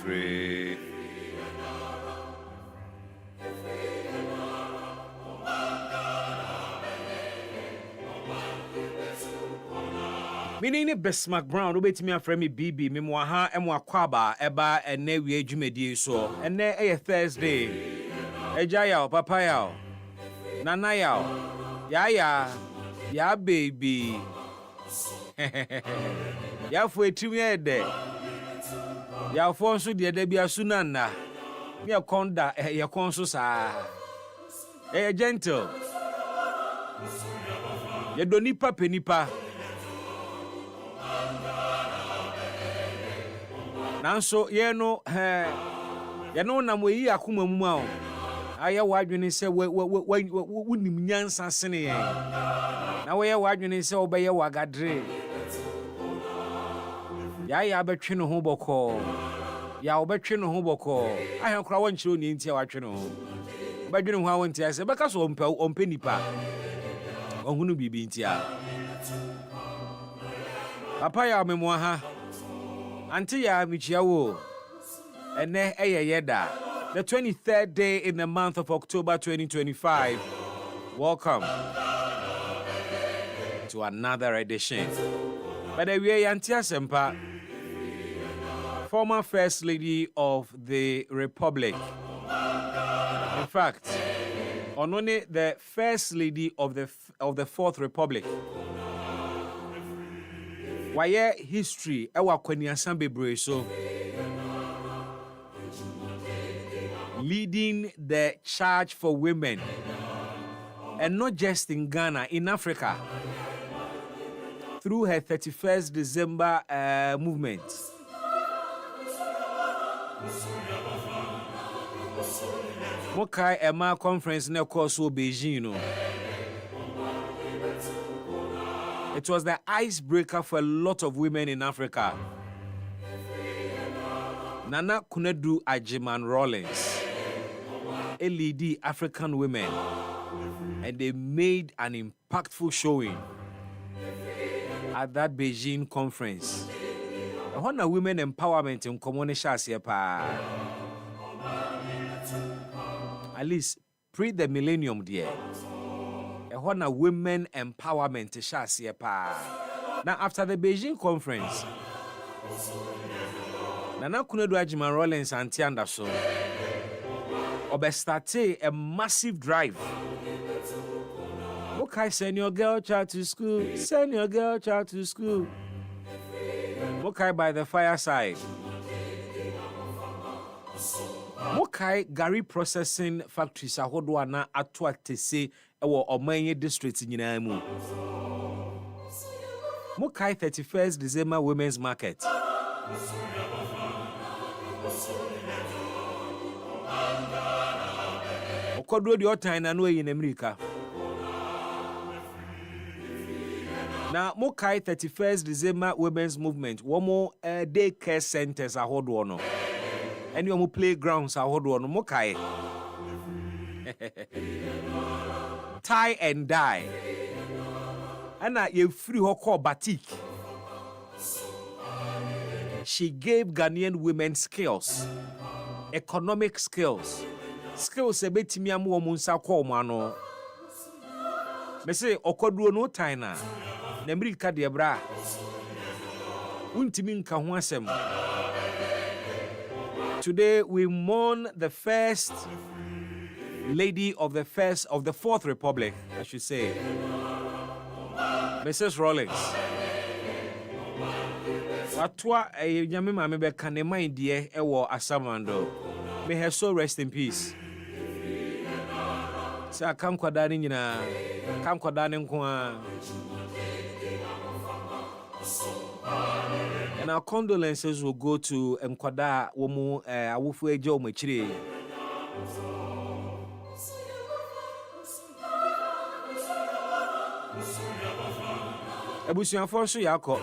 Free. Meaning Besmack Brown, who bet me a friend me BB, me moha, and kwaba, eba, and ne we jumedi so, and ne a Thursday. Ejayao, papayao, nanayao, ya baby. Ya for a 2 year day. Ya fonso de bia sunana me akonda ya konso sa gentle ya do nipa penipa nanso ye no ya no na mo yi akoma mu a aya wadwene se wonim nyansa sene ye na wo ye wadwene se obeye wagadre ya betwe no ho boko ya obetwe no ho boko ahan kura wonchiro ni ntia watwe no ho badwene ho awonti ase beka so ompe nipa ohunu bibi ntia papa ya memo ha anti ya michia wo ene yeda the 23rd day in the month of October 2025. Welcome to another edition. But we are Antia Sempa, former First Lady of the Republic. In fact, only the First Lady of the Fourth Republic. Why history? Ewa kwenye asambe so leading the charge for women, and not just in Ghana, in Africa, through her 31st December movement. Mokai Emma conference ne koso Beijing. It was the icebreaker for a lot of women in Africa. Nana Kunedu Ajiman Rawlings, LED African women, and they made an impactful showing at that Beijing conference. When a women empowerment in communication, at least pre the millennium, dear. When a women empowerment now after the Beijing conference, Nana Kunedu Ajiman Rawlings and Tianda so started a massive drive. Okay, send your girl child to school. Send your girl child to school. Okay, by the fireside. Mokai Gary processing factories ahodwana atwa tese ewo Omanye district nyina mu. Mokai 31st December Women's Market. Okodro di otan na no in America. Now, Mokai 31st December Women's Movement, womo daycare centers ahodwono. And you playgrounds ahodwono Mokai. Tie and dye. And you free hoko batik. She gave Ghanaian women skills, economic skills. Skills a bit me amu omunsa kwa omano. Me say okoduro no time na America de bra. Untimi nka ho asem. Today we mourn the first lady of the Fourth Republic, I should say, Mrs. Rawlings. Atwa nyame ma me be kan ne mind de ewo asamando. May her soul rest in peace. Sa kam kwada ni nyina, kam kwada ne nko a. And our condolences will go to Mkwada womu awufu eje omachire. Ebusuafo so yakọ.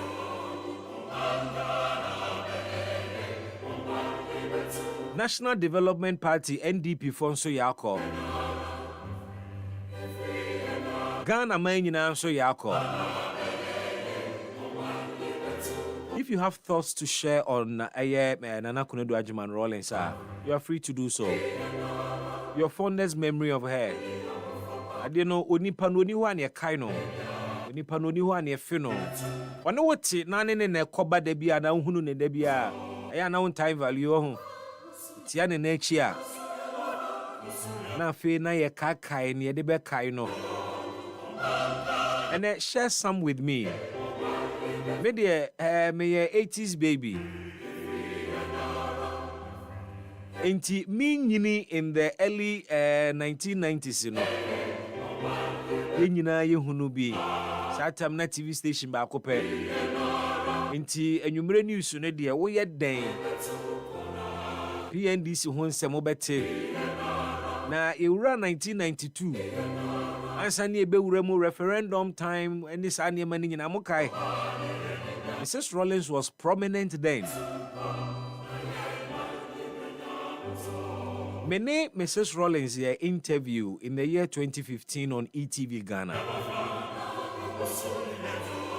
National Development Party NDP fonso yakọ. Ghana man nyina so yako. If you have thoughts to share on Nana Kunedu Ajiman Rollins, you are free to do so. Your fondest memory of her. I didn't know onipa no ni wan ye kai no. Onipa no ni wan ye fe no. Ono wote na ne ne koba da bia na hunu ne da bia. Aya na time value ho. Tia ne na chi a. Na fe na ye kai ne de be kai no. And share some with me. Maybe me 80s baby. Inti me nyini in the early 1990s, you know. Ye nyina ye hunu bi. Satam na TV station ba kope. Inti enwumre news no de wo ye den. PNDC ho nsem obete. Na ewura 1992. Ansa ne ebewura mu referendum time any sa ne mani nyina mokai. Mrs. Rollins was prominent then. Many Mrs. Rollins here interview in the year 2015 on ETV Ghana.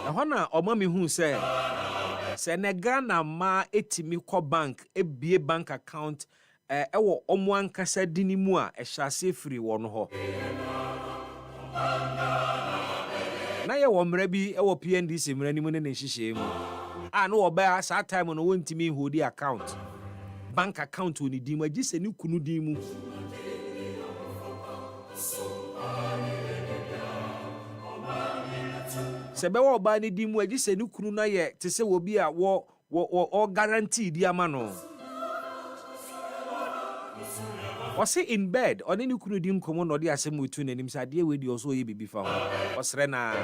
Ahona omami hu say ne Ghana ma etimi ko bank ebie bank account ewo omo ankasa dini mu a ehya free won ho. Na ye wo mra bi ewo PNDC mra ni mu ne nhihye mu. No oba sa time no wontimi hold account. Bank account oni di mu agise ni kunu di mu. Sebe wo ba ni di mu agise ni kunu na ye te se wo bi a wo guarantee di ama no. Was in bed on any kunu di nkomo no de asem wetu nanim sa de we di oso ye bibi fa ho. Osre na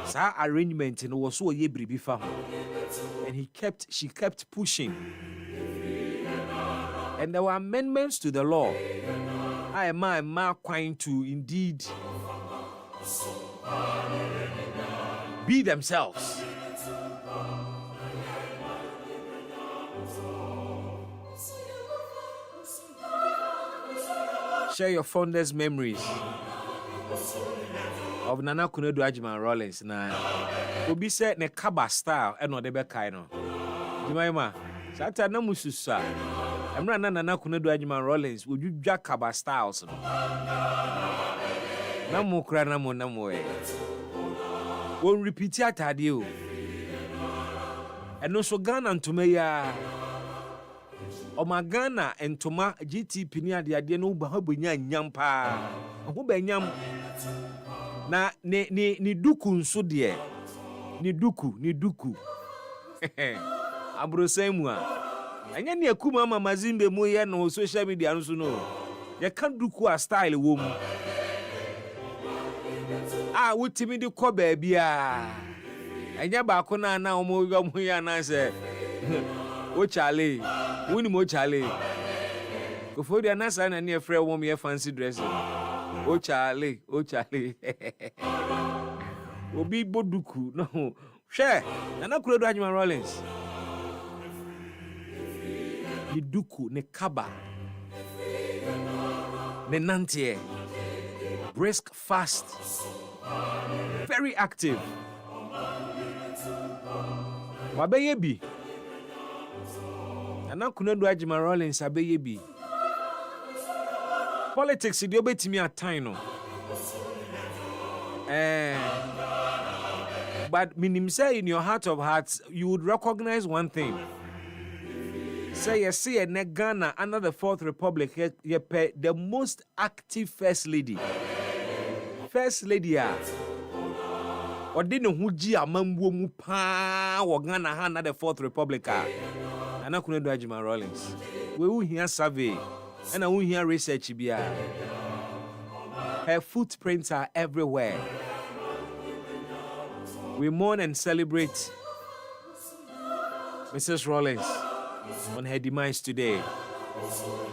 sa arrangement no was so ye bibi fa ho. And she kept pushing. And there were amendments to the law. I am quite to indeed be themselves. Share your fondest memories of Nana Kunedu Ajiman Rollins. Na obi say ne kaba style e no de be kai no. Jimaima, sata na mususa. Emra na Nana Kunedu Ajiman Rollins wodwudwa kaba styles no. Na mo kra na mo e. Won repeat atade o. Eno so Ghana ntoma ya. Oma Ghana entoma GTP ni ade no ba habonya nyampa. Ho ba nyam. Na ni duku nso de. Ni duku. Abrosamu a. Anya ne akuma mama Mazimbe mu ye no social media nso no. Ye kan duku a style wo mu. Wotimi di ko ba bia. Anya ba ko na omo ya na se. O chale. Wuni mo chale. Kofodi anasa na ne frɛ wo me fancy dressing. O chale. Obi boduku no. Hwe, Nana Kunedu Ajiman Rollins. Ni duku ne kaba. Ne nantie. Brisk, fast. Very active. Wabeye bi. Nana Kunedu Ajiman Rollins abeye bi. Politics di obetimi atan no. But minim say in your heart of hearts you would recognize one thing. Say you see in Ghana under the Fourth Republic the most active first lady. First lady Odino huji amambo mu pa wo Ghana ha na the Fourth Republic Nana Kunedu Ajiman Rollins. We will hear survey and I will hear research bia. Her footprints are everywhere. We mourn and celebrate Mrs. Rollins on her demise today.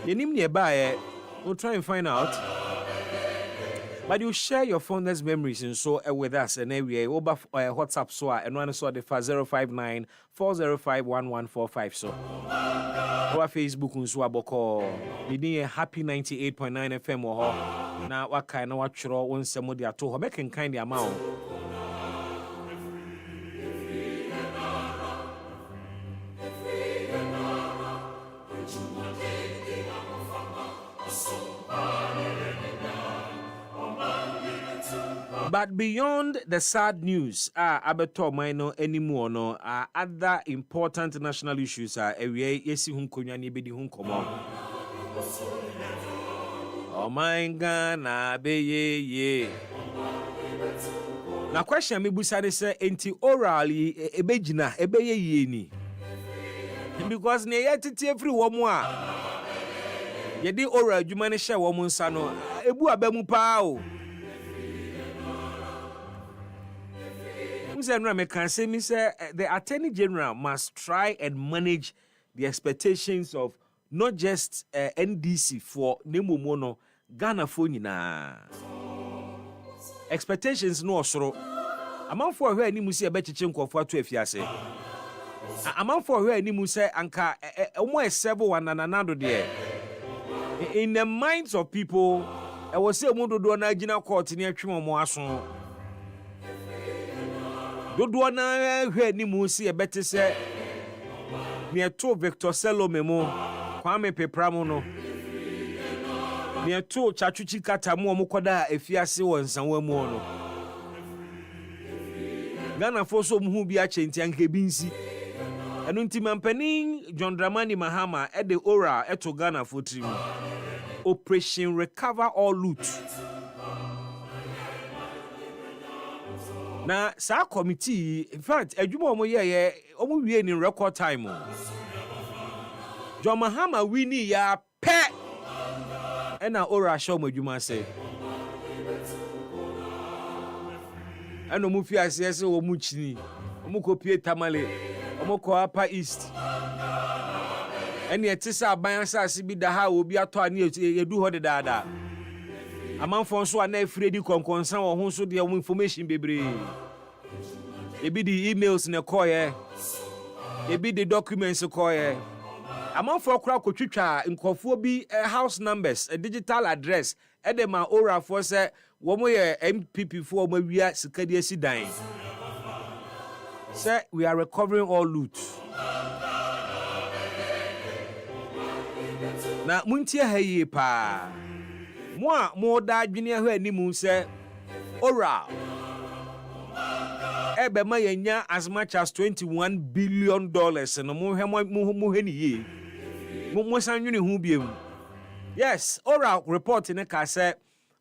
Yenim nearby, we'll try and find out. But you share your fondest memories and so with us and we over WhatsApp so and one so the 059 405 1145 so our Facebook and so aboko we happy 98.9 FM or now what kind of what chro one somebody at all making kind amount. But beyond the sad news, abeto minor anymore no other important national issues we yesi hun konwa ni bedi hun komo. Oh my God, na be ye. Na question me busa de say enti orally ebegina ebeye ye ni. Because ne yetiti every womu a ye di oral adwuma ne hye womu nsa no ebu abamu pa o. The Attorney General must try and manage the expectations of not just NDC for Nemo Mono, Ghana for Nina. Expectations no soro. Amount for her ni musi abechi chenko for 12 years. Amount for her ni musi anka almost 7 one another there. In the minds of people, I was say mundo do na gina court ni atwe mo aso. Dodo na hwe ni musi ebete se ne to Victor Salome mo Kwame Pepramo no ne to Chachuchi Kata mo omokoda efiase wonsanwa mu no Ghana for so mu bi a chenti anke bi nsi enu nti mampanin John Dramani Mahama e de ora eto Ghana for trim Operation Recover All Loot. Na sa committee in fact adwuma omo ye omo wie ni record time John Mahama wini ya pe ena ora show mo adwuma se eno mu fi ase wo mu chini omo kopie tamale omo ko Upper East eni etisa aban asase bi da ha obi ato ani edu ho de daada amanfo so ana afredi konkonsan wo ho so de information bebre ebi di emails ne koye ebi di documents koye amanfo kura kotwitwa nkofo bi house numbers a digital address edema ora for say wo mo ye MPP for mo wia sikadi asidan say we are recovering all loot na muntie haye pa mo da adwene ho animu se ora ebe ma yenya as much as $21 billion no mo hwe ni ye mo sanwene hu biem. Yes, ora report ne ka se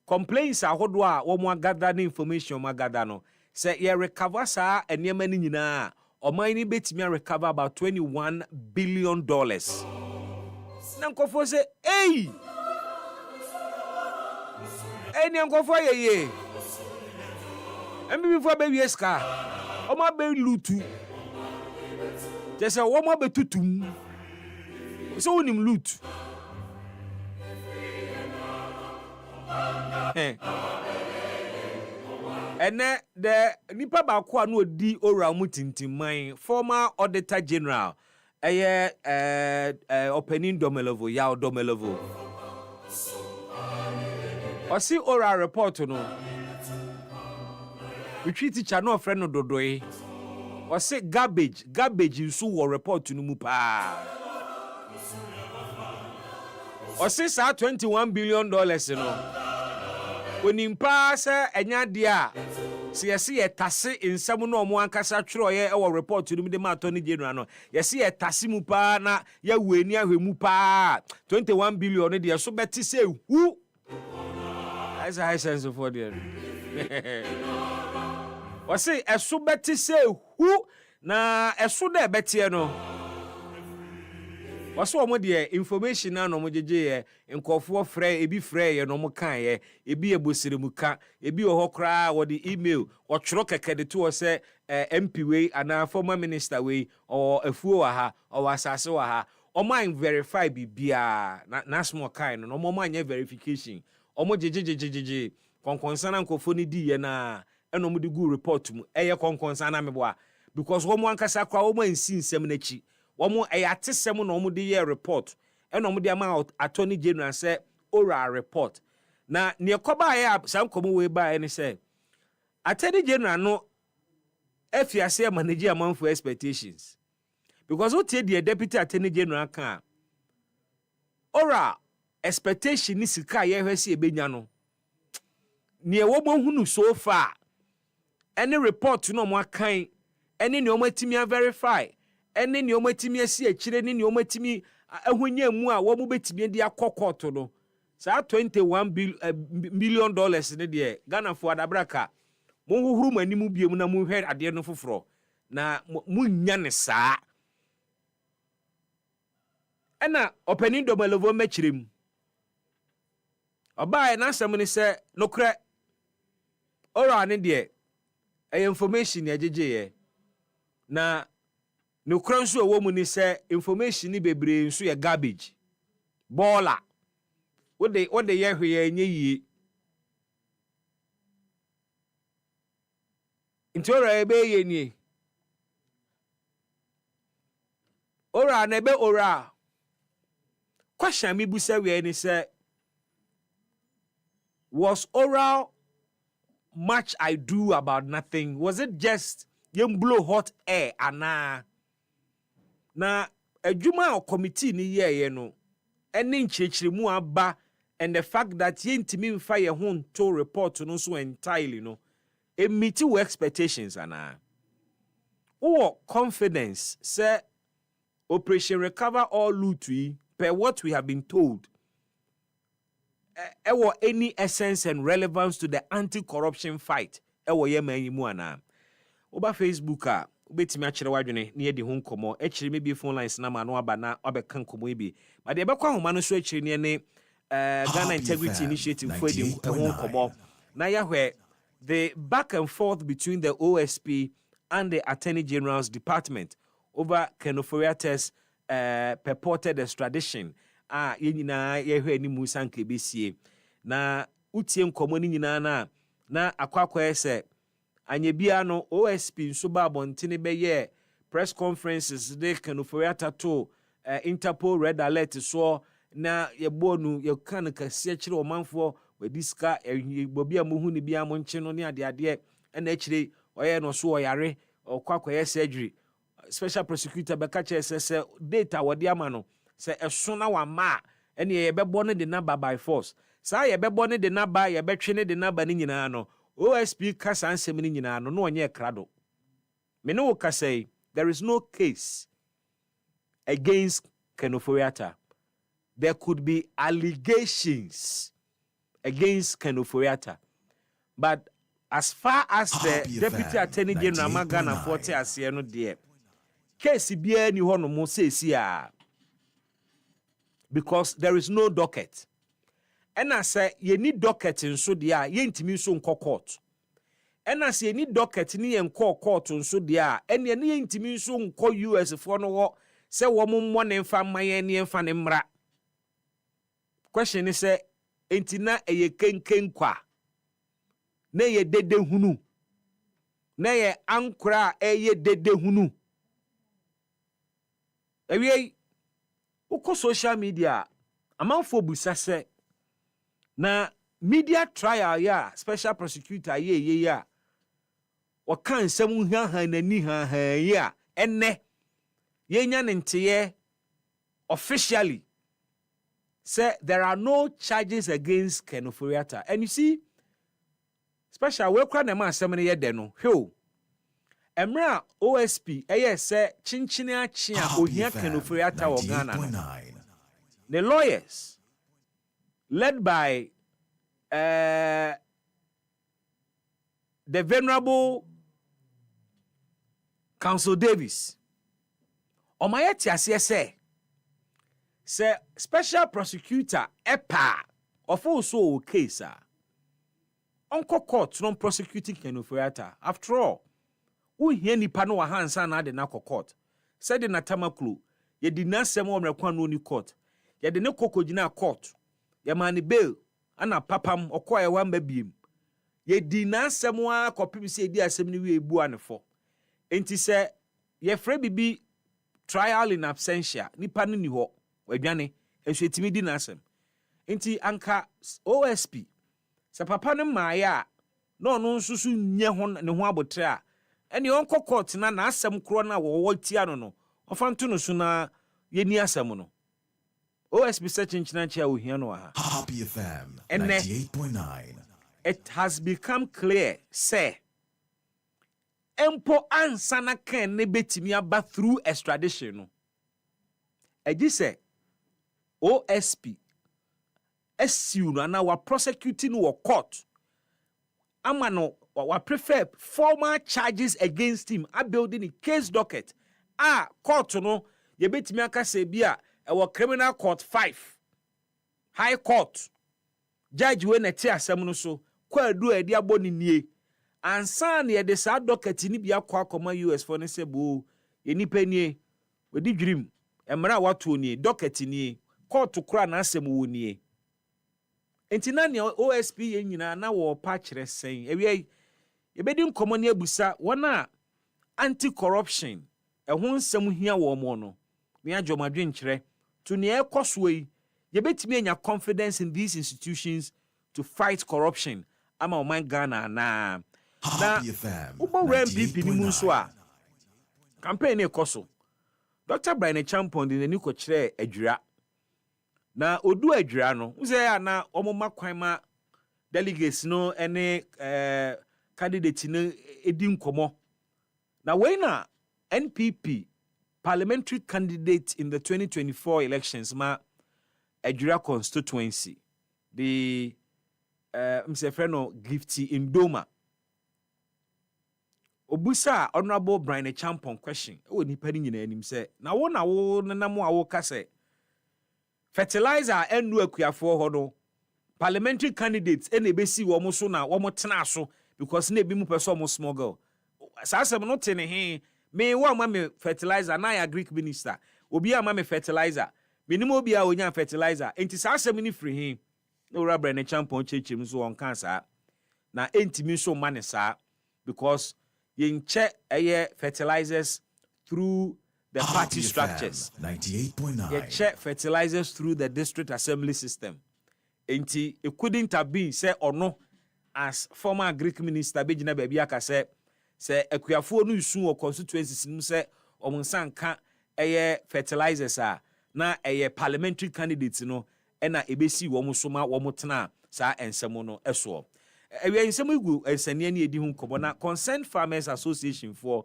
complaints ahodo a wo mo agada na information mo agada no se ye recover sa enema ni nyina oman ni betimi recover about $21 billion. Na nkofo se hey eni ankofo yeye embi before be wieska o ma be lutu jese wo ma be tutum so wonim lutu ene the nipa ba ko anu odi ora mu tintimman former auditor general opening Domelovo ya Domelovo osi oral report no retreat teacher no friend no dodoe osi garbage nso wo report no mu pa osi sa $21 billion no onimpa se enya dia se yesi yetase nsam no omo ankasa twroye e wo report no de ma attorney general no yesi yetase mu pa na ya weni ahwemu pa $21 billion de so beti se hu as a high sense for there wasi eso beti se hu na eso de beti no wasi omo de information na no mo jeje nkofo frɛ ebi frɛ ye no mo kan ye ebi ebosire mu ka ebi wo hokra wo de email wo tworo kekede to se MP we ana former minister we or afuo wa ha or asase wa ha o man verify bibia na small kind no mo man verification omo jeje konkonsana nkofo ni di ye na eno mu di gu report mu eye konkonsana meboa because wo mu ankasa kwa wo mu ansi nsem na chi wo mu atesem na wo mu di ye report eno mu di ama attorney general say oral report na ne koba ye sam komo we ba ene say attorney general no afiase manage amanfo expectations because what the deputy attorney general kan oral expectation ni sika ye hwese ebenya no ne wo hunu so far any report no mo akan any ne o matimi verify any ne o matimi asi akire ni ne o matimi ahonya mu a wo mo betimi di akokot no sa $21 million ne de Ghana for adabraka mo huhuru manimu biem na mo hwe ade no foforo na mo nya ne saa ena openi domelevo mechirem obae na asem ni se nokre ora ne de information ya jeje na nokre nso ewo mu ni se information ni bebre nso ya garbage baller wode ye hwe enye yi ntora ebe ye ni ora na ebe ora question mi busa we ni say was oral much I do about nothing? Was it just young blow hot air ana na adwuma committee ni ye no eni nchechiremu aba and the fact that yentimi mfa ye ho to report no so entirely no meet your expectations ana or confidence say Operation Recover All Loot per what we have been told or any essence and relevance to the anti-corruption fight yema yimu ana oba Facebook a obetimi akire wadwene na yedi ho nkomo akire me bi phone lines na ma no aba na obeka nkomo ibi but de bekwa homa no so akire ne Ghana Integrity Initiative for the nkomo na yahwe the back and forth between the OSP and the Attorney General's Department over Kenoforiate's purported extradition. Yenyina yehwe ni musa nkebesie na utie nkomo ni nyina na akwakwa ese anyebia no OSP nso ba bontene beye press conferences de Kenoforiata to Interpol red alert so na yebonu yekan kase kire omanfo wadiska bobi amuhu ni bia mo nche no ne ade na akire oye no so oyare okwakwa surgery special prosecutor beka chese data wodi ama no se eso na wa ma ene yebebo ne de number by force sa yebebo ne de number yebetwe ne de number ni nyina no OSP kasa ansem ni nyina no onye krado me no kasa there is no case against Kenoforiata. There could be allegations against Kenoforiata, but as far as the Deputy Attorney General Magana Forte Asiano dear case bia ni hono mo sesia because there is no docket. And I say ye need docket in so dia ye ntimi so nko court. And I say ye need docket ni enko court so dia and ye ni ntimi so nko US for no say wo mo ne mfa maye ne mfa ne mra. Question is say entina eye kenken kwa na ye dede hunu na ye ankra eye dede hunu ewie uko social media amanfo busa se na media trial ya special prosecutor ye ya o kan nsem hwahan nani hahan ya enne yenya ntiye officially say there are no charges against Kenoforiata. And you see special we kwa na ma asem ne ye de no hwe Emra OSP say chinchini achi a ohia Kenoforiata wo Ghana no. The lawyers led by the venerable Counsel Davis omayeti asese say special prosecutor epa of also case uncle court non prosecuting Kenoforiata. After all, we hear nipa no hansa na de na court said na tamaklu ye di na sem o mrekwan no ni court ye de ne kokogina court ye mani bail ana papam okoye wan babiem ye di na asɛm a kɔpem sɛ di asɛm ni wie ebu anefo enti sɛ ye frɛ bibi trial in absentia nipa no ni hɔ wadwane enso etimi di na asɛm enti anka OSP sɛ papa no maaye a na ɔno nso so nye ho ne ho abotre a ɛne ɔnkɔ court na asɛm korɔ na wɔwɔ tia no ɔfa nto no so na yɛni asɛm no OSP search enchina chia ohia no ha Happy FM 98.9. It has become clear say empo ansana kan ne betimi aba through extradition no egi say OSP asiu no na wa prosecuting no court ama no wa prefer formal charges against him a building a case docket court no ye betimi aka say bia criminal court 5 high court judge we na ti asem no so kwadu edi aboni nie ansa na ye de sa docket ni bia kwa akoma US for ne se bo ye nipa nie wedi dwirim emra wato nie docket nie court kura na asem wo nie enti na ne OSP ye nyina na wo pa kire sen ewie ye bedi nkomo ne abusa wona anti corruption ehun nsem hia wo mo no me adwomadwe nkire to ne ekoso yi ye betimi anya confidence in these institutions to fight corruption ama o man Ghana na ubo MPP ni mu nso a campaign e koso Dr. Brian Champon de nani ko kire adwira na odu adwira no nse ya na omoma kwan ma delegates no ene candidate no edi nkomo na we na NPP parliamentary candidate in the 2024 elections ma adwira constituency the Mr. Freno Gifty in Doma obusa honorable Brian Champon question o nipa ni nyina anim se na wo na mo awo ka se fertilizer enu akuafo ho no parliamentary candidates ene besi wo mo so na wo mo tena so because na ebi mu person mo smuggle sasem no tene he me wo ma me fertilizer na ya Greek minister obi ama me fertilizer minim obi a onya fertilizer enti sasem ni free he no rabra ne Champon chechim so on cancer na entimi so mane sa because yenche eye fertilizers through the party structures 98.9. ye check fertilizers through the district assembly system enti it couldn't have been say ono as former Greek minister begina baby aka say akuafo no isu o constituencies nim say omunsanka eye fertilizers na eye parliamentary candidates no ena ebesi wo mo so ma wo mo tena sa ensemo no eso ewe ensemo igu ensane ani edi hu kobo na Concerned Farmers Association for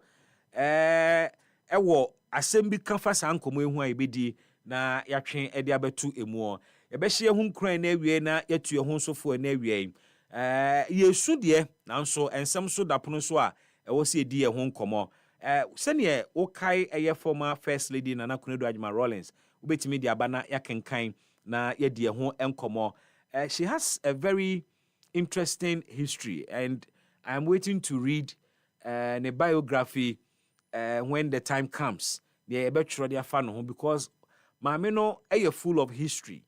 ewo asem ka fa sa nkomo ehu a ebedi na yatwe ede abetu emu ebe hye hu nkran na awie na yatu ehu sofo na awie yesu de na nso ensem so dapono so a ewo se edi ehu nkomo sene wo kai eye former first lady Nana Kunedo Ajima Rollins ubetimi de abana yakenkan na yedi ehu enkomo she has a very interesting history and I am waiting to read a biography when the time comes. Because Mami no full of history.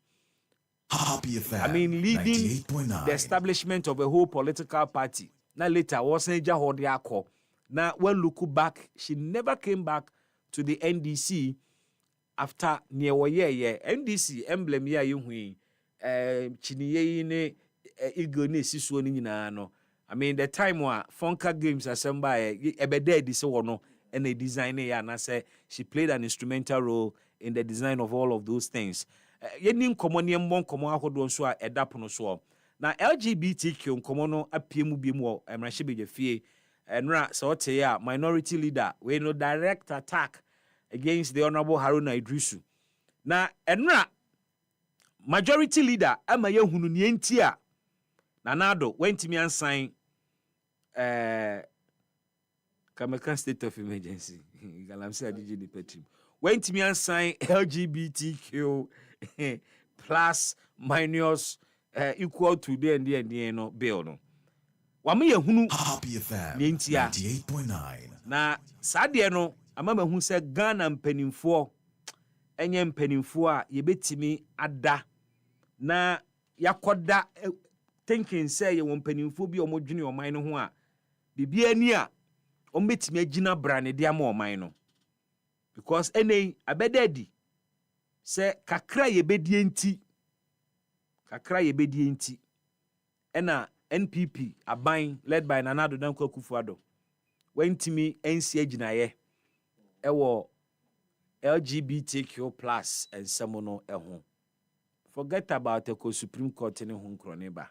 Happy FM, I mean, leading 98.9. the establishment of a whole political party. Now later, wasn't Jahodiako. Now when look back, she never came back to the NDC after near NDC emblem ya yuhui chiniye ne igone siso ni nyina no. I mean the time wa Funka Games assemble ebede di se wono and a designer ya na say she played an instrumental role in the design of all of those things. Yenim komoni mbon komo ahodo nso a edapono so. Na LGBTQ nkomo no apiemu biemu emrahye bejefie enra so te ya minority leader we no direct attack against the Honorable Haruna Idrisu. Na enra majority leader ama yehunu ne entia Nanado went me and sign Kamakan state of emergency. Galamse adiji di petrim. Went me and sign LGBTQ plus minus equal to the no bill no. Wame yehunu Happy FM 98.9. Na sadie no amama hu se Ghana mpanimfo enye mpanimfo a yebetimi ada na yakoda thinking say ye won panimfo bi omodwene oman no ho a bibia ni a ombetimi agina brane de ama oman no because ene abedadi say kakra ye bedie enti ena NPP aban led by Nana Addo Dankwa Akufo-Addo wentimi ensi aginaye ewo LGBTQ+ and semono eho. Forget about the Supreme Court in Hunkroneba.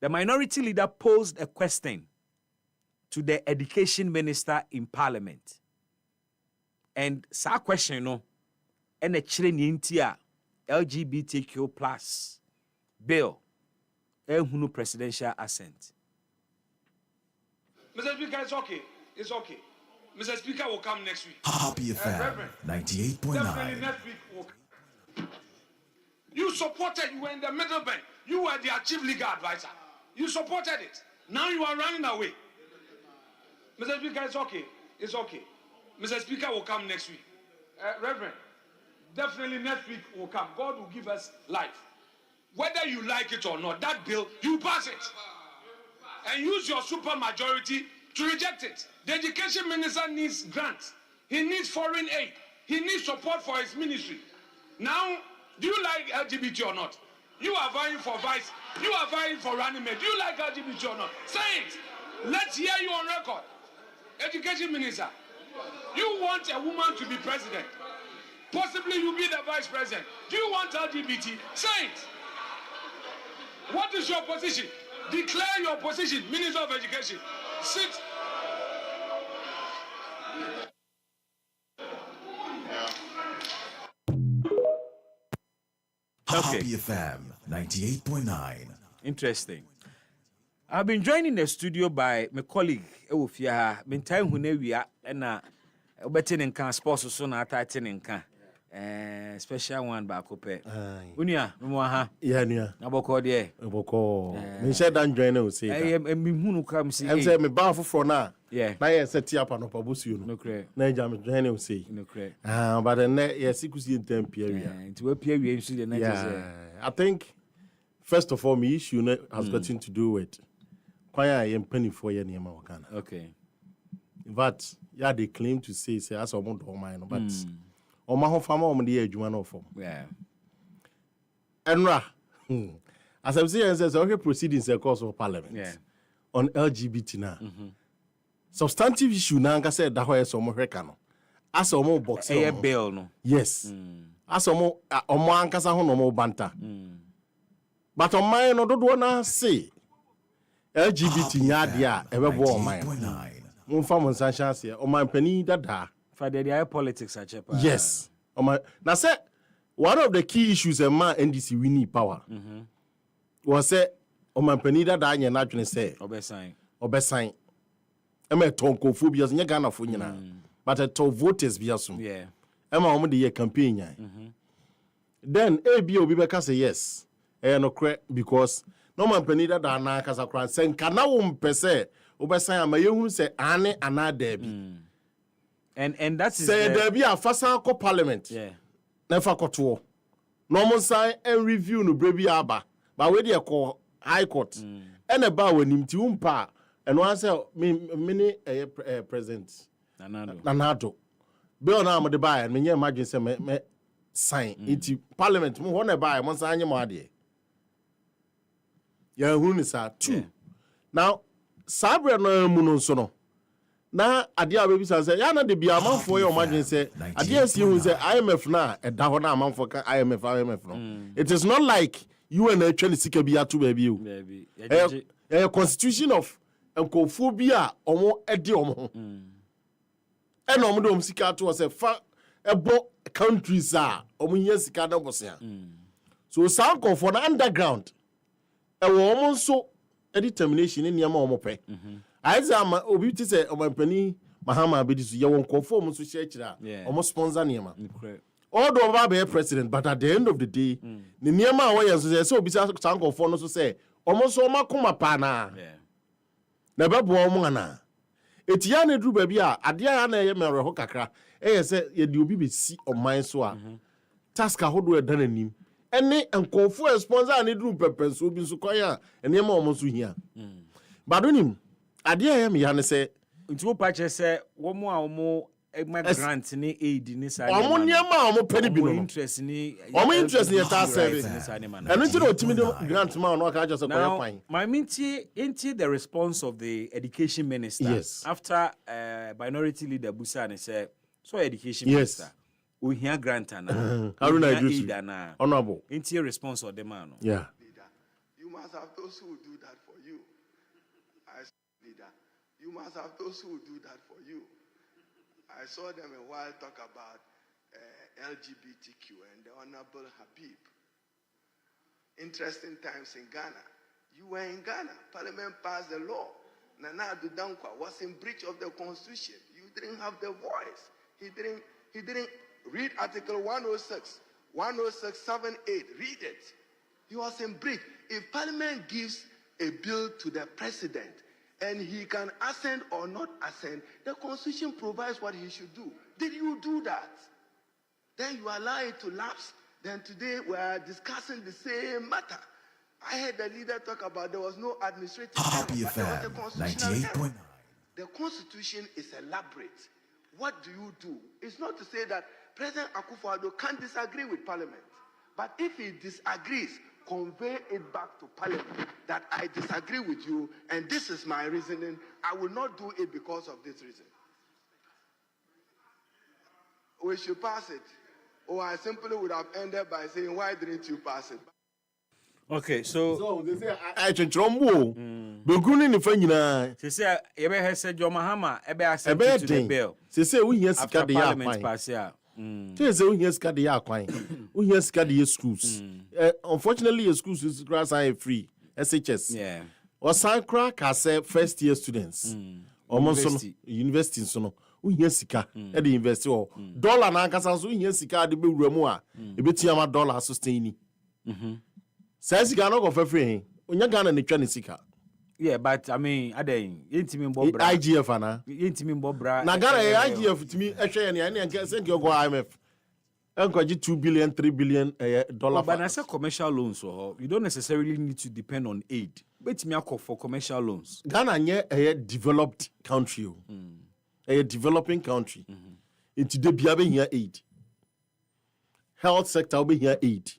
The minority leader posed a question to the education minister in parliament. And sa question no and a chile LGBTQ+ bill ehunu presidential assent. Mr. Speaker, it's okay. It's okay. Mr. Speaker will come next week. Happy FM 98.9. Definitely next week will come. You supported, you were in the middle bench. You were their chief legal advisor. You supported it. Now you are running away. Mr. Speaker, it's okay. It's okay. Mr. Speaker will come next week. Reverend, definitely next week will come. God will give us life. Whether you like it or not, that bill, you pass it. And use your super majority to reject it. The education minister needs grants. He needs foreign aid. He needs support for his ministry. Now, do you like LGBT or not? You are vying for vice. You are vying for running mate. Do you like LGBT or not? Say it. Let's hear you on record. Education minister, you want a woman to be president. Possibly you be the vice president. Do you want LGBT? Say it. What is your position? Declare your position, Minister of Education. Sit. Happy FM 98.9. Interesting. I've been joined in the studio by my colleague Ewofia. Meantime hunewia na obetin nkan sports so na atatin nkan. Special one back up. Unia, ha. Yeah, nia. Aboko de. Aboko. Me share dan join no say. Me hunu kam see. Em say me ba foforo na. Yeah. Na ye set up no pabusu no. No cre. Na ja me join no say. No cre. But then ye sikusi ntem pia wi. Nti we pia wi nsu de na say. I think first of all me issue has gotten to do with kwaya ye mpani for ye niam wakana. Okay. But yeah they claim to say as omo do man but Oma ho fama omo de adwuma no fom. Yeah. Enra. As I'm saying says okay proceedings in course of parliament. Yeah. On LGBT na. Substantive issue na nka say da ho yes omo hweka no. As omo box. A bill no. Yes. As omo ankasa ho no omo banta. But on my no dodo na say LGBT nya dia e bebo on my. Mo fa mo san chance e o man pani dada. For the politics are cheaper. Yes. Now, say one of the key issues a man NDC we need power. Was say Oman Penida Danya naturally say Obesign. Emma Tonko phobias in Ghana for you but a to voters be assumed. Yeah. Emma on the campaign. Then ABO Bibeka say yes. No credit because no man Penida Dana Casacran saying Canawum per se Obesign may you say Anne and Debbie. And that's say there be a fast parliament. Yeah. Never got to normal sign and review no baby aba. But where they call high court. And about when him to umpa and one say many president Nanado. Bill now the buy and me imagine say me sign into parliament. Mo wanna buy one sign your money. Yeah, who is that two. Now Sabre no muno sono. Na adia baby say ya na de bia amanfo ye imagine say adia si hu say IMF na e da ho na amanfo ka IMF no. It is not like you and actually sika bia to baby o. Baby. A constitution of enkophobia omo edi omo. E no omo de sika to say fa ebo countries are omo yen sika na bosia. So sound for na underground e wo omo so determination ni niam omo pe. Aizama obi ti say omampani Mahama Abedisu ye won conform so share kira almost sponsor niema. All the over be president but at the end of the day ni niema a wo so say obi say conform no so say almost so makoma pa na. Na bebo omo ana. Etia na dru ba bi a ade ya na ye mere ho kakra. Say ye di obi be si oman so a task ahodo e dan anim. Any nkɔfo sponsor and do pepper so be so kwaya and yema omo so hia. But onim ade a me ya ne say nti wo pa che say wo mo a wo grant ni aid ni sa omo niema omo pedi bi no interest ni ta service and until otimi grant ma no ka just say kwaya kwan. My minti into the response of the education minister after minority leader Busa and say so education minister we hear grant and Haruna Idris honorable into response of the man. Yeah. You must have those who do that for you. As leader, you must have those who do that for you. I saw them a while talk about LGBTQ and the Honorable Habib. Interesting times in Ghana. You were in Ghana. Parliament passed the law. Nana Addo Dankwa was in breach of the Constitution. You didn't have the voice. He didn't read Article 106, 106.78. Read it. He was in breach. If Parliament gives a bill to the president and he can assent or not assent, the Constitution provides what he should do. Did you do that? Then you allow it to lapse. Then today we are discussing the same matter. I heard the leader talk about there was no administrative error, but there was a constitutional error. The Constitution is elaborate. What do you do? It's not to say that President Akufo-Addo can't disagree with Parliament. But if he disagrees, convey it back to Parliament that I disagree with you and this is my reasoning. I will not do it because of this reason. We should pass it. Or I simply would have ended by saying, why didn't you pass it? Okay, so they say I chombo. Beguni ni fa nyina. They say you be hear say John Mahama e be accept to the bill. They say we hear sika de ya Parliament pass ya. They say we hear sika de ya kwan. We hear sika de schools. Unfortunately schools is grass are free. SHS. Yeah. Or Sankra Kase first year students. University so no. We hear sika e dey invest or dollar na kasa so we hear sika de be wura mu a e betia ma dollar sustain ni. Says you cannot go for free. Unya Ghana ni twa ni sika. Yeah, but I mean, aden yentimi mbobra. IGF ana. Yentimi mbobra. Na Ghana IGF timi ehwe ne na nke say go IMF. Enkoji 2 billion, 3 billion dollar. But I say commercial loans so you don't necessarily need to depend on aid. Betimi akọ for commercial loans. Ghana nye a developed country. A developing country. Into the bia be here aid. Health sector be here aid.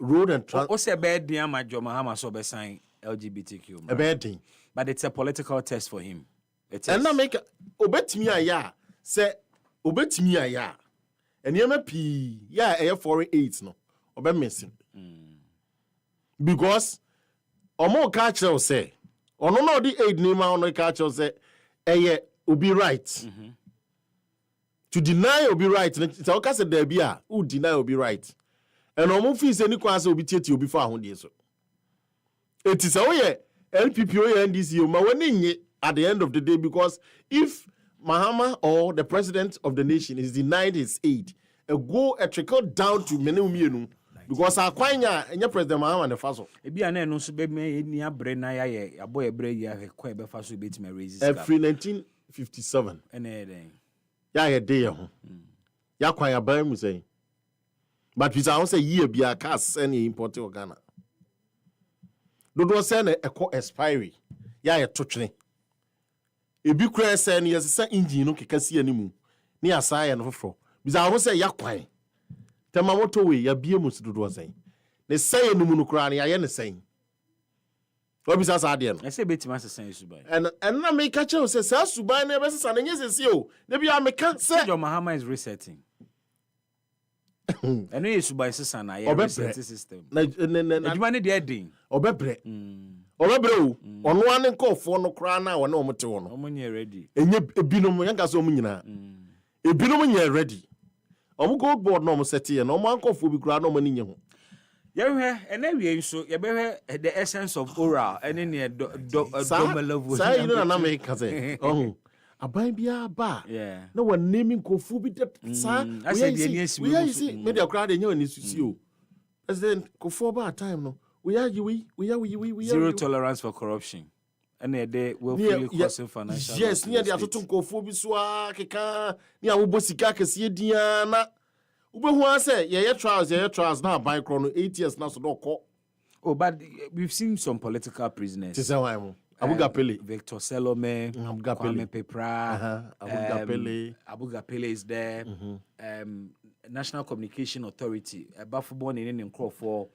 Road and transport. What's a bad deal, my John Mahama so sign LGBTQ? A bad thing. But it's a political test for him. It is. And now make obet me a ya. Say obet me a ya. And you MP ya foreign aids no. Obet missing. Because omo culture say no the aid name on culture say will be right. To deny will be right. It's all case there be a who deny will be right. And omo fi say ni kwase obi tieti obi fa ahode so. It is LPP or NDC ma wani nye at the end of the day because if Mahama or the president of the nation is denied his aid, a trickle down to menu because akwanya enya president Mahama ne faso. Ebi ana no so be me ni abre na ya ye aboy ebre ya kwa be faso be ti raise every 1957. Ene den. Ya ye dey ho. Ya kwanya ban mu say. But we say year be a cast any import to Ghana. Dodo say na eco expiry. Ya ye twetwe. Ebi kura say na yes engine no keka si animu. Ni asaya no fofo. Bisa say ya kwan. Tema moto we ya bie mu dodo say. Ne say animu no kura na ya ne say. Obisa sa ade no. I say betima say suban. And na me ka che say suban na be sesa na nye sesi o. Ne bia me ka say John Mahama is resetting. I know you should buy na ya reset system. Na adwuma ne de din. Obebre o. Ono ane nkofo no kra na wona omote wo no. Omo nye ready. Enye ebinom yanka so omnyina. Ebinom nye ready. Omo gold board no omo set ye no omo ankofo bi kra no omo nye ho. Yehwe enawie nso ye behwe the essence of oral ene ne level. Say you know na me ka say. Oh. Aban bia ba na wa naming kofu bi that sa we see media crowd dey nyo ni susi o president kofu ba time no we are zero tolerance for corruption and they will fully causing financial yes near the atoto kofu bi so akeka ni awobosika kese dia na Who say, yeah, trials now by chrono 8 years now, so don't call. Oh, but we've seen some political prisoners. Abu Gapele. Victor Selome, Abu Gapele. Kwame Pepra, Abu Gapele. Abu Gapele is there. National Communication Authority, Bafuborn in Crawford.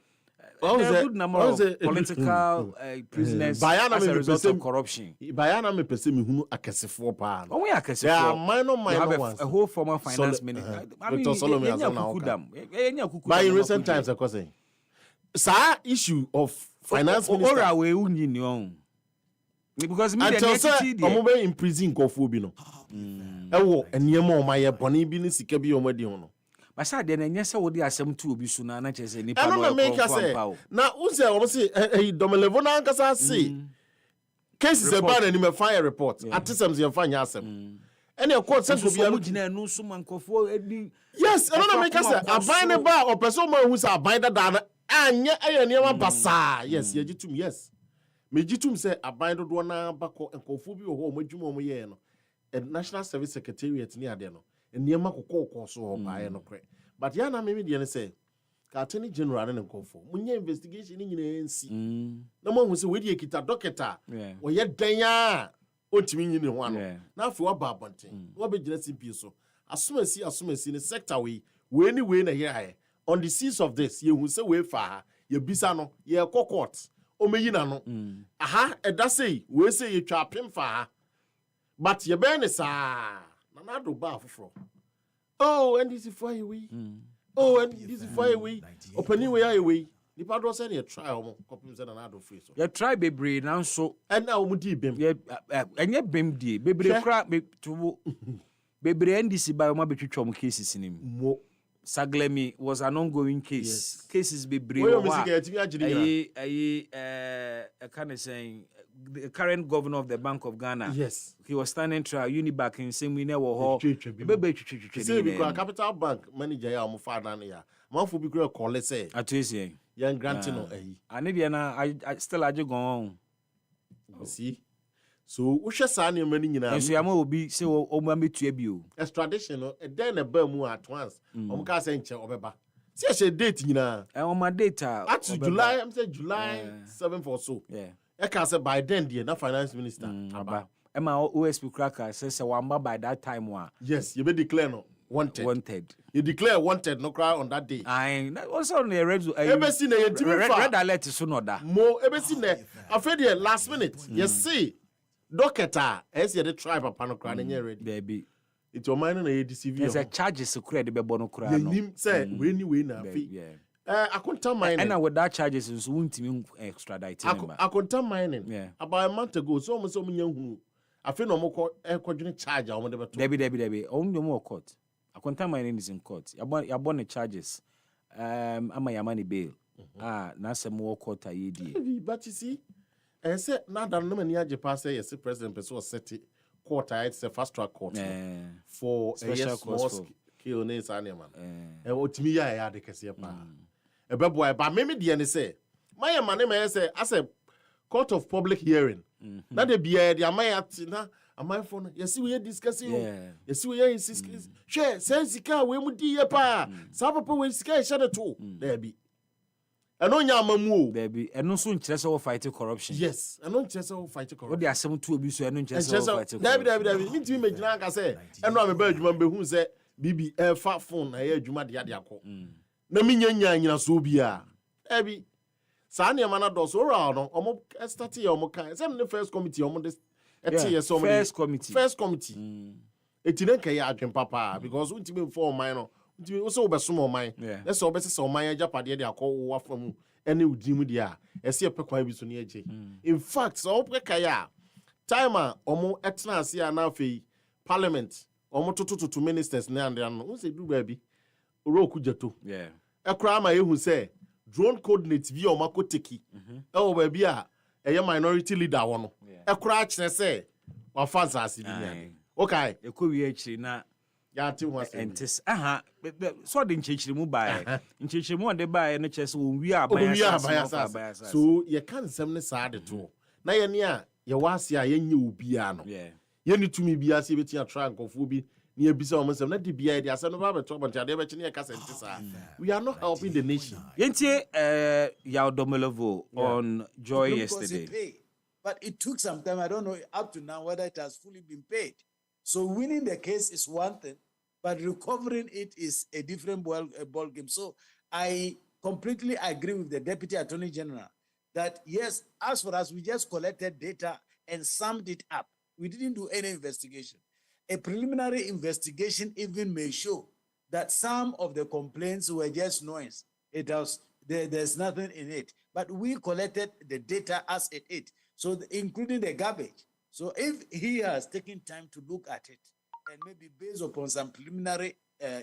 There are a good number of political prisoners as a result of corruption. Bayana me pese me hunu akesefo pa. Oh, we are akesefo. There are minor ones. A whole former finance minister. I mean, but in recent times, of course, sa issue of finance minister. Ora we unyi because me until say omo be in prison kofo bi no. Ewo eniyema o maye boni bi ni sika bi o madi ho. Basa de na nyese wo de asem tu obi su na chese nipa no na make say na unse o say domelevo na ankasa say cases e ba na ni me fire report atisem se fanya asem ene e court say go bia gina nu so mankofo edi yes no na make say aban ne ba o person ma hu say aban da na anye aye niam basa yes ye gitum yes me gitum say aban do na bako enkofo bi ho madwuma mo ye no National Service Secretariat ni ade no niam kokko so ho baaye no kre but ya na me de say ka attorney general ne nkofo munye investigation ni nyina nsi na mo hu say we de kita doctor wo ye dan a ontimi nyine ho ano na afi wa ba abonten wo be gina CP so asomasi ne sector we ni na here on the seas of this ye hu say we fa ye bisa no ye court o meyi na no aha eda say we say ye twa pem fa but ye be ne sa na do ba afoforo oh and this is for we oh and this is for we opening we are we the padro say na try o kopim say na do free so ye try bebre na so and na o mu di bem ye enye bem di bebre kra to bebre ndisi ba o ma betwetwa mo cases nim mo Saglemi was an ongoing case. Yes. Cases be brief. Kind of saying the current governor of the Bank of Ghana. Yes. He was standing trial Uniback in same we never say because Capital Bank manager ya mo father na ya. Manfo bi kura call say. Atwese. Yan granting no Ani dia na I still aje gone. See. So uhwe sa na mani nyina. Enso ya ma obi say o ma metua bi o. Extradition no den na ba mu at once. Ka say nche obeba. See a date nyina. On my data at July, I'm saying July 7th or so. Yeah. I can say by then the na finance minister. Aba. Emma OSP cracker says wamba by that time wa. Yes, you be declare no wanted. You declare wanted no cry on that day. I also on the red red alert so no da. Mo ebesi ne afedi last minute. Yes see. Doctor, as you the tribe upon a crown ready. Baby. It's your mind and a deceive. There's a charges to credit the bono crown. Him say, when you win a fee. I couldn't tell mine. And with that charges is won't mean extradite. I couldn't tell mining. Yeah. About a month ago, so almost so many young I feel no more quadrant charge. I want to Debbie. Only more court. I couldn't tell mining is in court. You're born the charges. I'm my money bail. Now some more court. But you see. I said, now that no many pass yes, President Pessoa set it court, it's a fast track court for special small scale names animal. And what me, I had the Kaseɛbɔ. A baboy, but maybe the end say, my man may say, as a court of public hearing. That they be a Amayatina, a my phone, yes, we are discussing. Yes, we are insisting. Share, says the car, we would dear pa, Sabapo will scare shadow too. There be. And on your mamu, baby, and no soon chess or fighting corruption. Yes, and on chess or fighting corruption. What they are some two abuse and chess or fighting. David, me to imagine, like I say, and I'm a bird, remember who said, Bibi, a fat phone, I heard you, my dear. No minion, Subia. Abby, Sanya Manados, or almost started your mocha, some the first committee on this. First committee. It didn't care, Papa, because we didn't for minor. Also, be some of mine. Let's all better so my Japadia they are called from any Dimudia. I see a pequia be so near J. In fact, so Pekaya timer omo etna see na fe parliament omo to ministers na and who say do baby Roku Jeto. Yeah. A crime who say drone coordinates via Makoteki. Oh, baby, a minority leader one. A crutch say or fancy. Okay, a could actually not. And this, so didn't change the move by in change more they buy and chess we are by so you can't send side at all. Now, you're near your was ya, you piano. Yeah, you need to me be as if it's your trunk of Fubi, near Bisa almost not the BI, the Asano Robert, but I never change a cassette. We are not helping the nation. Yenti Yao Domelovo on Joy Because yesterday. it paid. But it took some time. I don't know up to now whether it has fully been paid. So winning the case is one thing, but recovering it is a different ball game. So I completely agree with the Deputy Attorney General that yes, as for us, we just collected data and summed it up. We didn't do any investigation. A preliminary investigation even may show that some of the complaints were just noise. There's nothing in it. But we collected the data as it is. So including the garbage. So if he has taken time to look at it and maybe based upon some preliminary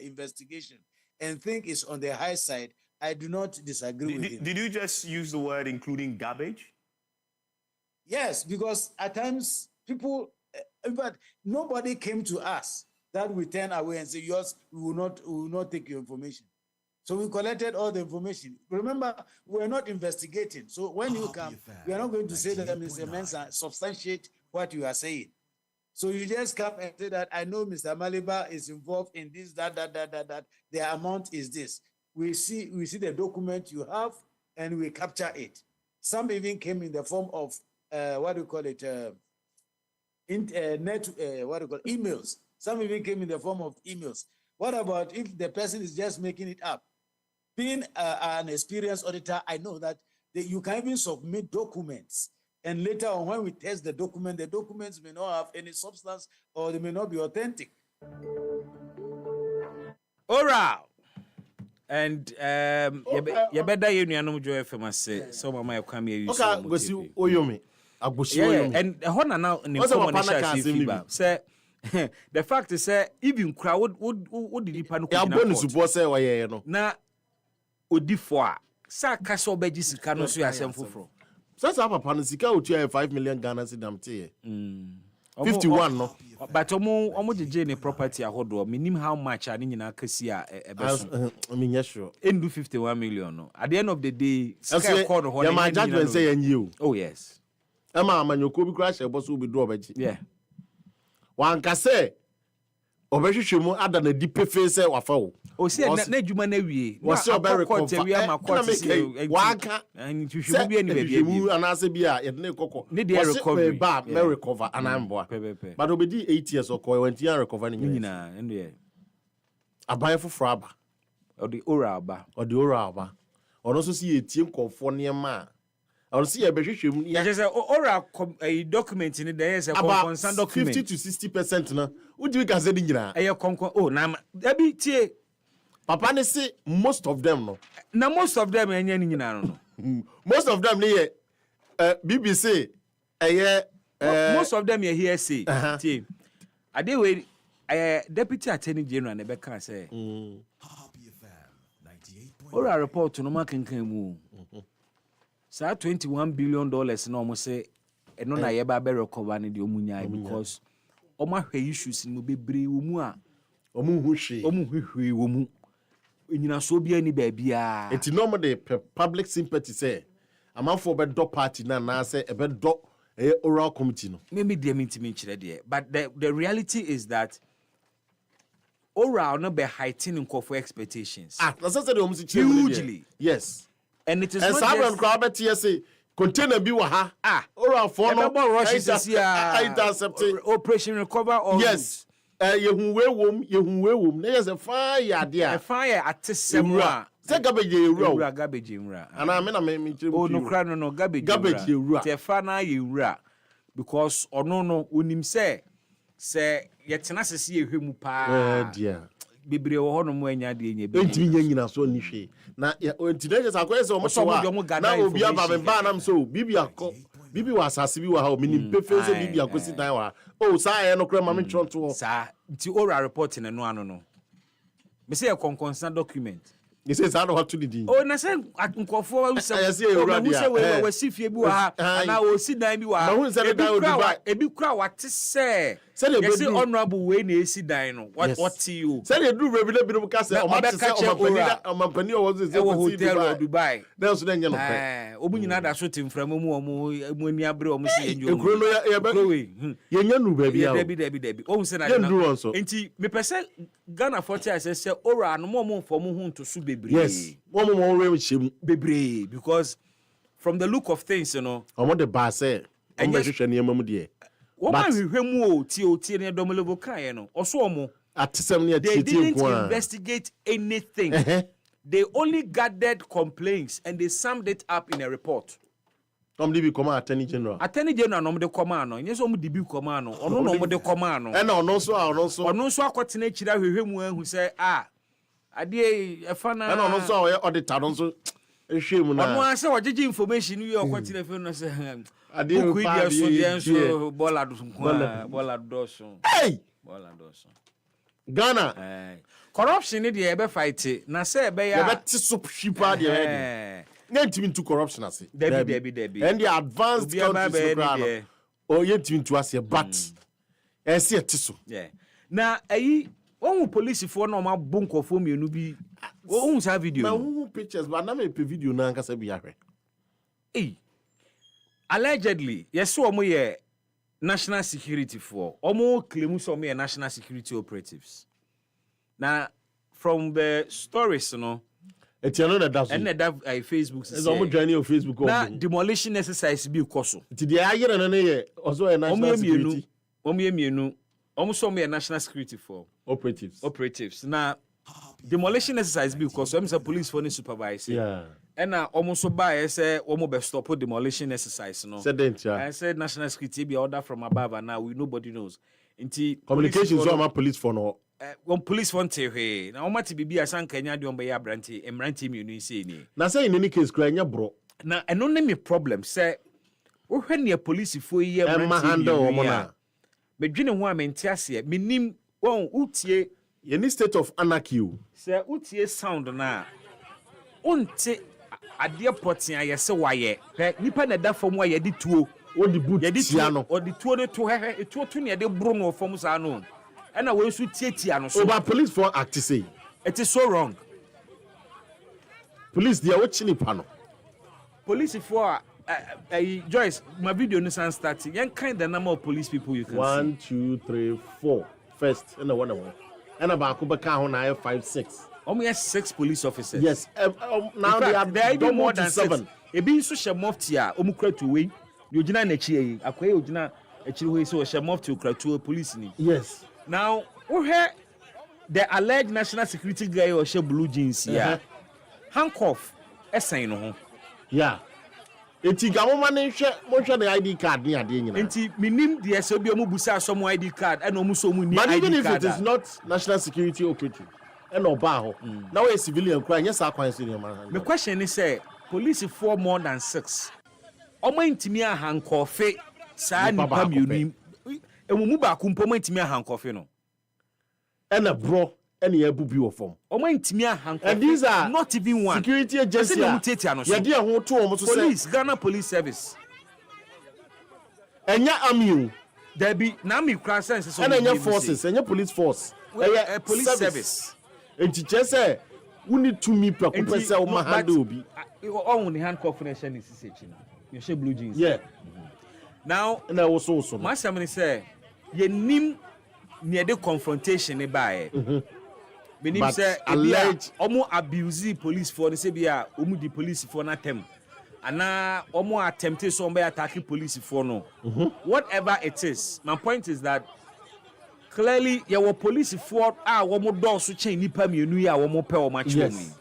investigation and think it's on the high side, I do not disagree with him. Did you just use the word including garbage? Yes, because at times people, in fact, nobody came to us that we turn away and say, yes, we will not take your information. So we collected all the information. Remember, we're not investigating. So when you come, we are not going to say that Mr. Mensah substantiate what you are saying. So you just come and say that I know Mr. Maliba is involved in this, that. The amount is this. We see the document you have and we capture it. Some even came in the form of emails. Some even came in the form of emails. What about if the person is just making it up? Being an experienced auditor, I know that you can even submit documents. And later on, when we test the documents may not have any substance or they may not be authentic. All right. And you better you know Joy FM say so mama come here. Okay, go see Oyomi. Yeah, and Hona now in the say the fact is even crowd would the pan ya bonus bo say oye no na odifo a sa ka so obeji sika no so yasem foforo sasa papa no sika otua 5 million Ghana cedam te 51 no but omo jeje ne property ahodo minim how much ani nyina kasi a ebeso I mean yes sure endu 51 million no at the end of the day sika call no ya my judgment say yan you oh yes ama amanyoko bi crash ebo so obi do obeji yeah wanka say obehwehwe mu ada na di pefe say wafa wo o se na adwuma na wie na akọkọ wi ama court say wanka and hwehwe bi ani bia bi anase bia ye de kokọ ne dey recovery ba me recover anamboa but obedi 8 years okoy wanti an recover ni nyina ende aban foforo aba o the oral aba ono so si etie nkofo niema I will see a behwehwem ya just oral a document in there is a consent document 50 to 60% na udi ka say nyina e konkon oh na abi tie papa ne say most of them no na most of them enya ni nyina no most of them ne BBC most of them here say tie ade we deputy attorney general na be kan say oral report no makenkan mu sa $21 billion na omo say eno na ye ba be recover ne de omunya because omo hwe issues ni mo bebre wo mu a omo hwe wo mu enyina so bia ni ba bia enti normal the public sympathy say amanfo be do party na say e be do oral committee no me de me kire de but the reality is that oral no be heightening for expectations that's say the omo hugely yes. And it is and not just crowd say container bi wa ha oral for no rushes intercept operation recover or yes yehu we wom na yes fire there fire atesem a say garbage ewura ana me na me chire oh no kra no garbage ewura te fa na ewura because ono no onim say yetena sese ehwemu pa dear bebre wo hono mo anya de nya be ntimi nya nyina so ni hwe na ntinaje sakoye se omo so na obi aba me ba nam so bibi wa asase bi wa ha o mini pefe so bibi akosi dan wa o sa ye no kra ma me tronto sa nti oral report ne no ano no me say a consent document you say sa no what to di oh na say nkofo wa we sifie bi wa ha na o si dan bi wa ha ebi kra wa te say Said they yes, do honorable way na esi dan no. What see you? Said they do regular bit of case o ma say o ma pani o was say hotel or Dubai. Then so then you know. Omu nyina da so timfra mu ani abre o mu se enjo. Ekro no ye nya nu ba bia o. Debi. O se na na. Enti me pese Ghana 40 say ora no mo for mu hu to so bebre. Yes. Mo we shim bebre because from the look of things, you know. I want the bar say. I'm going to show you my dear. What we mu TOT ne domelevo kan no. Oso omo. They didn't investigate anything. They only gathered complaints and they summed it up in a report. Somebody become Attorney General. Attorney General no de command no. Yes, omo DB command no. Ono no mo de command no. And ono so akotene chira hwehwe mu ahu say ade e fa na. And ono so auditor no so ehwe mu na. Ono ase ojeje information wi okotene fe no say ade ku dia so bola do so. Hey! Bola do so. Ghana. Corruption ni dey be fight na say be ya. Be tisop shipa dey ready. Get into corruption as Debi. And the advanced countries oh yet into as but see tiso. Yeah. Na one police for no ma bunko for me no bi. Who have video? Na who pictures but na me pe video na nka se bi ahwe. Allegedly, yes omo ye national security for. Omo claim so me national security operatives. Now from the stories, you know, it's another does. And that Facebook is almost joining your Facebook. Now demolition exercise be koso. Ti the ayer and an also a national security. Almost some national security for operatives. Now demolition exercise be koso. I'm a police for the supervisor. Yeah. And now almost so by say almost be stop demolition exercise. No. I said national security be order from above, and now nobody knows. Communications so am police for no. One police want to hey. Now what be asan Kenya do be abranti emranti mi unu say ni. Na say in any case kranya bro. Na eno ne me problem say wo hwe ne police fo yi emranti handle wo na. Me dwene ho a mente ase me nim won utie any state of anarchy. Say utie sound na unte ade potin ayese waye. Nipa na da fom waye di tuo. O di boot tia no. O di tuo ne to hehe etuo to ne de bro no fom sa no. And I will tietia no so. Over police for act say. It is so wrong. Police they are watching it panel. Police for Joyce, my video no sound starting. Yan kind the number of police people you can 1, 2, 3, 4. First, and one. And about Kubaka on I 5, 6. Almost 6 police officers. Yes. Now fact, they are more than 7. 6. E be so she moftia omukra to we. You jina na chi akwai ojina achiri we so she moftia okra to police ni. Yes. Now, we hear the alleged national security guy or she blue jeans yeah. Handcuff esen no ho. Yeah. Enti ga mo man mo hwe the ID card ni ade nyina. Enti minim the so bi omu busa some ID card and omu so mu ni ID card. But even if it is not national security operative and oba ho. Now a civilian cry yes akwan so ni man. The question is say police for more than 6. Omo ntimi a handcuff sa nipa mienu. Emu ba kumpo mantimi a handcuff no. And a bro any abubi of form. And these are not even one security agency. Yeah, dear who to police, Ghana Police Service. And ya amu. There be Nami Crassens and your forces and your police force. A police service. And teacher say, we need to meet Professor Mahadobi. Only handcuff nation is you show blue jeans. Yeah. Now, and I was also. My somebody say, ye nim near the confrontation nearby. Meaning say alleged omo abuse police for the sebia omu di police for na tem. Ana omo attempted somebody attacking police for no. Whatever it is, my point is that clearly you were police for omo do so chain nipa mienu ya omo pe omo achwe.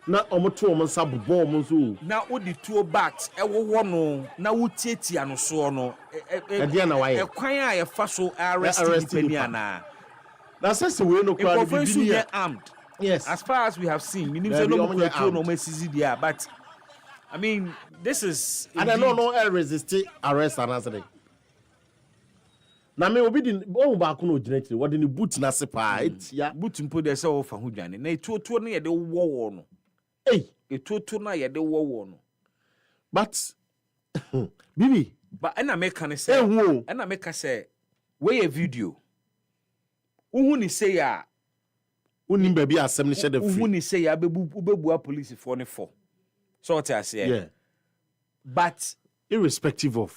Na omo to omo sabubo omo so. Na odi two backs e wo no na wo tietia no so no. E dia na waye. E kwan a ye fa so arrest nipa ni ana. Now, since we no crowd be armed. Yes. As far as we have seen, we need to know no there. But I mean, this is. And I don't know resist arrest and answer. Now, me obi di o ba ko no generate. What the boot na sepa it ya boot mpo de se wo fa ho dwane. Na etuotuo na ye de wo no. Hey, etuotuo na ye de wo no. But Bibi, but na make can say. And I make say Where a video. Uhuni say ya. Unim baby asem ni share the free. Uhuni say ya bebu police for ne for. So what I say. Yeah. But irrespective of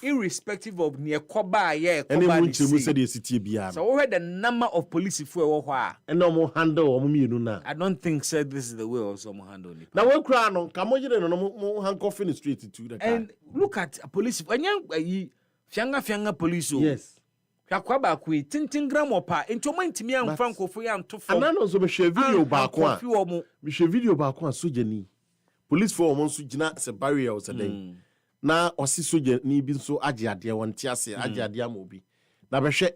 near Koba, yeah, any which we said the city bia. So what the number of police for what? And no more handle or me na. I don't think said this is the way or some handle it. Now when cry no, come on, you no more handcuff in the street to the car. And look at a police when you fianga police. Yes. Yakwaba kwi tintin gram opa enti omo ntimi an franco fo ya nto fo. Ana no so me share video back one. Me share video back one soja ni. Police for omo so gina se barrier o se den. Na osi soja ni bi so age ade won ti ase age ade am obi. Na be hwe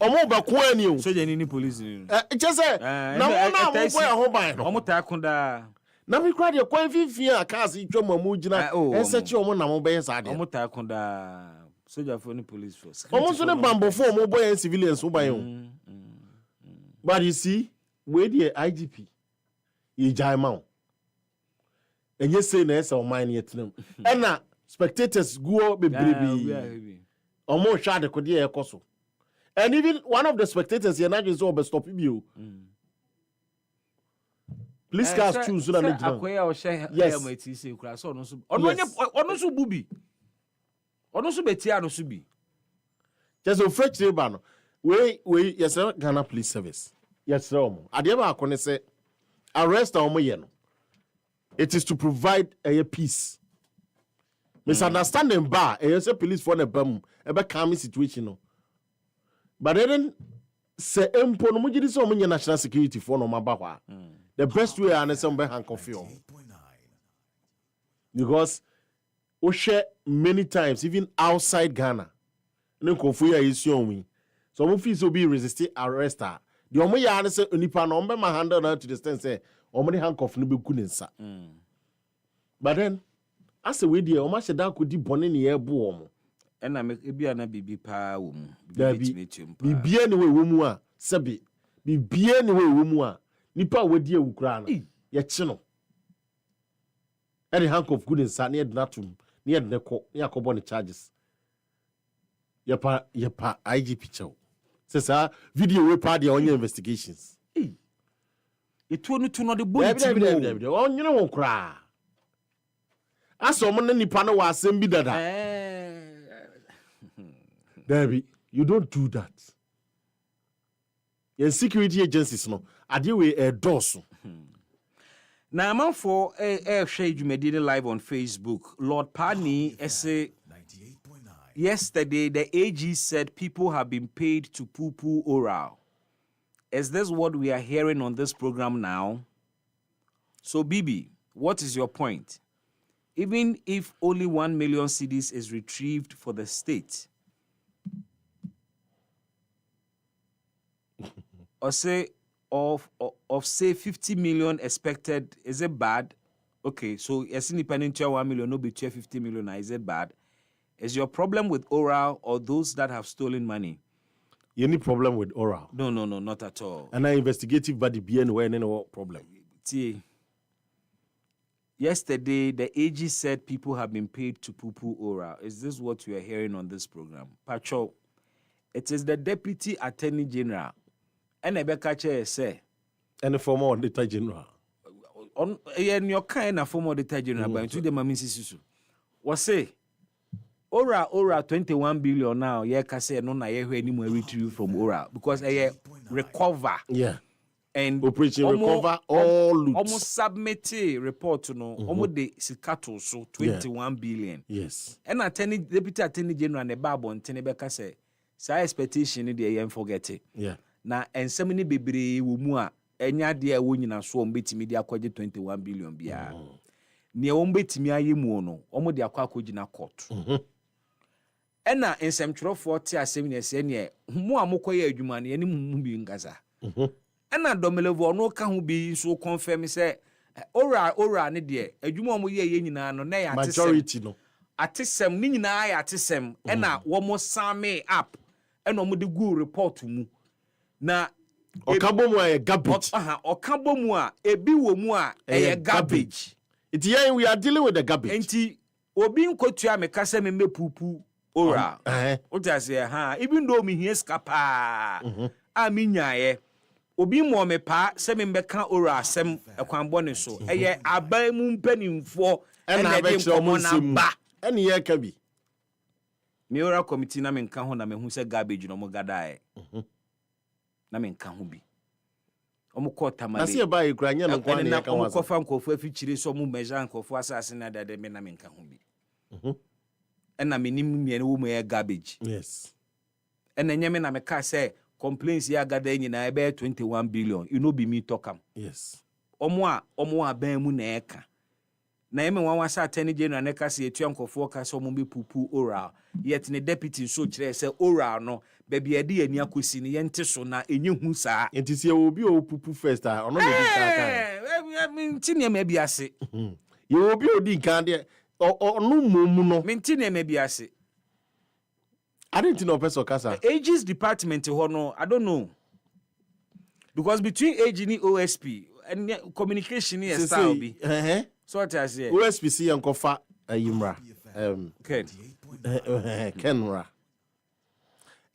omo ba ko ani o. Soja ni police ni. Je se na wona mo boy ho ban no. Omo ta konda. Na me kra de kwan fifi a cars itwa mamu gina ense che omo na mo be sa de. Omo ta konda. Soldier for any police force. Almost on a bamboo for more boy and civilians who buy But you see, where the IGP, you jaimao. And you say, Ness or mine yet. And now, spectators go up, baby. Almost shot the Kodia Koso. And even one of the spectators here, not just over stop you. Please cast choose so that yes. Onosu bubi. Ono so betia no so bi. Just a fresh labor no. We yes Ghana Police Service. Yes omo. Ade ba akone say arrest omo ye no. It is to provide a peace. Misunderstanding ba e say police for na bam e be calm situation no. But then say empo no mugidi so omo national security for no maba hwa. The best way and say mbe handcuff you. Because we share many times, even outside Ghana. No confuya is showing. So we feel so be resisting arrest. The only ya say unipa no mbe ma handle now to the extent say omani handcuff no be kunensa. But then as a way there, o ma sheda ko di bone ne ebo omo. E na me bia na bibi pa wo mu. Bibi ne we wo mu a sebi. Bibi ne we wo mu a nipa wadi awukura no. Ye chi no. E the handcuff kunensa ne ednatum. Near the Yakobon charges. Yapa IGP chow. Says video we party on your investigations. It won't to know the bullet. Oh, you know, cry. I saw money panel was send be that. Debbie, you don't do that. Your security agencies no. I deal with a dorsal. Now, I'm for a shade you made live on Facebook. Lord Pani, say yesterday the AG said people have been paid to poo-poo oral. Is this what we are hearing on this program now? So, Bibi, what is your point? Even if only 1 million cedis is retrieved for the state, or say of say 50 million expected, is it bad? Okay, so yes, independent 1 million, no be 50 million, is it bad? Is your problem with oral or those that have stolen money? Any problem with oral? No, not at all. And an investigative body being where no problem. See, yesterday the AG said people have been paid to poo-poo oral. Is this what you are hearing on this program? Pacho, it is the Deputy Attorney General. And Rebecca Chair say, and the former Auditor General. On your kind of former Auditor General, but to the Mamisi was say, Ora 21 billion now, yeah, Kase, no, I hear any more retrieve from Ora because I recover. Yeah. And operation recover all loot. Almost submit a report to know almost the Sikato so 21 billion. Yes. And Deputy Attorney General and the Babo and Tenebeka say, say expectation in the end forget it. Yeah. Na ensemini bebre wo mu a enya de a wonyina so ombetimi de akwaje 21 billion bia ne ombetimi ayemu no omo de akwa court ena ensemtwerofo te asem ne se ne mu amokoye adwuma ne mu bi ngaza ena domelevo no ka ho bi so confirm se ora ne de adwuma omo ye nyina no na ya majority no atesem ni nyina ya atesem ena wo mo same up ena omo de go report mu na okabomu a garbage. Okabomu a ebi wo mu a garbage. It's here we are dealing with the garbage. Enti obi nkotua me kasa me pupu oral. What I say, even though me here scapa, I mean, yeah, obi mo me pa, se me beka oral, sem a quambone so. Eye, abai mum penny for, and I didn't come on ba. Any year can be. Me oral committee na me nka ho na me hu se garbage no mo gadae. Na me nka ho bi. Omo ko tamale. Na se ba e kura nya no kwa na ka wa. Omo ko fa nkofo afichire so omo measure nkofo asase na dade me na me nka ho bi. And me nim me wo mo garbage. Yes. And nyame na me ka say complaints ya gada nyina e be 21 billion. You know be me talk am. Yes. Omo aban mu na eka. Na eme wan wasa attorney general na ka se etua nkofo ka so omo be pupu oral. Yet ne deputy so kire say oral no baby e de ani akosi ne yente so na enye hu saa. Enti se obi o pupu first ah ono no di kan. Minti ne ma bi ase. Ye obi o di kan de onu momu no. Minti ne ma bi ase. I didn't know person kasa. Ages department ho no, I don't know. Because between AG and OSP and communication is style be. So what I say. OSP see yankofa ayimra. Kenra.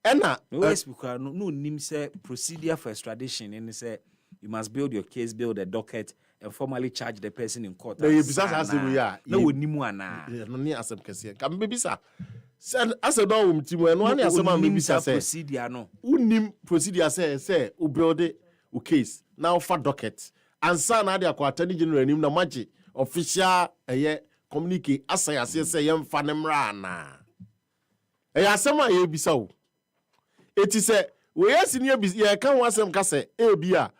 Enna OSP no nim say procedure for extradition and say you must build your case, build a docket and formally charge the person in court. No you bisa as we are. No nimu ana. No ni asem kese. Kam be bisa. Asa don wo mtimu eno ani asema me bisa say procedure no unim procedure say u build a case now for docket ansa na dey akwata ni general nim na magic official communicate asa say yem fa ne mra na asema ye bisa wo eti say we yes ni ye kan wo asem ka say bi a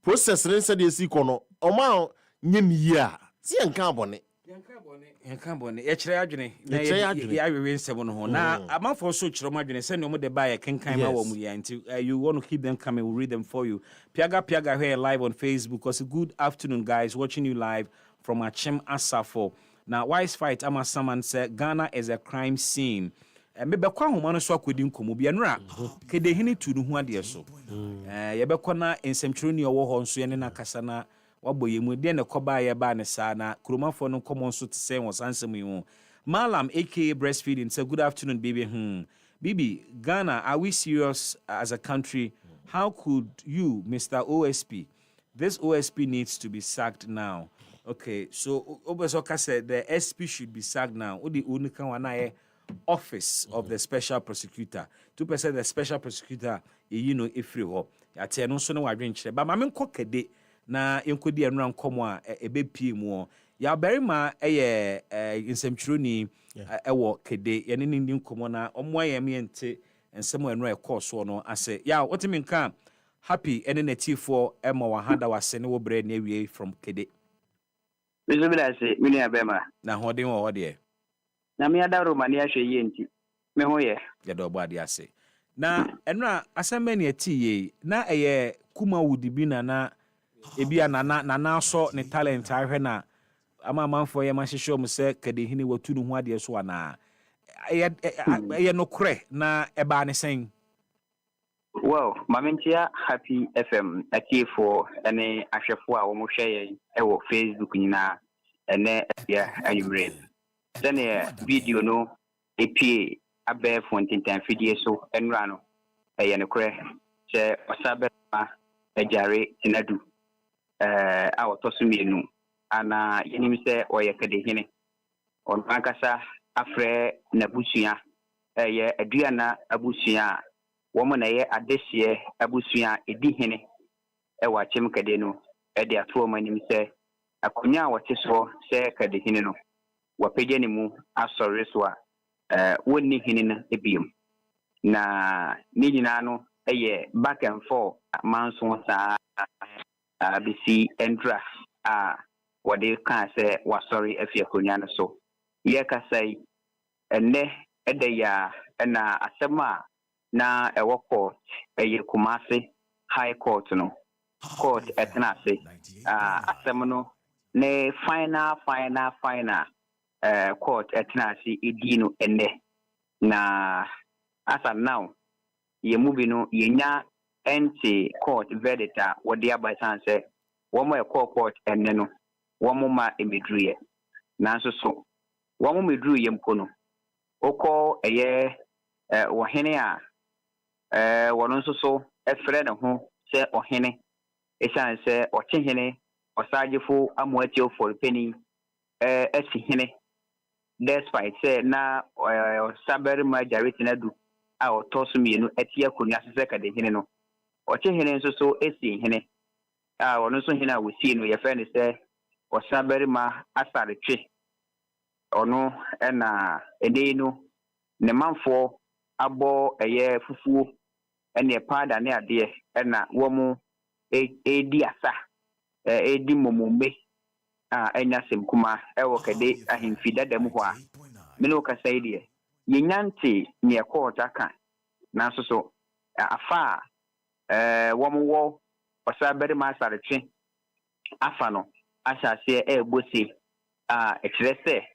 process re say dey si kono o ma nyem yi a si en kan abone Yanka bone e kire adwene na ya wewe nsem no ho na amanfo so kire mo adwene se ne mo de ba ye kenkan ma wo mu ya nti you want to keep them coming, we'll read them for you. Piaga here live on Facebook. Because good afternoon guys, watching you live from Achim Asafo. Now wise fight ama someone said Ghana is a crime scene. Me be kwa homa no so akodi nkomo bia nra kede hini tu no ho ade so ye be kona ensɛmtwerɛ ni owo ho nso ye ne na kasa na waboye mu de ne koba ye ba ne sa na kromafo no komo so te sɛ won sansem yi Malam aka breastfeeding say good afternoon baby Bibi, Ghana, are we serious as a country? How could you, Mr. OSP? This OSP needs to be sacked now. Okay, so Obesoka said the SP should be sacked now. Odi unika wanaye office of the special prosecutor. 2% the special prosecutor, ifri ho. Yate no so no wadwen kire. Ba mamen kokede na enkodi enra nkomo a ebepie mu. Ya berima nsɛmtwerɛni ɛwɔ kede yɛne ne ndi nkomo na ɔmo ayɛ me ente nsɛm enra ɛkɔ so no ase ya wotimi nka happy ene natifo ɛma wahada wase ne wo bre ne awie from kede bizobila se mini abema na hoden wo hode na me ada romani ahwe ye nti me ho ye do bɔ ade ase na enra asɛm ne atiye na ɛyɛ kuma wudibi na ebia na so ne talent ahwe na ama manfo ye ma hwehwe mu se kade hini watu no ho ade so ana ye no kre na eba ne sen well mamentia happy fm atifo ene ahwefo a wo mo hwe ye ewo facebook nyina ene ya ayure sene video no epie abe fontintan fidie so enra no ye no kre che osabe ma ejare tinadu a wotoso mienu ana yenim se oye kade hene on ankasa afre na busua ye aduana abusua wo mo na ye adesie abusua edi hene e wa chem kade no e de ato mo anim se akonya wote so se kade hene no wa pege ne mu asore so a wonni hene no ebiem na ni nyina no ye back and forth manso sa abisi endra wade kan se wasori afia konya no so ye ka sai enne edeya na asema na ewo court eye Kumasi high court no court etnase asema no ne final court etnase edino enne na asa now ye movie no yenya ente court verdict wade abasan se womo e court enne no womo ma emedruye nanso so womo medruye mpo no oko eye ohene a wono nso so efre ne ho se ohene esan se ochehene osagefo amoatio for penny esihene despite say na sabere ma jareti na du a otoso mienu etia konua sese ka de hene no ochehene nso so esihene a wono nso hene a wosie no ye fe ne se osabere ma asare twe ono na ede no ne manfo abo eye fufuo ene pada ne ade na wo mu edi asa edi momombe enya semkuma ewo kede ahimfi dadam ho a mene o kasa ide yenyante ne ekota ka na so afa wo mu wo osabere ma asare twe afa no asase ebosi ekirese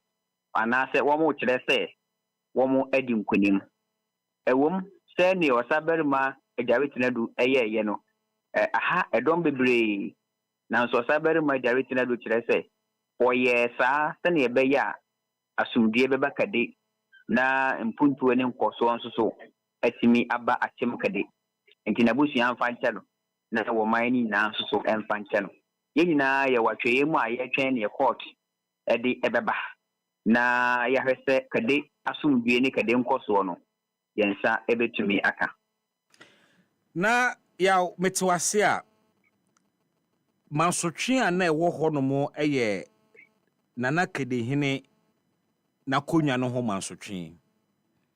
anase wo mu kirese wo mu edi nkonim ewom se ne osabere ma ejaweti na du eye no aha edom bebre na so osabere ma ejaweti na du kirese oye sa se ne ebe ya asumdie beba kade na mpuntu ne nkoso nso so atimi aba atem kade enti na busu amfa nche no na wo mani na nso so amfa nche no yenyina ye watwe mu a ye twen ne court edi ebeba na ya hwese kade asumdie ne kade nkoso no yensa ebetumi aka na ya metwase a mansotwe a na ewo ho no mo eye nana kade hene na konwa no ho mansotwe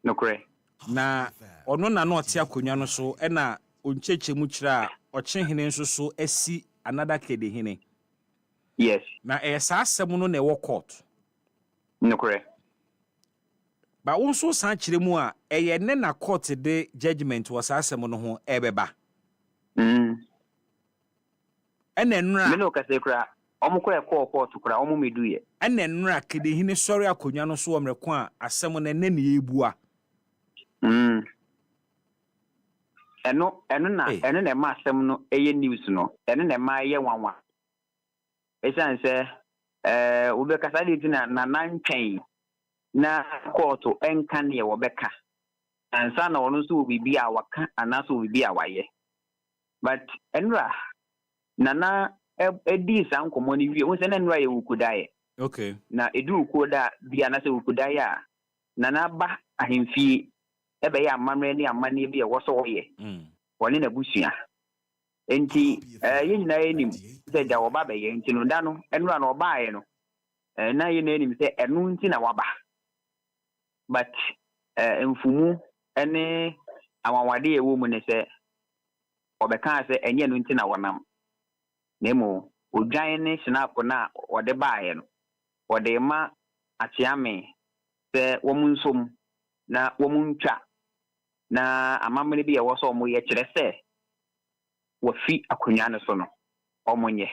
nokre na ono na no ote akonwa no so e na oncheche mu kira oche hene nso so asi another kade hene yes na sa asem no na ewo court nokre ba wonso san kire mu a eye ne na court de judgment was asem no ho ebeba ene nra me no kase kra omukọ ekọ court kra omu meduye ene nra kede hine sori akonwa no so omreko a asem no ne ne ebua eno na ma asem no eye news no eno na ma ye wanwa esan se wo be kasa de tina na nantwen na court enka ne wo beka ansa na wono so bibi a waka anaso bibi a waye but enra nana edi sankomo ni wie wonse na nra ye wukudaye okay na edu wukuda bia na se wukudaye a nana ba ahemfie ebe ya amamre ni amane bia wo so ye woni na busua enti yenyina enim se ja wo ba be ye enti no da no enra na obaaye no na ye na enim se enu nti na waba but mfumu ene awanwade ewo mu ne se obeka se enye no nti na wonam nemo odwan ne snap na wode baaye no wode ma achiame se womunsom na womuntwa na amamene bi ewo so omo ye kire se wafi akonwa ne so no omonye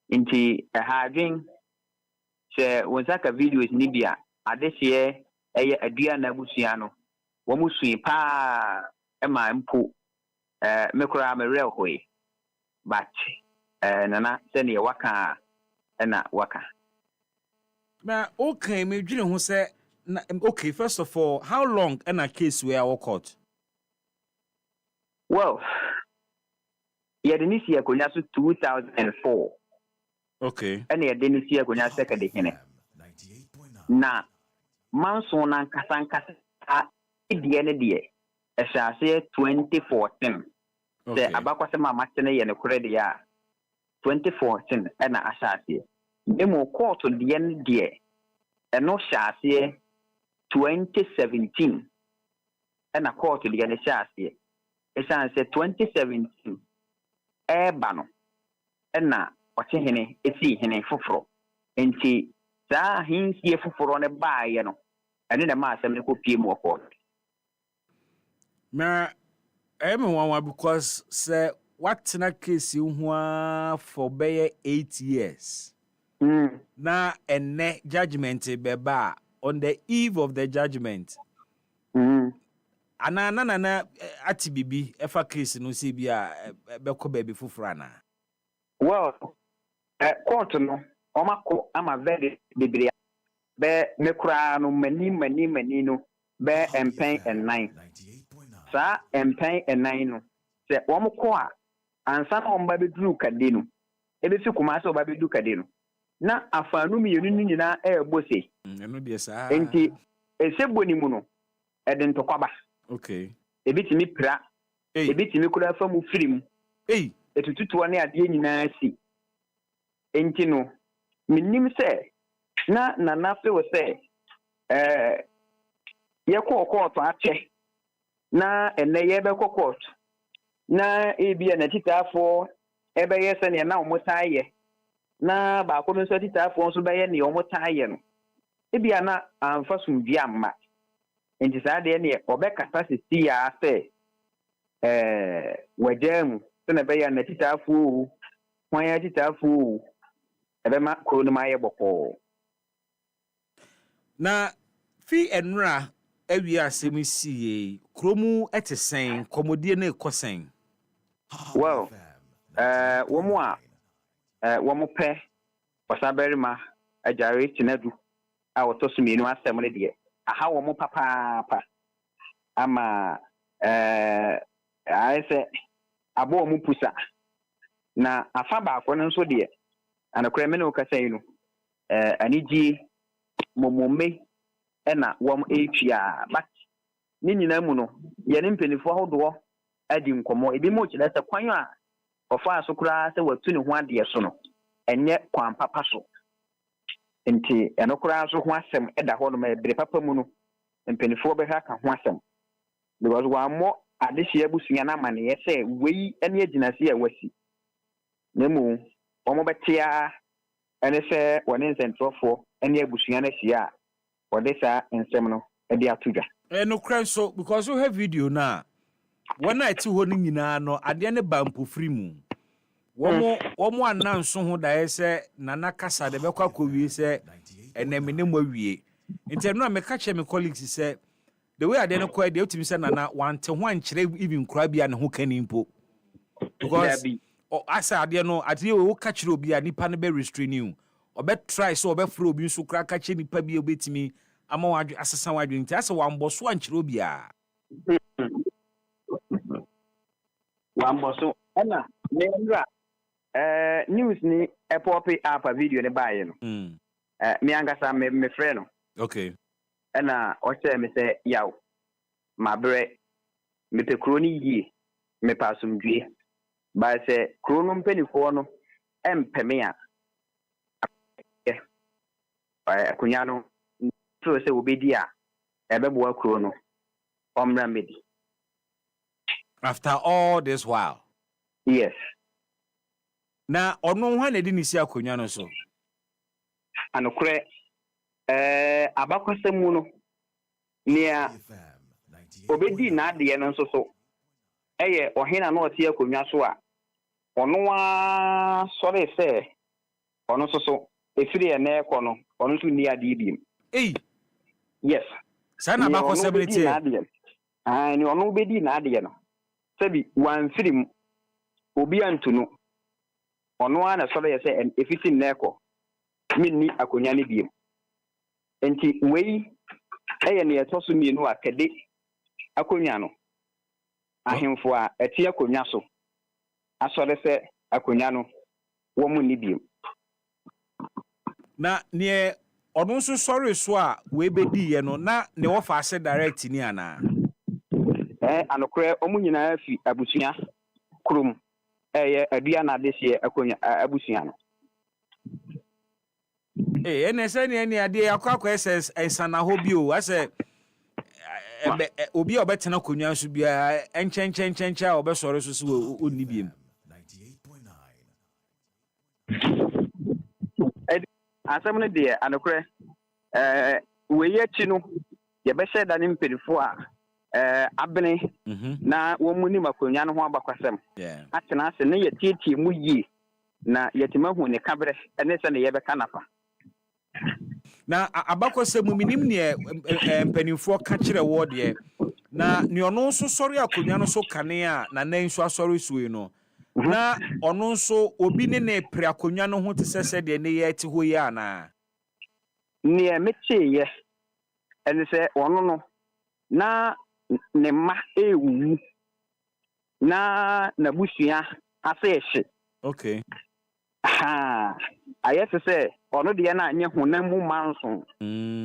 nti haadwen se wonsaka videos ni bia adehye eye adua na busua no womusui pa ema mpo mekura merel hoye but nana sene waka na waka na okay me dwene ho se okay first of all how long na case we our court well Denisi akonya so 2004 okay ene Denisi akonya second hene na manso na nkasa die ne die esase 2014 se abakwase mama tene ye ne korede ya 2014 ena asase emo court die ne die eno shase 2017 ena court die ne shase esase 2017 eba no ena oche hene eti hene foforo enti sa hinsie foforo ne baaye no ene na ma asem ne ko pie mu court na everyone because say what na case you for be 8 years na ene judgment beba on the eve of the judgment ana ati bibi efa case no se bia beko baby fufura na well court no omako ama very bebre be me kura no mani no be empen and 9 sa empen and 9 no se wo mo ko a ansa na omba be duru kade no ebe fi kuma se oba be duru kade no na afanu mi yenu nyina bose eno de sa enti ese boni mu no ede ntokwaba okay ebi timi pra ebi timi kura fa mu firim etututu ne ade nyina si enti no minim se na fe wo se ye ko to ache na ene ye be ko na ebi na titafo ebe ye se ne na omotaye na ba ko no so titafo so be ye ne omotaye no ebi ana amfa sumdui amma enti sa de ne obekata sisi ya se wajamu tena be ya na titafo hwan ya titafo ebe ma ko no ma ye boko na fi enra awi asem sie kromu etesen komodie na ekosen well womo pe wasaberima ajare tinadu a wotoso mienu asem ne de aha womo papa ama aise abo mu pusa na afa ba ko nso de anakora me no kasan no aniji momome ena wom etwa but ni nyina mu no ye ne mpenifo ahodo adi nkomo ebi mo kire se kwan a ofa asokura se watu ne ho ade so no enye kwan papa so enti enokura so ho asem eda ho no ma ebere papa mu no mpenifo be ha ka ho asem because wa mo ade hye abusua na mane ye se wei ene aginase a wasi nemu omo betia ene se woni nsentrofo ene abusua na hia odesa ensem no ede atudwa no kran so because we have video na when I ti ho ni nyina no ade ne bampo free mu womo ananso ho da ese nana kasa de bekwa kowie se eneme ne mo awie nti no me ka che me colleagues se the way ade ne kwa de otimi se nana wante ho ankire even kura bia ne ho kani mpo because asa ade no ade wo ka kire obi a nipa ne be restrain you obe try so obe fro obi nso kura ka che nipa bia obetimi ama wadwe asesa wadwe nti asa wamboso ankire obi a wamboso ana me news ni pop up a video ne baye no me angasa me frɛ no okay ana o se me se yaw mabre me pe kroni yi me pasum due ba se krono mpenifo no empeme a akunya no so se obedi a ebebo akro no omra medi after all this while yes na ono ho na di ni si akonya no so anokre abakwasemu no nia obedi na ade no nso so eye ohina na oti akonya so a ono a sore se ono so efiri ene ekọ no ono so ni ade bi yes sana abakwasemu ti ni ono obedi na ade no sabi wan firim obi antunu ono a na sore ye se efisi na ekọ minni akonya ne bi enti wei eye ne etoso mienu akade akonya no ahemfo a eti akonya so asore se akonya no wo mu ni bi na ne ono nso sorry so a we bedi ye no na ne wo fa ase direct ni ana anokre omu nyina fi abusua krum eye adua na de akonya abusua no ene se ne ade akwa SS ensana ho bi o ase obi a obetena konwa so bia enchenchen a obesore so so onni biem 98.9 asem ne de anokre we yechi no ye be sheda ne mpelifo a abene na wo mu ni makonwa no ho abakwasem atena ase ne ye tietie mu yi na yetima hu ne kabre ene se ne ye be kanafa na abakwasem minim ne mpanimfo ka kire wo de na ne ono nso sori akonwa no so kane a na nan nso asori suwe no na ono nso obi ne pre akonwa no ho te sese de ne ye ti ho ya na near Mitchie, and say, no, na ne ma ewu na busia asese. Okay. I have to say, ono de na anye honam mu manso.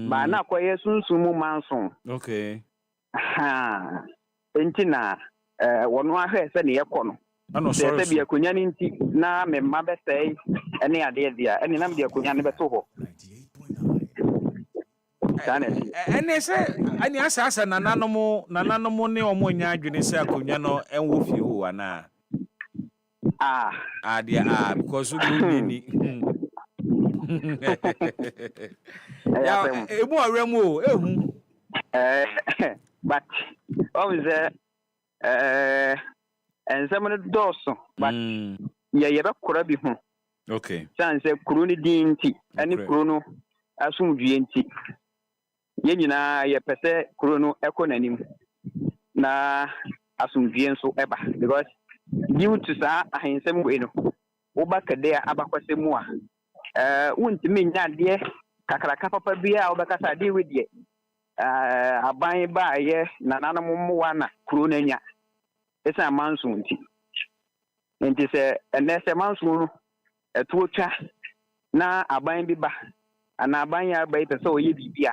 Ba na kwaye sunsun mu manso. Okay. Enti na wono ahwe se ne yekọ no. Ano sorry. Se bia konya ni nti na me mma be sei ene ade dia ene na me dia konya ne beto ho. Ene se ani asa nananom ne omo nya adwene se akonya no enwo fie ho ana. Because you ni. Yeah, emu aremu ehu. But always and some of the doors, but ye bakura bi ho. Okay. Chance kuru ni dinti, ani kuru no asum dwienti. Ye nyina ye pese kuru no ekonanim. Na asum dwen so eba because due to sa ahensem we no. Oba kede abakwase mu a wontimi nya de kakraka papa bia obekasa de we de aban ba ye nananom mu wana kuro nanya esa manso nti se enese manso no etuo twa na aban bi ba ana aban ya ba ipese oye bibia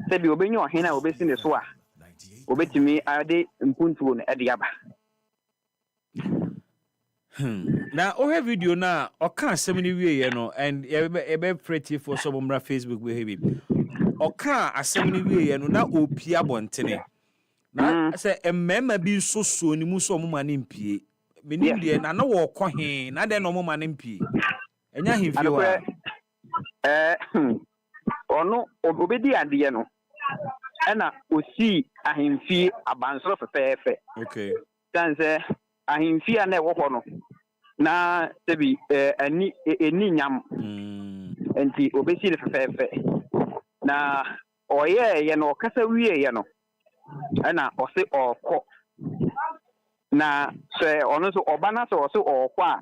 se bi obenye ohena obesi ne so a obetimi ade mpuntuo no ede aba. Now, have video now, or can't send me way, and a pretty for some on Facebook behavior. Or can't a send me way, and now Opia Bontene. Now, I say, a member be so soon, you must some man in P. Meaning, I know what coin, not then no man in P. And now he feel or no, obedi adiano. And I will see a him fee a bounce of a fair. Okay. Then ahimfia na ewo no na tebi eni nyam enti obesi le fefefe na oye ye no kasa wie ye no na ose okọ na se ono so obana so ose okọ a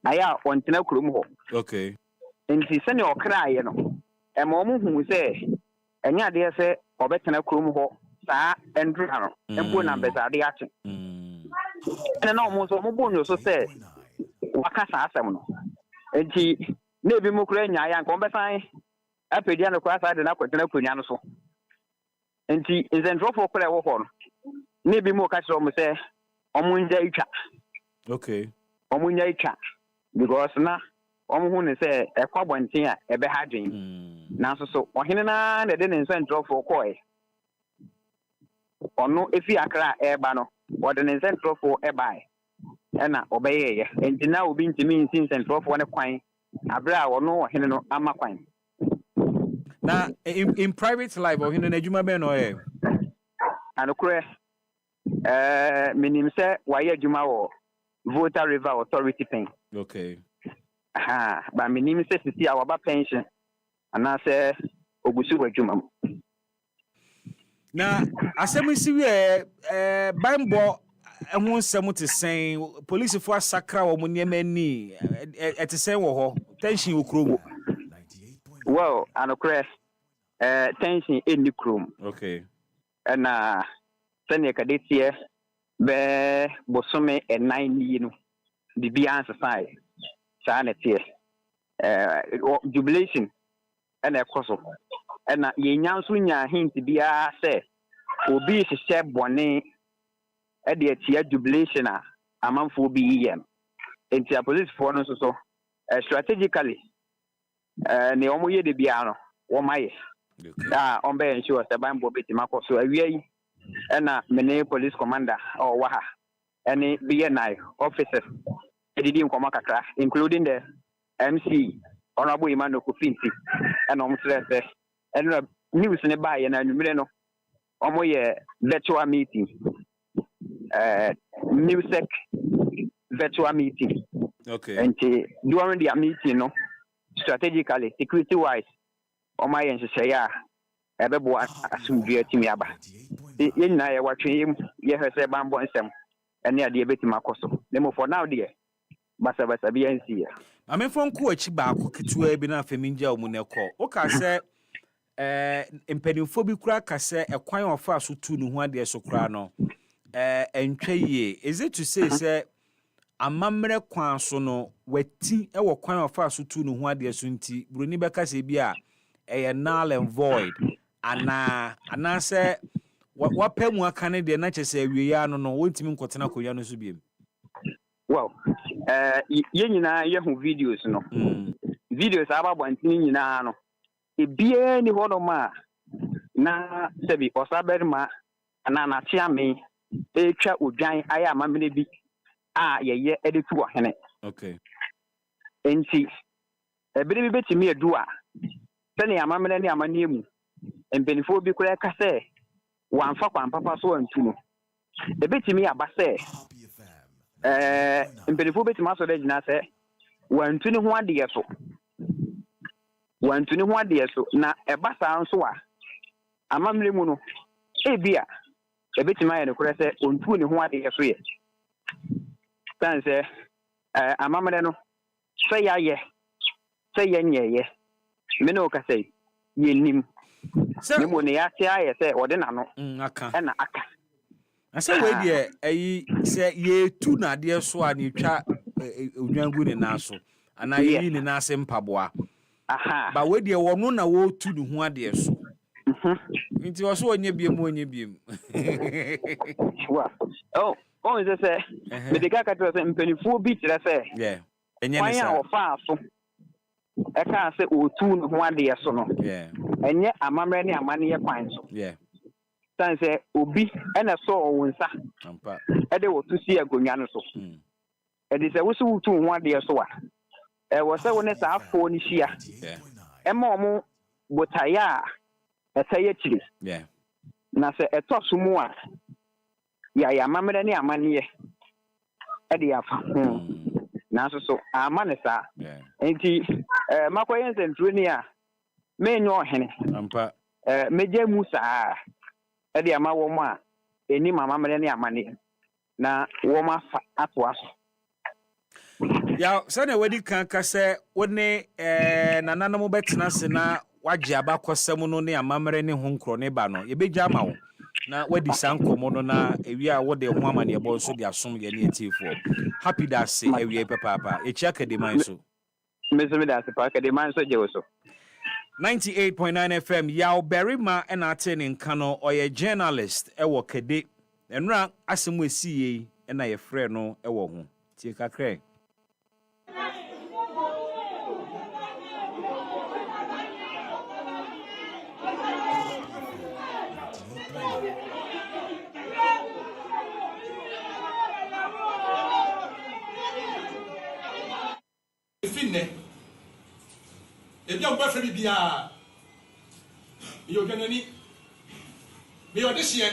aya ontena kurom ho. Okay. Enti se ne okra ye no e mo mu hu se enya de se obetena kurom ho saa endru ha no embo na bezade ache. And no more so bonus so say wakasa asem no enti na ebi mu kura nya ya nko besan apedia no kwa sa de na kwetena kunya no so enti nzentro kura wo ho no na ebi mu ka kire o mu say omunja itwa. Okay. Omunya itwa because na omu ne say ekwa bonten a ebe ha dwen na so ohene na de ne nzentro koi ono efi akra eba no what an incentral for a buy. And obey, and now being to me in central for one coin. Abra or no, Hino, Ama coin. Now, in private life or in an Ejuma Ben or and a cray, meaning, sir, why a Juma or Voter River Authority paying. Okay. But my name says to see our pension, and I say, Obusu Juma. Now, as I see, Bambo, and one some to say, police for Sakra or Munyameni at the same war, tension will crew. Well, and a crash, tension in the crew. Okay. And Sanya Kadetia, be Bosome and 9 years, the beyond society, sanity, jubilation, and a cross. And ye now soon ya hint to be a say, will be a step one at the tia jubilation a month for BEM. And the police for us so strategically, Neomo ye de Biano, or my on bay ensure the Bambo bit Marco so a way, and many police commander or Waha, any BNI officers, Edidim Comaca, including the MC, Honorable Emmanuel Kufinti, and almost and news in the buy and no virtual meeting. Music virtual meeting. Okay. And during the meeting, no, strategically, security wise, my and say, everyone assume via Timiaba. In I watching him, ye has a bamboo and some, and near the bit Macoso. Nemo for now, dear. Basa BNC. I mean, from Coach Baku to a Bina Feminja Muneko. Okay, sir. mpanimfo bi kura kase ekwan ofa so tu no ho ade so kura no entwa yie. Is it to say amamre kwan so no wati wo kwan ofa so tu no ho ade so nti broni beka se bi a null and void ana se wapemu aka ne de na chese awiya no no wontimi nkotena koya no so biem. Well, ye nyina ye hu videos no. Videos ababo antini nyina no. Ebie ni hono ma na sebi osaberma na na tiame etwa odwan aya amamene bi a ye editu wo hene. Okay. Enti ebere bi betimi edu a sene amamene ne amane mu embenifo bi kura ka se wanfa kwan papa so antu no ebetimi abase embenifo betimi aso de gina se wantu ne ho ade yeso wantu ne ho ade yeso na ebasa nso a amamene mu no ebia ebetimi aye ne kura se ontu ne ho ade yeso ye tanse amamene no se ya ye se ye nyeye me no ka say yenim se mo ne ya se aye se ode na no aka na aka asa we de ayi se ye tu na de so a ne twa odwangu ne na so ana ye ne na se mpaboa aha ba we de wono na wo tu ne ho ade so nti wo so onye biem wa on se me de ka to se mpenifu bi tire se enye ne sa ofa so e ka se otu no ho ade so no enye amamre ne amane ye kwan so tan se obi ena so wonsa ampa e de wotu si agonwa no so e de se wo se wotu ho ade so wa e wo se wo ne sa afo ni hia e ma omo botaya e taye chiri na se eto so mu a ya amamre ne amane ye e de afa na so amane sa enti makoyen sentroni a menyo ohene ampa meje musa e de ama wo mu a eni mama mere ne amane na wo ma fa ato aso ya sane wadi kan kase woni nananom betena se na wagye abakosem no ne amamere ne honkro ne ba no ye begya ma wo na wadi sankomo no na ewia wo de ho amane ebo so de asom ye ne etifo happy that say ewia papa echi akademan so mesemi da se pa akademan so je wo so 98.9 FM yaw berima na atene nka no oye journalist ewo kede enra asem esiye na ye frɛ no ewo ho tie kakra finne e bien pas fait bia yo ganani me yo de hie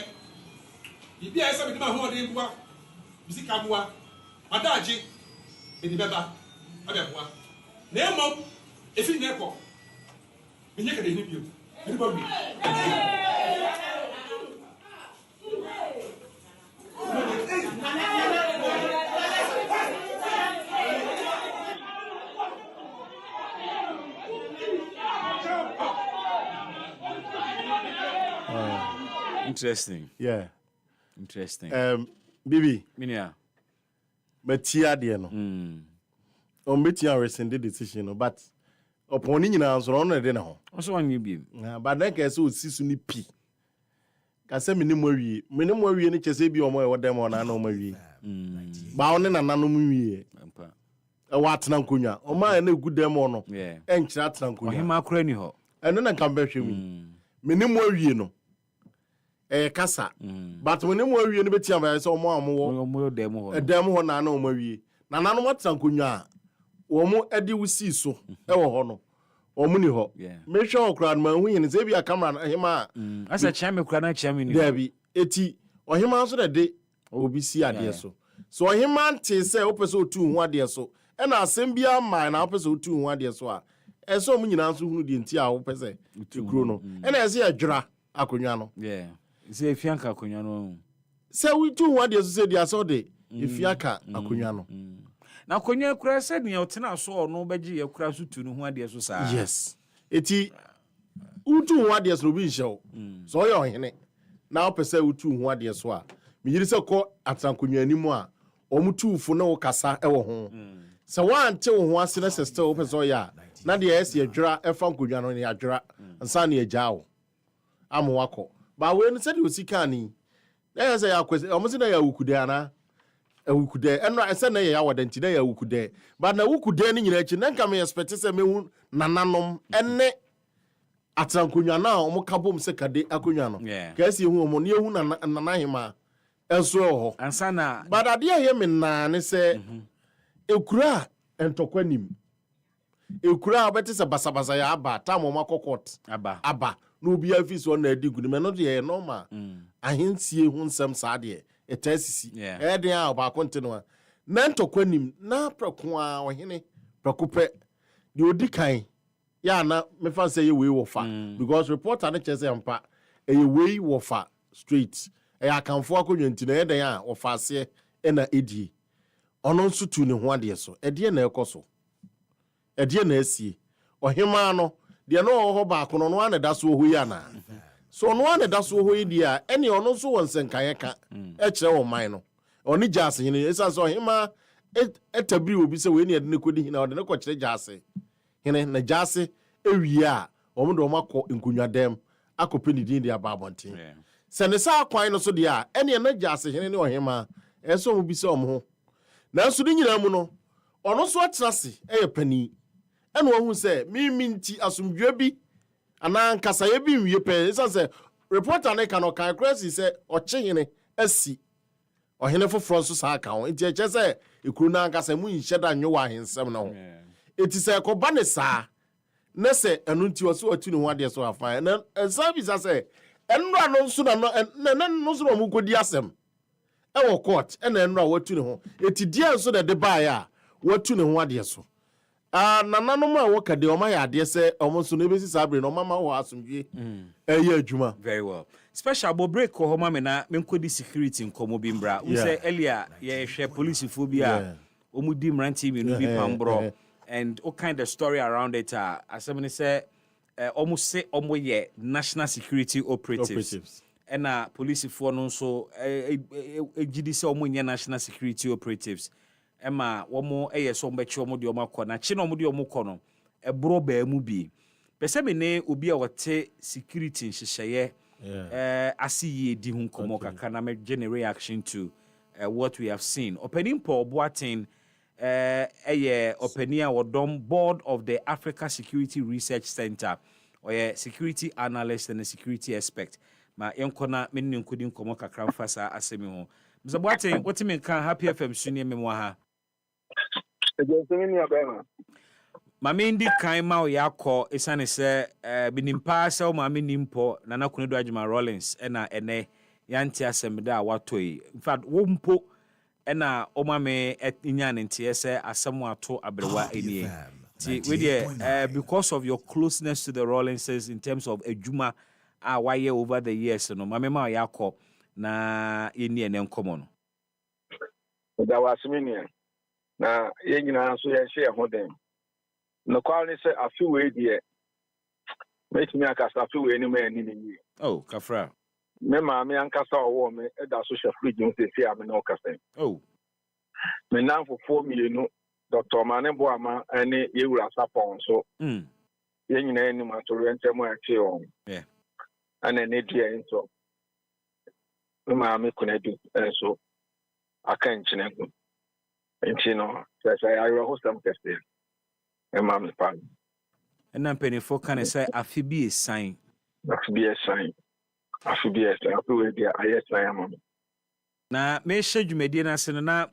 bia esa me de ma ho de bua bisika bua adaje e di beba abe bua na emo e finne ko me nye ka de ni bio e ba bi Interesting. Yeah. Interesting. Bibi. Minia. Metia de no. Metia rescind the decision no, but upon ni nyina so no de na ho. Also one you be. But then ka se osisu ni pi. Ka se minim awie ni chese bi omo e wodem ona na omo awie. Ba one na nanom wie. Ampa. E wa atena nkonwa. Oma na egu dem no. Enkyira atena nkonwa. Ohima akora ni ho. Eno na nka behwe mi. Minim awie no. Kasa but when mo awie no betia ba so mo amwo mo dem ho edem ho na na mo awie na na no matankonwa wo mo edi wusi so e wo ho no o mu ni ho me hwe okra no ma hu yin ze bia camera na hema asa chame kra na chame ni Dabi eti ohima so de obi si ade so ohima nte se opese otu hu ade so e na asem bia man na opese otu hu ade so a e so mu nyina so hunu de nti a opese tukuro no e na ese adwira akonwa no se fianka akonwa no se we tu hu ade so se dia so de fiaka akonwa no na akonwa kura se ne otena so no beji ye kura so tu no hu ade so sa yes eti utu ho ade so bi nhyew so yo hene na o pese utu ho ade so a me yiri se ko atrankonwa animu a omutuufo na wo kasa e wo ho se wante wo ho ase na sister wo pese o ya na de ese adwura e fa nkonwa no ne adwura nsa ne agya wo amo wako ba we no se de osika ni na se ya kwese o mo se na ya wukude ana wukude enra ese na ya wadanti na ya wukude ba na wukude ni nyina achi na nka me expect se mehu nananom enne atrankonwa na o mo kabom se kade akonwa no ka esi hu mo ne ehu nanahima enso ho ansa na ba da de ye me na ne se ekura entokwanim ekura obeti se basabasa ya aba tamo makokot aba no obi afis on na adi gunu me no de normal ahensie hu nsem sa de etasisi eden a ba konte no na ntokwanim na preko a ohene prekope de odikan ya na me fan say ye we wo fa because reporter na chese ampa e ye we wo fa straight e akanfo akonwa nti na eden a wo fa ase e na edie ono nso tu ne ho ade so ede na ekoso ede na asie ohema no de no ho ba kono no ane da so ho ya na so no ane da so ho yi dia ene ono nso won senkan ka e kire wo man no oni jase hine esa so ohema etabiri obi se we ne ede ne kodi hina ode ne ko kire jase hine na jase ewie a omo de omakọ nkonwa dem akọpeni din de ababonten se ne sa kwan no so de a ene na jase hine ne ohema eso mo bi se omo ho na so de nyina mu no ono so atrase pani ene wo hu se mi nti asomdwe bi ana nkasa ye bi nwie pe esa se reporter ne kan o kan crazy se oche hine asi ohene foforo so sa aka ho nti eche se ekuru na nkasa mu nhye da nwo ahensem na ho eti se ko ba ne sa na se enu nti o so atu ne ho ade so afa na service ase enra no nso na no no so mo kodi asem e wo court e na enra watu ne ho eti dia nso de ba ya watu ne ho ade so nananom a wo kade o ma ya ade se o mo so no ebesi sabre no mama wo asomdwe eye adwuma very well special bo break ko homa me na me nkodi security nkomo bi mbra we say earlier ye hwe police phobia omudi mranti mi no bi pambro and all kind of story around it asem say almost say ye national security operatives and police for no so gidi say nye national security operatives ema womo so mbechi omo de omo akọ na chi na omo de omo kọ no ebro ba mu bi pese me ne obi a wote security nhyehyeye asiye di hu komo kaka na me generate reaction to what we have seen opening Paul Boateng openia wodom board of the Africa Security Research Center or security analyst and a security expert ma yenkona menni nkodi nkomo kakra mfasa asemi ho Mr. Boateng what mean kan Happy FM sunie memwa ha ma mendi kan ma yakọ esane se binimpa se o ma menimpo na nakunedo Ajima Rollins na ene yanti asemda a watoi in fact wo mpo ena omame inyane ntie se asemu ato abrewa enie ti we because of your closeness to the Rollinses in terms of ejuma waye over the years no mame ma yakọ na yeni ene nkomo no da wasiminia na yenyina so ye hye ho dem no kwal ni se afi we die metimi akasa afi we ni ma ni ni oh kafra me ma me ankasa owo me da social fridge no se am na okasa oh me nan fofo mienu Dr. Mane Boama ene yewura sapon so yenyina ni ma to rentem achi on ana ne dia nso me ma me kunadu enso aka nchine ko nti no say ayro hostam teste e ma me pan ena penifo kan say afi bi e sign afi we dia ayesan am na me hye na se na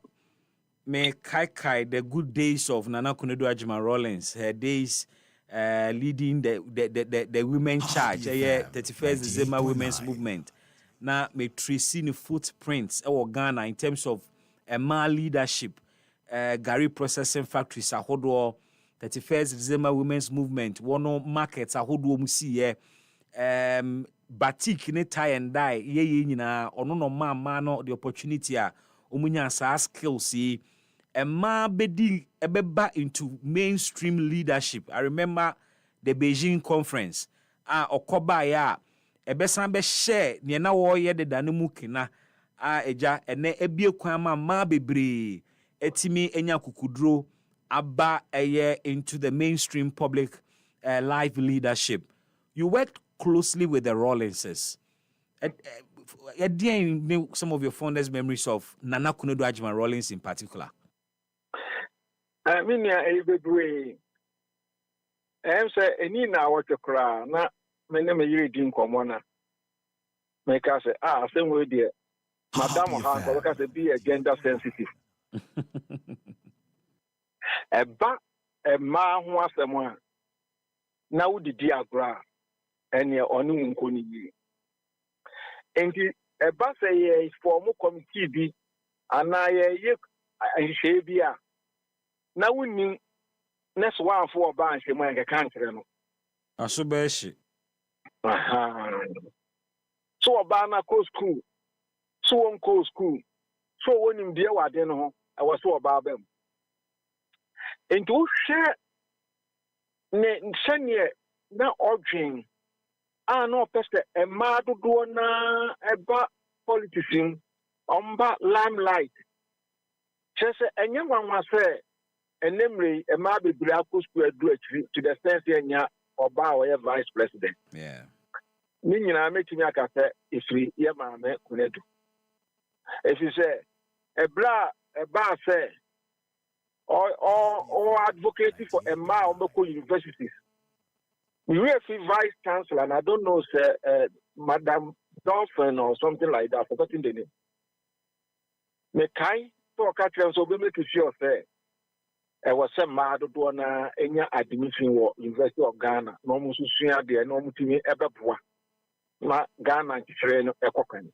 me kai the good days of Nana Kunedo Ajima Rollins, her days leading the women charge, 31st December women's movement. Now me trace the footprints of Ghana in terms of male leadership, Gary processing factories, 31st December women's movement, one markets, musi batik ne tie and dye, nyina ono no man the opportunity omunya sa skills ebeba into mainstream leadership. I remember the Beijing conference a okoba ya ebesan be share ne na wo ye deda ne mu kina a eja ene ebie kwan ma bebre etimi enya kukudro aba into the mainstream public life leadership. You worked closely with the Rawlinses. Some of your fondest memories of Nana Kunodo Ajman Rawlings in particular? I mean, I'm saying, any now what you cry, not many me didn't come on. Make us say, same way, dear. Madame Hank, because they be gender sensitive. A man who was someone now the diagram and your own kuni. And a bus a form committee be and I shabia. Now we need next one for a bunch of my country. Asubeshi. So a banner co school, so on co school, so when him dear, I didn't know I was so about them. And to share Senya na ordering no peste a mad doona about politician limelight. Just a young one was say a memory a mabi blackos to the sense or bow vice president. Yeah. Meaning I make me a cafe if we yamame kunedu. If you say a bar say or advocating for a local universities. We have a vice chancellor, and I don't know, sir, Madam Dolphin or something like that. Forgotten the name. Mekai to catch so we make sure, sir. I was some mad donor in your admission or University of Ghana. No more to there, no more to me ever poor. Ghana and train a cockney.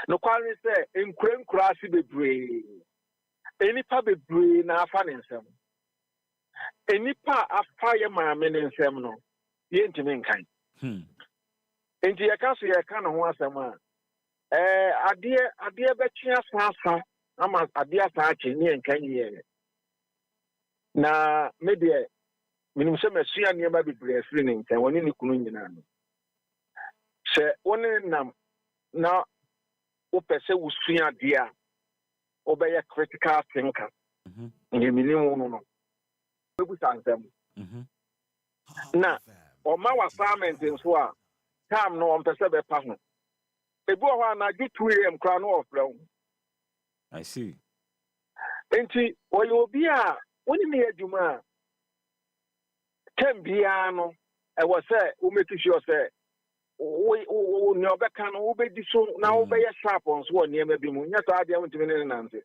No quality say in crane crassy be brave. Any public brain na finance. Any part of fireman in seminal, the intimate kind. Into your castle, you can't want some man. A dear betcha sasa, I'm a dear touching near and can you. Now, maybe minimum some nearby be breastfeeding, and one in the Kununian. Say, one in them now, Opese was free dear. Obey a critical thinker. You mean, now, or my assignment in Swa, time no one perceive a partner. A boy, I do 2 a.m. crown off brown. I see. And see, or you'll be a when you hear Juma. Can be ano, I was say, who make sure say, we never can obey this now obey a sharp on Swan near maybe moon. Yes, I don't mean an answer.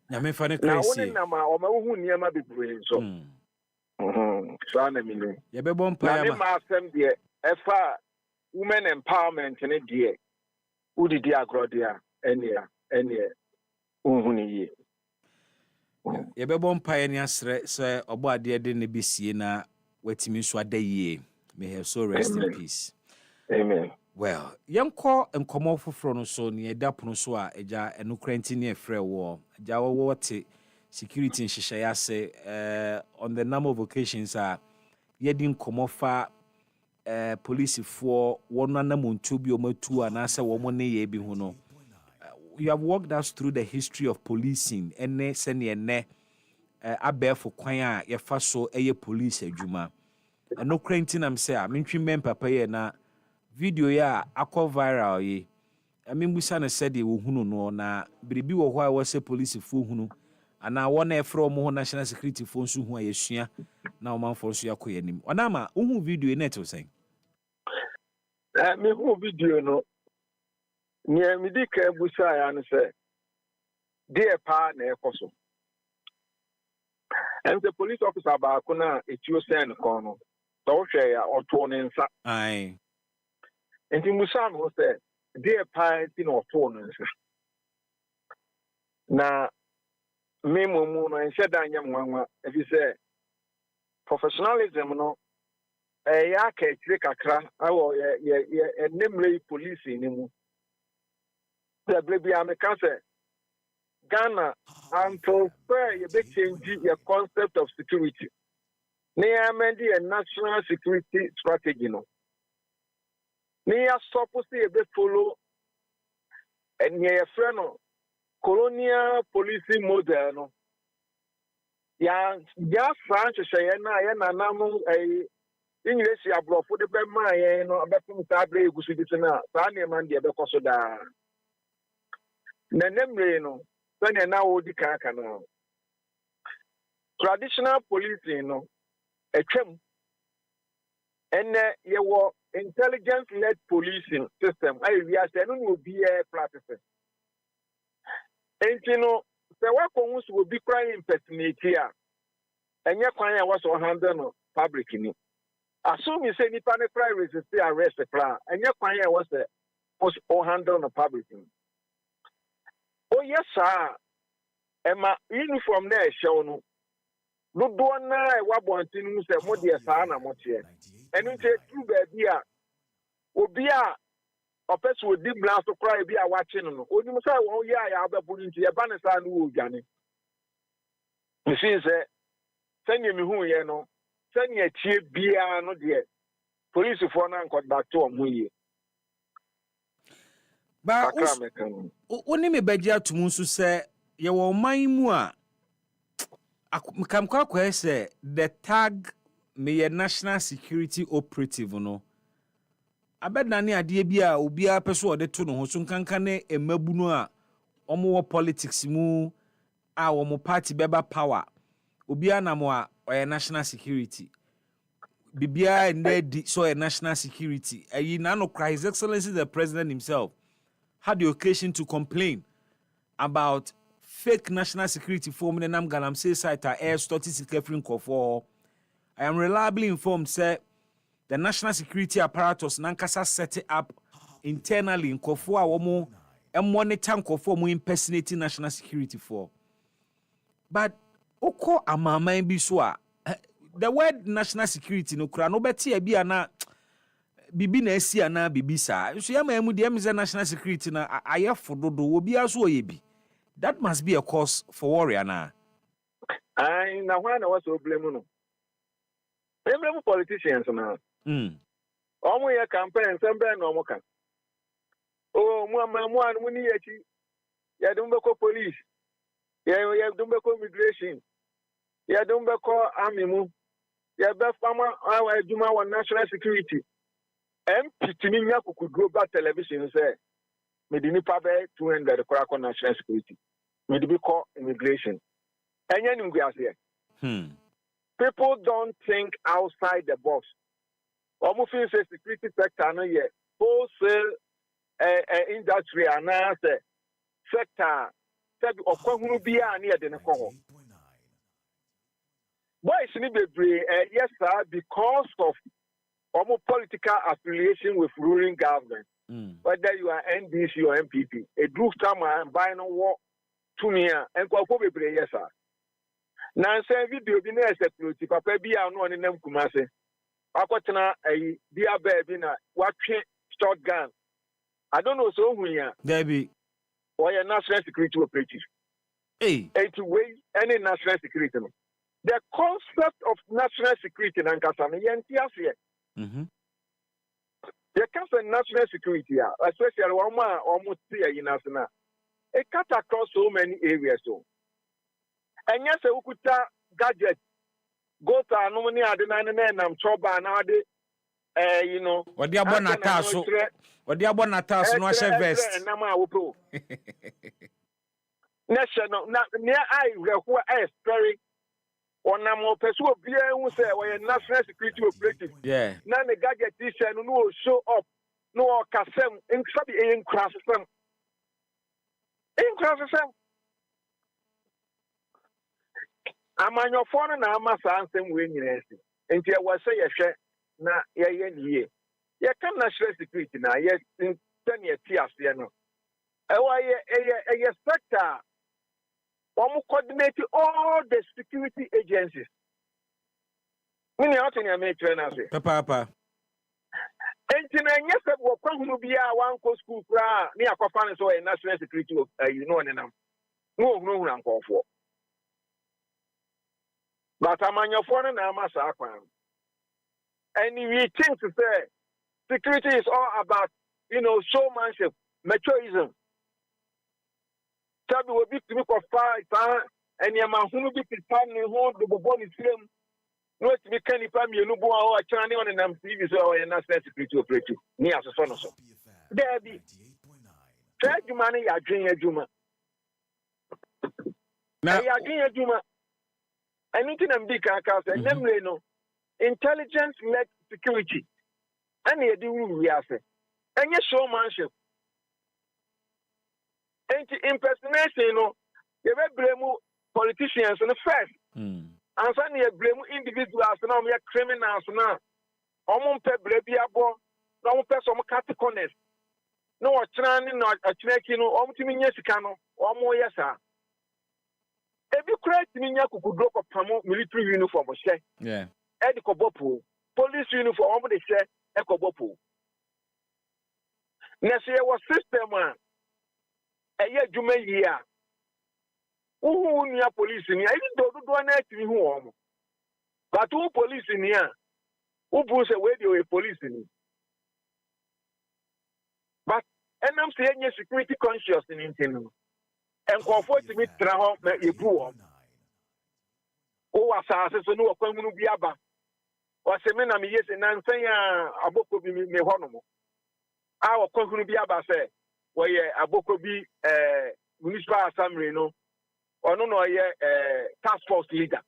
Now, me funny now, crazy. Now, or my own near my big brain. So, son, I mean, you be born by my assembly, as far women empowerment in a dear. Who did the agro dear? Any, ye. You be born pioneer, sir, or boy, dear, didn't be seen na wait me so a day. May have so rest in peace. Amen. Well, young call and come off from so near Dapunoswa, a jar and Ukrainian near Frey War. Jawa Wati security in Shishaya say on the number of occasions are yedin come off police for 1 month to be or 2 and answer 1 year be huno. You have walked us through the history of policing and ne send ne abear for kwaya your first so a police a juma. And no cranting I'm say I mean papa ye na video ya akọ viral ye. I mean we sana said they will hunu no na bribi wo ho a was a police fo hunu ana won e from ho national security phone so hu ayesua na o man for so yakoye nim. Onama hu video e net o sen. Me hu video no. Near me dik busa ya no say dey pa na ekoso. And the police officer ba ko na etio sen ko no. So share ya oto ne nsa. Aye. Enti musa no say dey pa ti no oto ne nsa. Na me mo no ense da anya nwanwa if you say professionalism no ya ka etire kakra awo ye enemre police ni mu. The baby am say Ghana until fair you be change your concept of security. near mendi a national security strategy no. Near supposed to be follow and near friend colonial policing model no. Ya French say na namu English ya bro for the bema no abepum sabre egusu ditina sa na man de bekoso da na nemre no sani na odi kaka no traditional policing no etwam ene ye wo intelligence led policing system ayi wi ase no no bi practice entino se wa ko hu so bi cry impersonate a enye kwan ya wo so handle no public ni assume say nipa ne cry resist arrest plan enye kwan ya wo se o handle no public ni oh yes sir ema uniform na e show no dodo na e wa bontin mu se mo de sa na mo tie enu nche tru ba bia obi a opeso odi bla so cry bi a wache no oni mo say won ya ya ababu nti e ba ne sa no wo dwane mfin se sanye mi hu ye no sanye tie bia no de police for na nkoda to omo ye ba oni me baji atumu nso se ye wo man mu a kamkwa kwa se the tag me national security operative no abeda ne ade bia obi a peso ode to no ho so nkanka ne emabu no a omo wo politics mu a wo mo party beba power obi anamo a oye national security bibia ndedi so a national security ayi na no His Excellency the President himself had the occasion to complain about fake national security form in Nam Galamsey site air statistical for. I am reliably informed, sir, the national security apparatus Nankasa set it up internally in Kofua Womo and monitor Kofo mu impersonating national security for. But Oko Amama Biswa, the word national security no kura no beti e bia na bibi na esi ana bibi sa so ya ma mu de national security na ayefododo obi aso oyebi. That must be a cause for worry na. Ai na hwa na waso blame no. Blame politicians na. Omo ye campaign sembe na omo kan. Oh mu anu mu ni yechi. Ya dumbe ko police. Ya dumbe ko immigration. Ya dumbe ko army mu. Ya be fama aduma wa national security. MPTini nya kuku global television say me di nipa be 200 kora ko national security. Me di be call immigration. Enya ni ngwe ase. People don't think outside the box. Omo feel say security sector no ye wholesale industry and sector said okwahunu bia na ye de ne ko. Boys ni bebre yes sir because of almost political affiliation with ruling government. Whether you are NDC or MPP, a group time and buying a war to me and go bebre yes sir. Now say video bi na security papa bi a no ne nam kumase. Akotena a dia baby na watwe shotgun. I don't know so who ya. There be or your national security operative. Hey, to weigh any national security. No. The concept of national security in Ankasana, the concept of national security, especially one almost here in Asana, it cut across so many areas. So, and yes, we could gadget go to a nominee at the 99 and Choba nowadays. You know, what the abonataso, what the abonataso, no share vest. National, near I who are very. On a more person who say we national security operative. Yeah. Now the gadget this and no show up, no kasem in sabi in class system. In class system. I'm on your phone na ama ansem we nyina si. Enti e was say ye na ye nie. Ye kan national security na ye in 10 years ase no. E wa ye sector coordinate all the security agencies. Many out in your matron as it. Papa. And yes, what come to be a one co school near Cofan so a national security of you know, and no, call for. But amanyɔfoɔ no na ama saa kwan. And we think to say security is all about, showmanship, machoism. Sabi will be to me for five, and Yamahunu be to family hold the body film. No, to be canny family, no boy or China on an TV or an national security operative. Near the son of so. There be. Try you money, I drink a Juma. Now, I drink a Juma. Anything I'm big, I can't say, namely, no. Intelligence-led security. And you do we are saying. And you showmanship. And impersonation, you will blame politicians in the first. And suddenly you blame individuals, now we are criminals now. Almost pay brebiabo, no pay some categories. No, a training, not a tracking, or Timiniasicano, or more yes, sir. Every credit Timinia could drop a promote military uniform, yeah. Edikobopu, police uniform, they say, Ekobopu. Next year was system, a year Juma year. Who near police in here? I don't do anything home. But who police in here? Who puts away the police in here? But, and I'm saying, security conscious in Intino. And comfort me, Traho, you poor. Oh, assassins, no, Kwamu Biaba. Or Semena, yes, and I'm saying, Aboko be me honomo. Our Kwamu Biaba say, where Aboko be municipal assembly, no, or no, task force leader.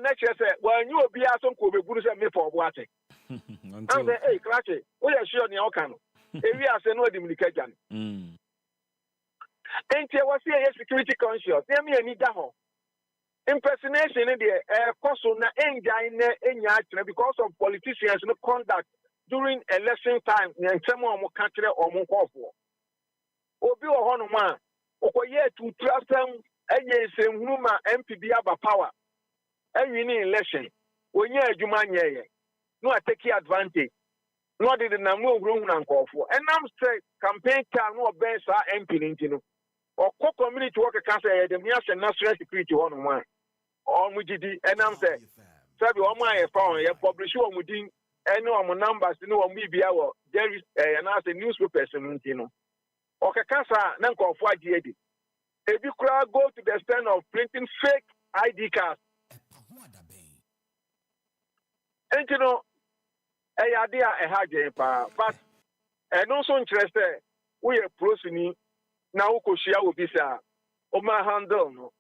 Next year, say, well, you will be a some could be good at me for watching. I'm saying, hey, Cratchy, we are sure in your can. If we are saying, no, the Mulikajan. And there was a security conscious. There me any daho. Impersonation in the cost on the engine because of politicians no conduct during election time. And someone will country or more for. Obi or Honoma, or yet to trust them, and yes, Numa MPB about power. And we need election. When you're Jumanya, no, I take advantage. No, did the number room and call for. And I'm saying campaign time no best MP in or community worker cancer, the national security one. Or Mujidi, and I'm saying, Sabi, all my phone, you publish one within any of my numbers, maybe our there is a newspaper, or Kakasa, Nanko for GAD. If you crowd go to the extent of printing fake ID cards, and a idea a hard but and also interested, we are proceeding now, Koshia will be, sir, my handle, no.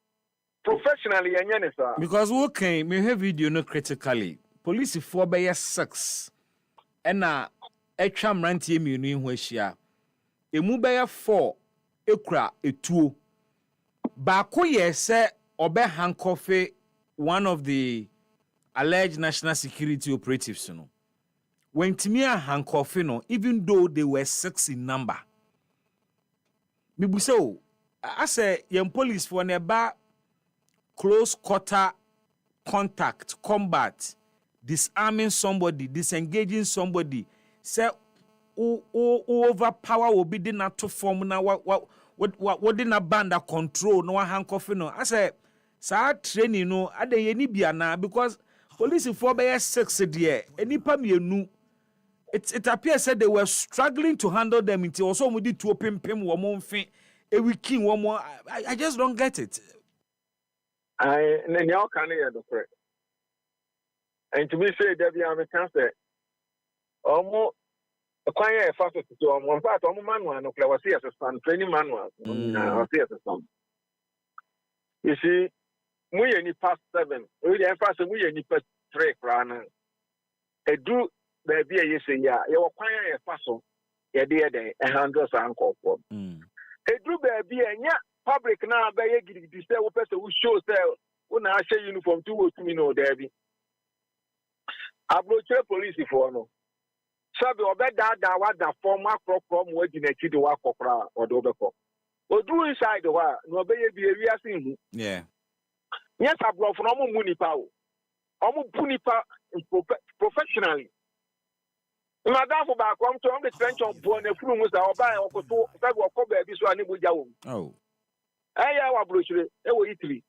Professionally, and sir. Because we came, we have video no critically. Police for by 6. And a tram ranty immunity where she are. A mubaya 4, ekra, a 2. Bako ye say, obe handcuff one of the alleged national security operatives, no. When Timia handcuff, no, even though they were 6 in number. Mibuso, I say, young police for nearby close quarter contact, combat, disarming somebody, disengaging somebody, say, overpower will be dinner to form now. What dinner band that control no handcuff, no. I say, sir, training, no, I dey any biana because police for by 6 dear, any pam you knew. It appears that they were struggling to handle them until also we did to open pim one more thing. A week king one more. I just don't get it. I now can hear the correct. And to be said, there be a cancer. Almost a quiet fast to one part, almost manual, no, was here as a son, training manual. I see as a son. You see, we any past 7. We fast we any past 3 runner. A do there be a yes, yeah, you were quiet fast. Yeah, dear day, a hundred uncle for. A do there be a public now by a giddy person who shows there when I say uniform 2 to me no derby. I brought your police for no. Sabi obey that what the former from wedding a kid walk or Dobeko. Or do inside the war, no be a real yeah. Yes, I brought from Munipa. Almost Punipa professionally. Madame for back, come to the trench of Bonne Frum was our buy or to cover this one. Oh, I have a brochure, Italy.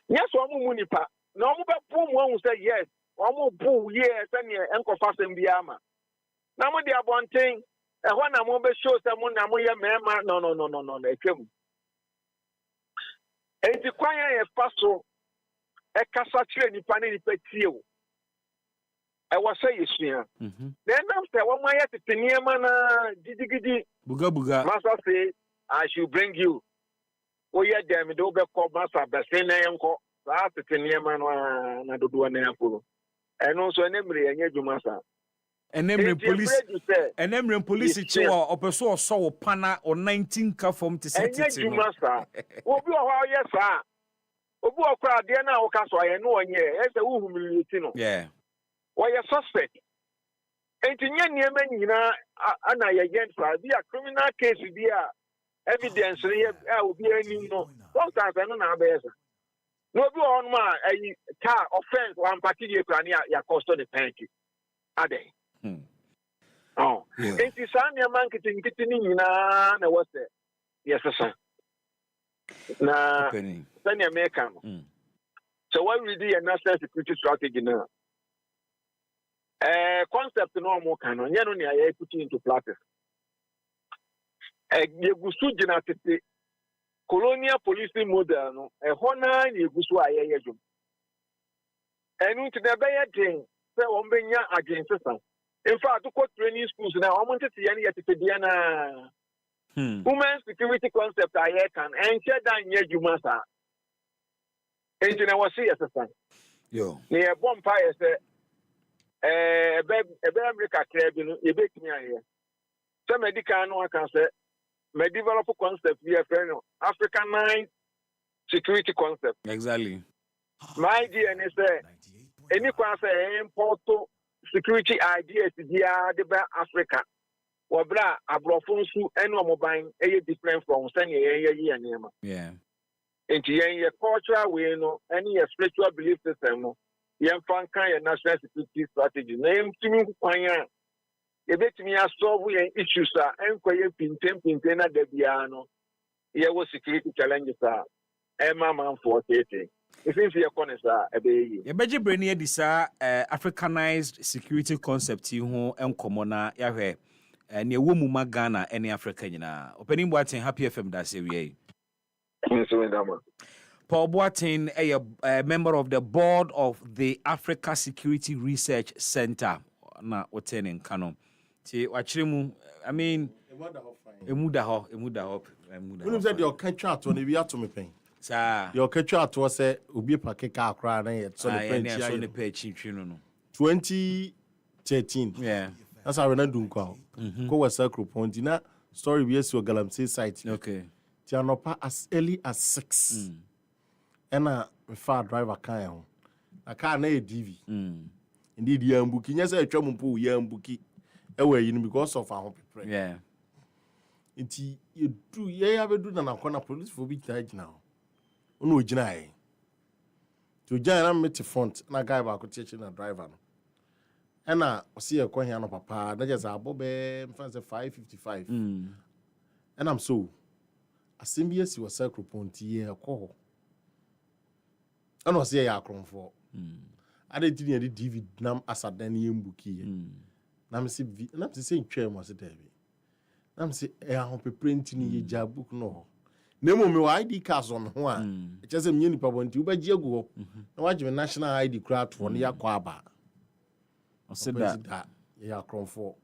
Yes, one munipa. No more boom one say yes. One more boo yes, and yeah, Uncle Fasten Biama. Now, they are one thing. And when I'm over show someone, I'm your man. No, they came. And the choir a paso, a cassatre, the panel petio. I was saying, then after 1 year to Niamana, Gidi, Buga. Master say, I should bring you. Oh, yeah, damn it, over call Master, the same name call. That's the Niamana, and I do an apple. And also an embryo, and yet you master. And then police chiwa opeso so pana or 19 ka from to set it. You master. What be how yes, sir. Obu okra de na okaso aye no onye e se wo humiliate no. Yeah. Why a suspect? Enti nya niema nyina ana ye genfa bi a criminal case bi a evidence here obi ani no. Sometimes no na be yes. No bi on ma car offense one party dey plan ya cost the penalty. Ade. Oh, it is a man getting in na what's there? Yes, sir. Na Sanya American. So, what we do a national security strategy now? Concept no more canon. Yanoni, I put into practice. Yegusu genatite colonial policing model no. Hona yegusu ayeyejum. Enu to the better thing. Say, ombenya against us. In fact, to quote training schools now, I wanted to see any Diana women's security concept. I can and share down here, you must have. And I was serious. Yo, near bonfire, say, a America club, you bet me here. Some medical no can say, may develop a concept via Africanized security concept. Exactly. My dear, and say, any concept important. Security ideas the Africa. Wabra abrofonsu eno mobile different from yeah. Into your cultural way no any spiritual belief system no. Yen fan kan national security strategy. Name timi kwanya. E betimi solve issues enkoye pintem na da bia no. Ye wo security challenges man for 30. If you are a baby, your budget brainy disa Africanized security concept ho enkomona yahwe and your woman Ghana any African opening Boatin Happy FM that's we Paul Boatin a member of the board of the Africa Security Research Center na otening Kano. Ti wachirimu I mean emuda ho when you said your country at when we are to me pain. Your catcher was a ubi pakeka cry and so the page 2013. Yeah, that's how we're not doing. Go was circle point in that story. We your Galamsey site. Okay, Tianopa as early as 6. And a far driver can. I can't a DV. Indeed, young bookie. Yes, I trouble pool young bookie away because of our prayer. Yeah, it's you do, yeah, have a do than a corner police for big tide now. No, Jinai. To join a meet front, and a guy about teaching a driver. And I see a coin on papa, that is a bobby, fancy 555. And I'm so. A symbiose was circle ponty a call. I don't say I come for. I didn't need a David Nam as a Daniel Bookie. Nam see, Nam saying chair was a David. Nam say, I hope a printing in your book no. Nemo me ID cards on one. It just a mini problem to by Jago. No, I national ID crowd for near Quaba. I said that. Yeah, crom for.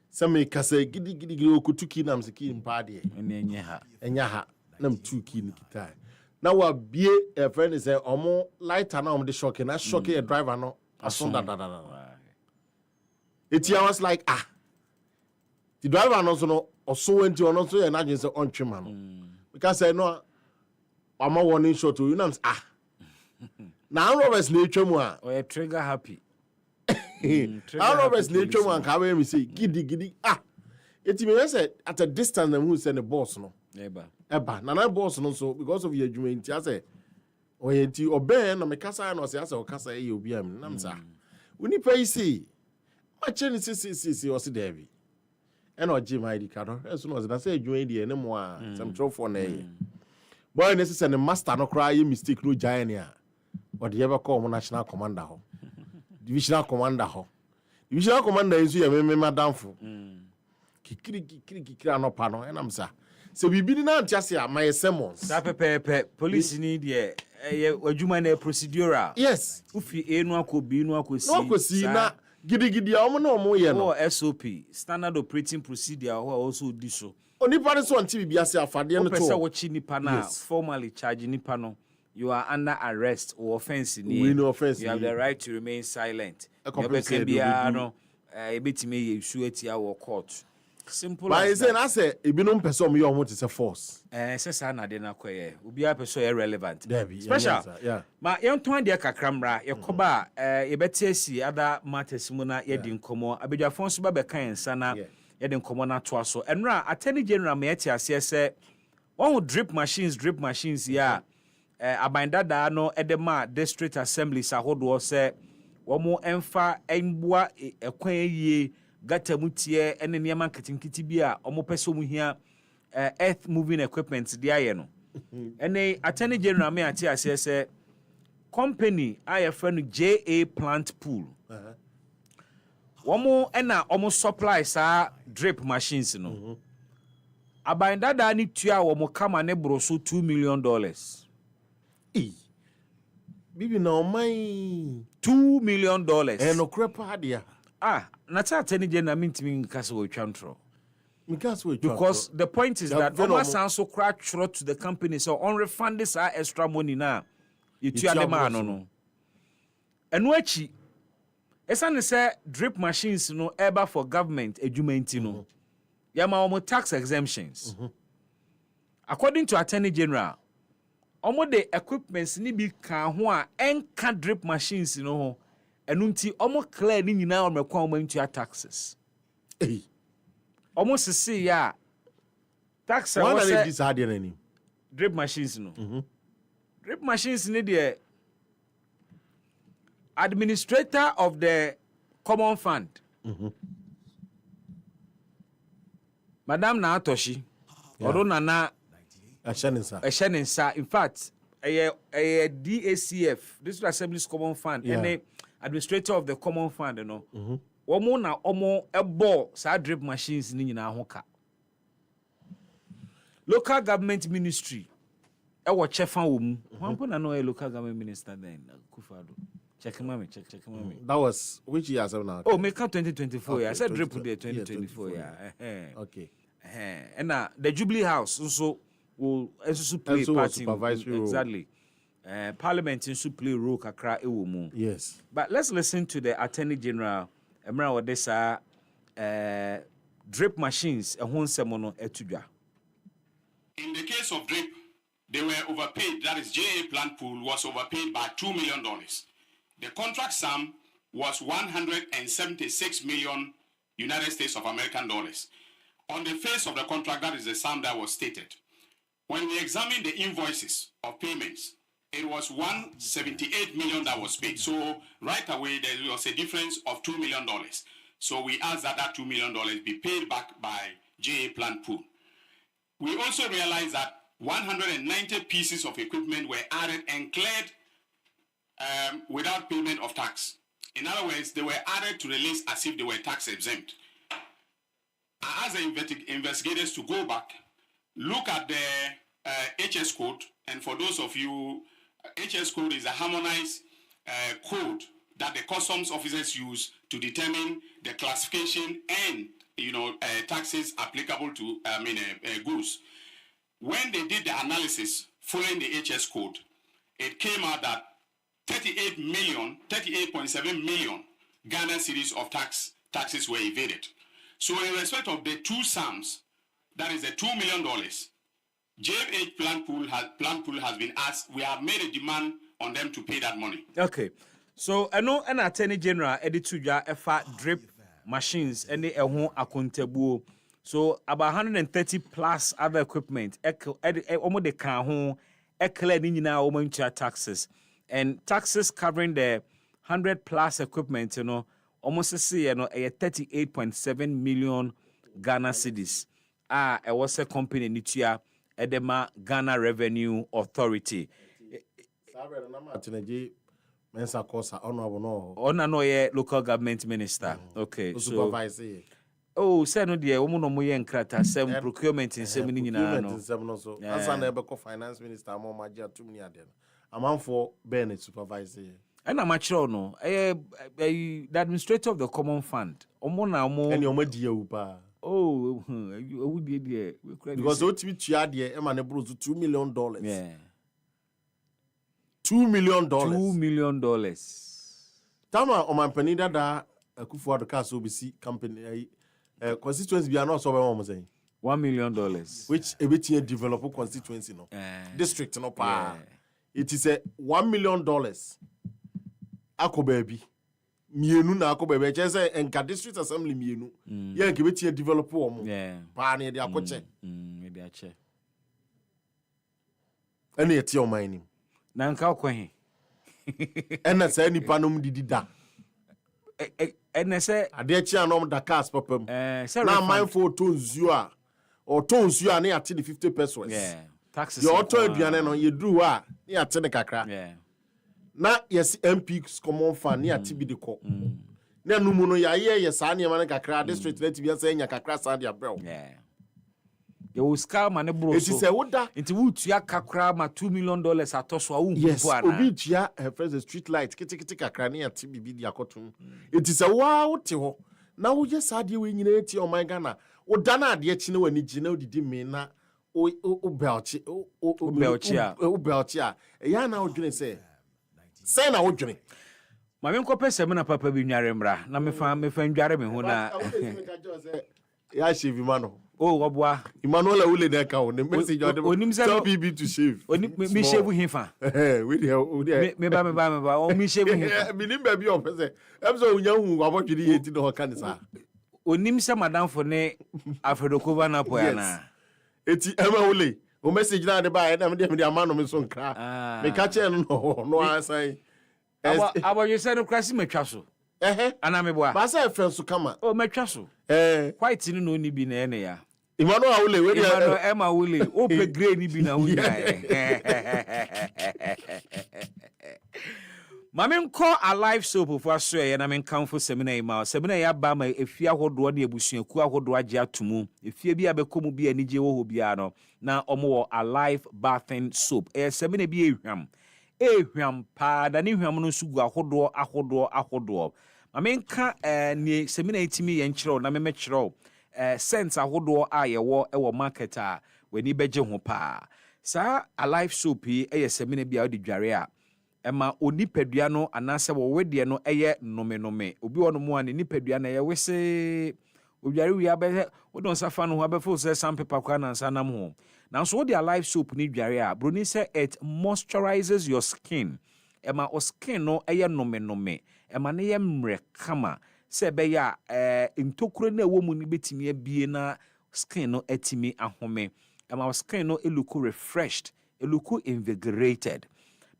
Some make us say giddy kutuki nam the key in party. And then yaha. Nam 2 key in guitar. Now, what be a friend is a more light and on the shock and I shock a driver no. I saw that. It's was like the driver also or so went to also an agency on Chiman. Because I know I'm a warning shot to you. Now, Robert's nature one. Or a trigger happy. Now, Robert's nature one. How we say, giddy. It means at a distance, and who send a boss no. Eba. Nana boss no so because of your jument. I say, or you obey, no, my casa no say, or casa, you be a namsa. When you pay, see, my chin see, or see, Davy. And or Jim ID card, as soon as I say, you ain't anymore. Some trouble for nay. Boy, necessary master no cry, you mistake no giant. or the ever call national commander ho. Divisional commander ho. Divisional commander is you me madam fo. Kikiri no pano and I'm sa. So we be na ntiase my sermons. Sa pepe police ni de adwuma na procedural. Yes. Ufi enu akobi enu akosi. No akosi na gidi omo na omo ye no. SOP, standard operating procedure ho also di so. Onipa ne so anti bibia se afade no to. Opesa wo chi nipa na formally charge nipa no. You are under arrest or offense. We no offense. You have the right to remain silent. No. Court. Simple. But is I say ebinom person me omo to say force. Sesa na de na koye. Obi a person irrelevant. Special. Yeah. Ma yenton de kakramra yekoba yebeti asi other matters mu na ye di nkomo abedwafon so ba be kan nsa na ye di nkomo na to aso. Enra attorney general me eti ase se one drip machines ya abandada no edema district assemblies ahodo se womo emfa embua ekwan yie gata mutie ene niam nkitinkiti bi a omo pese mu hia earth moving equipment de aye no ene attorney general me ati ase se company ayefa no JA plant pool womo ena omo supply sa drip machines no abandada ni tua womo kama ne bro so $2 million. Bibi na omai $2 million. No crepa dia. Na ta attorney general mintimi nkase wo twantro. Because the point is that Oma Sanso crack short to the company so on refund this extra money na you tua dem no. Eno achi esane say drip machines no eba for government adwumenti no. Yama omo tax exemptions. According to attorney general omo de equipments ni bi kan ho a enka drip machines no ho enu nti omo clear ni nyina omo kwa omo ntua taxes. Omo sisi ya tax was drip machines no. Drip machines ni the administrator of the common fund. Madam na atoshi odo nana Eshenensa. In fact, a DACF, District Assembly's Common Fund, and the administrator of the Common Fund, you know, omo na omo ebo sa drip machines ni nyina hoka. Local government ministry, ewo chefa wo mu. Wampo na no a local government minister then, Kufado. Check mami. That was which year now? Oh, make 2024. Okay, I said drip there 2024. Okay. And the Jubilee House also will also play party exactly. Parliament also play role kakra ewo mu. Yes. But let's listen to the Attorney General Emra Odessa drip machines semono etudwa. In the case of drip, they were overpaid. That is, JA Plant Pool was overpaid by $2 million. The contract sum was 176 million United States of American dollars. On the face of the contract, that is the sum that was stated. When we examined the invoices of payments, it was 178 million that was paid. So right away, there was a difference of $2 million. So we asked that $2 million be paid back by JA Plant Pool. We also realized that 190 pieces of equipment were added and cleared without payment of tax. In other words, they were added to the list as if they were tax exempt. I asked the investigators to go back, look at the HS code, and for those of you, HS code is a harmonized code that the customs officers use to determine the classification and taxes applicable to goods. When they did the analysis following the HS code, it came out that 38.7 million Ghana cedis of taxes were evaded. So in respect of the two sums, that is the $2 million, JFH Plant Pool has been asked, we have made a demand on them to pay that money. Okay. So I know an Attorney General edituja efa drip machines any ehun accountable. So about 130 plus other equipment almost the can ho clear ni nyina omo taxes. And taxes covering the 100 plus equipment, almost a 38.7 million Ghana cedis. It was a company nitua Edema Ghana Revenue Authority. Mensa Kosa, honorable no. No, yeah, local government minister. Okay, so supervise. Oh, say no dear, no mo yen krata sem procurement in sem ni nyina no. Procurement so. Asa na ebe ko finance minister mo magia too many ade. Amount for Ben supervise. And I'm actually no. The administrator of the common fund. Omo na omo. And omo die upa. Oh, we did there. Because what we tia there, e man bro $2 million. Yeah. $2 million. $2 million. Tama o man penida da Akufo-Addo case obisi company constituency bi anọ so be mo say $1 million. Which everything develop constituency no. District no pa. It is a $1 million. Akobabi. Mienu na akobabi. Che say enka district assembly mienu. Ye nke betie develop wo mo. Pa na de akoche. E de ache. Ene yeti o man nim. Na nka okwen. Ene say nipa no mdidi da. Ene say ade chi anom da cars papam. Na mindful to nsuo a. O to nsuo a na yate the 50 pesos. Yeah. Taxes. Your auto aduane no ye dru a na yate ne kakra. Yeah. Na yes MPs common fan na yate bi de ko. Na numu no ya ye sa na ma ne kakra district na tibia sa nya kakra sa dia brel. Yeah. You will scam man bro. It is a woda. It will tua kakra ma $2 million atoso a unhu yes, po ana. Obi tua first the street light kiti kakra na yate bibi dia kotum. It is a wow te ho. Na wo je sa dia we nyina ti o man Ghana. Wo da na ade chi na wani gi na odidi me na o belchi a ya na odwene say na odwene ma me nkopɛ sɛ me na papa bi nware mbra na me fa ndware me ho na ya shave mano oh oboa Emmanuel Awule na ka the message on the tell BB to shave me shave him fa we there me ba o me shave him fa me nim ba bi o pese emso unya hu abodwiri yeti no ka ne sa onim sɛ madam fo ne afredokova na po ya na eti Awule o message na de ba na me de amano me so nkra me ka che no ansai abo you say no krasi matwa so ana me boa ba say fe so kama o matwa so white ni no ni bi na ene ya Emmanuel Awule we Emmanuel Awule o pe grey ni bi na wo nya Mame nko alive soap for aso ye na me nkamfo semina ya ba ma efia hodo na ebusuaku ahodo age atomu efia bi abekomu bi anije wo ho bia no na omo alive bathing soap semina bi ehwam pa da ne hwam no sugu ahodo mame nka ni semina etimi ye nkyerɛw na me mekyerɛw sense ahodo a ye wo market a wani beje ho pa sa alive soap yi semina bi a odi dware a ema onipadua no anase wo wede no nome obi wono mu ani nipadua na wese odware wi abe wo don safa no abe fo se sandpaper kwa na nsa nam ho na so the alive soap ni dware a broni say it moisturizes your skin ema o skin no nome ema ne ye mre kama se be ya ntokuro na wo mu ni betimi abie na skin no atimi ahome ema o skin no look refreshed look invigorated.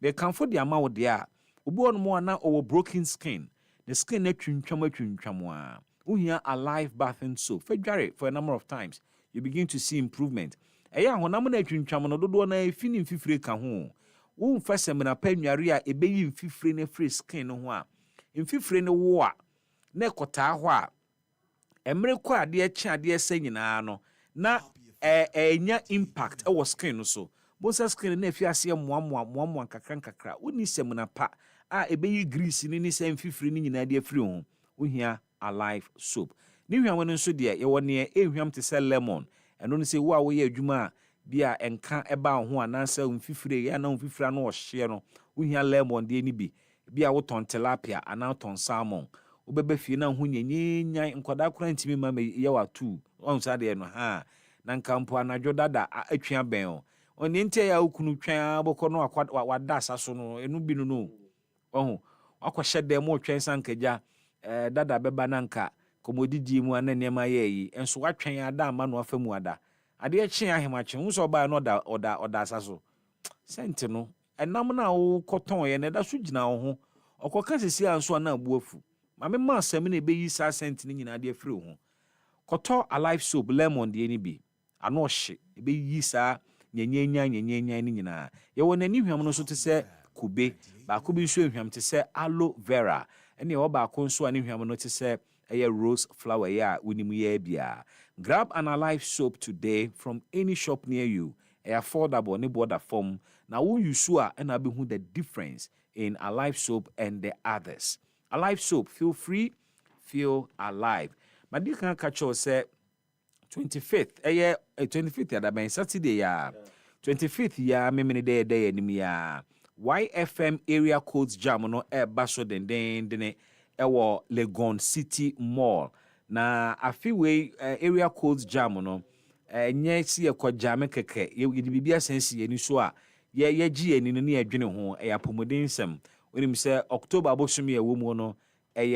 Be comfort the amount there. Ubu on more na or broken skin. The skin na twintwam. Uhia alive bathing soap. For a number of times, you begin to see improvement. Eya honam na twintwam no dodo na efini mfifire ka ho. Wo mfasa mena panware a ebeyi mfifire na free skin no ho a. Mfifire ne wo a na ekota ho a. Emre ko ade chi ade se nyina no na enya impact e wo skin no so. Bosa skin na afiase moamoa kakra woni semuna pa a ebeyi grease ni sem fifiri ni nyina de afiri ho ohia alive soap ni hwam no nso de ye wone ehwam te sɛ lemon eno no se wo a wo ye adwuma bia enka eba ho anansa mfifiri ya na mfifira no ohye no ohia lemon de ni bi bia wo ton tilapia ana ton salmon wo beba fie na ho nyenyenyan nkoda kora ntimi ma ye wa tu on sa de no ha na nkampo anadwo dada atwea ben o oni ntia ya okunu twan abokọ no wada asaso no enu bi no ohu akwahye dem mo twan sankaja dada beba nanka komodidi mu anane ma yeyi enso watwan ada ama no afamu ada ade eche ahemache nso ba no oda asaso sente no enam na wo koton ye na da so gina wo ho okoka sisi anso na abuafu mame ma asem na ebeyi sa sente ni nyina de afiri ho koto alive soap lemon de ni bi ano hye ebeyi sa nyenya ni nyina ye wona ni hwam no so te se kube baako bi nso ehwam te sɛ aloe vera ɛne ɛwɔ baako nso a ne hwam no te sɛ ɛyɛ rose flower ya wonimu yɛ bia. Grab an Alive soap today from any shop near you. Affordable ne border form. Now who you sure and I be who the difference in Alive soap and the others. Alive soap, feel free, feel alive. My dear can catch us say 25th. 25th ya da ben Saturday ya. 25th ya me day ni ya. YFM area codes jam no baso den ewo Legon City Mall. Na afiwe area codes jam no nye si ekọ jam keke ye bibia sense ye ni so a ye gi ani no ne adwene ho apomodensem onim se October abosom ye wo mu no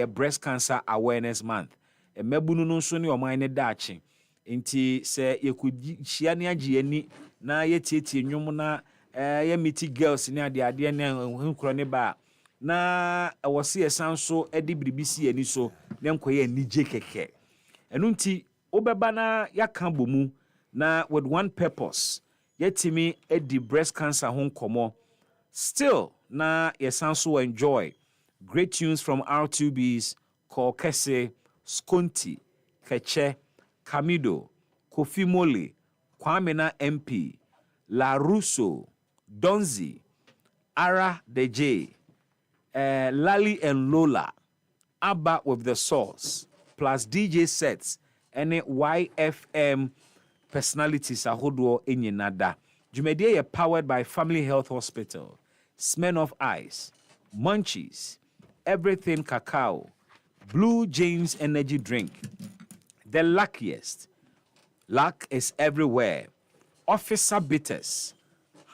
breast cancer awareness month mabunu no so ne oman ne daache nti se ye ko hia ne agi ani na ye tietie nwom na ye miti girls ne ade ne nkro ne ba na wose ye sanso edi bribisi ani so ne nkoye anije keke enu nti obeba na yaka bomu na with one purpose yetimi edi breast cancer ho nkomo still na yesanso enjoy great tunes from R2Bs called Kese, Skonti, Keche, Kamido, Kofi Mole, Kwamena MP, La Russo, Donzi, Ara DJ, Lali and Lola, Abba with the Sauce, plus DJ sets, and YFM personalities ahodoɔ enyinada. Dwumadie yɛ powered by Family Health Hospital, Smirnoff Ice, Munchies, Everything Cacao, Blue James Energy Drink, The Luckiest, Luck is Everywhere, Officer Bitters,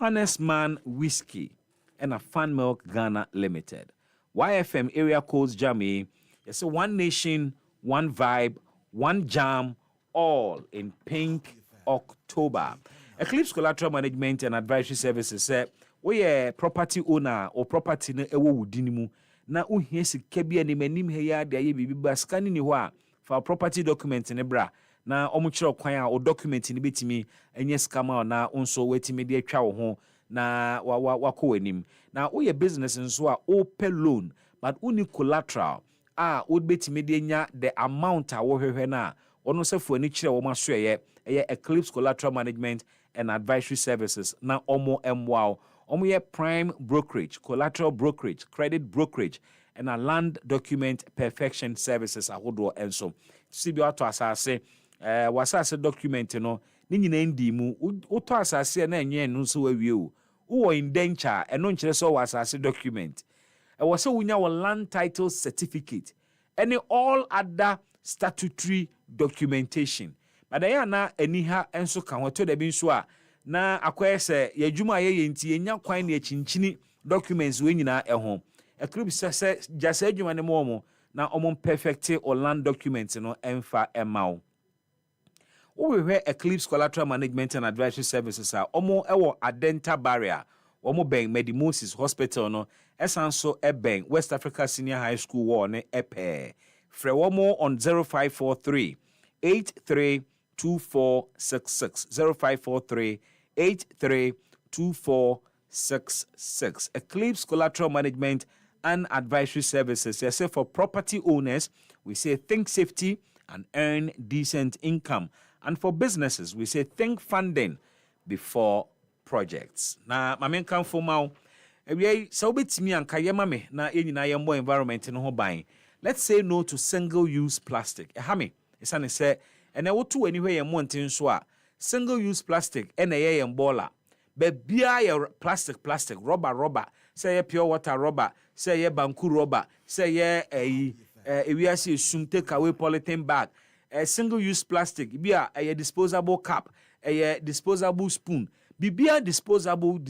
Hannesman Whiskey, and a Fan Milk Ghana Limited. YFM area codes Jamie. It's a one nation, one vibe, one jam, all in pink October. Eclipse Collateral Management and Advisory Services say we are property owner or property na ewo wudinimu na uhie sika bia ne manim he ya de aye bibi ba scanning ni ho a for property document ne bra na omukyerɛ kwan a o document ne betimi enye scam na onso wetimi de atwa wo ho na wakɔ wanim na wo ye business nso a open loan but uni collateral a wo betimi de nya the amount a wo hwehwɛ na ono sefo ani kyerɛ wo maso ɛyɛ Eclipse Collateral Management and Advisory Services na omo emwao omo ye prime brokerage, collateral brokerage, credit brokerage and a land document perfection services ahodo enso sibi ato asase wasase document no ni nyina ndi mu uto asase na enye no so wawie o wo indenture eno nkyere so wasase document was so wunya wo land title certificate any all other statutory documentation but there na eniha enso ka ho to da bi nso a na akoye se yadwuma ye nti enya kwan na chinchini documents we nyina eho Eclipse se jase adwuma ne mo na omo perfect or land documents no emfa emao we hwe Eclipse Collateral Management and Advisory Services a omo ewo Adenta Barrier omo ben Medimosis Hospital no esanso ben West Africa Senior High School war ne epe frɛ womo on 0543 832466 0543 832466. Eclipse Collateral Management and Advisory Services. Yes, for property owners, we say think safety and earn decent income. And for businesses, we say think funding before projects. Na mamen kan for mau. So betimi anka yema me na enyina yembo environment no ho ban. Let's say no to single-use plastic. Ehame, esane say ene wotu anywhere ye montin so a single-use plastic ene ye yembola. Be bia ye plastic rubber, say ye pure water rubber, say ye banku rubber, say ye ewiase sum take away polythene bag. Single-use plastic bia a disposable cup, a disposable spoon. Bibia disposable.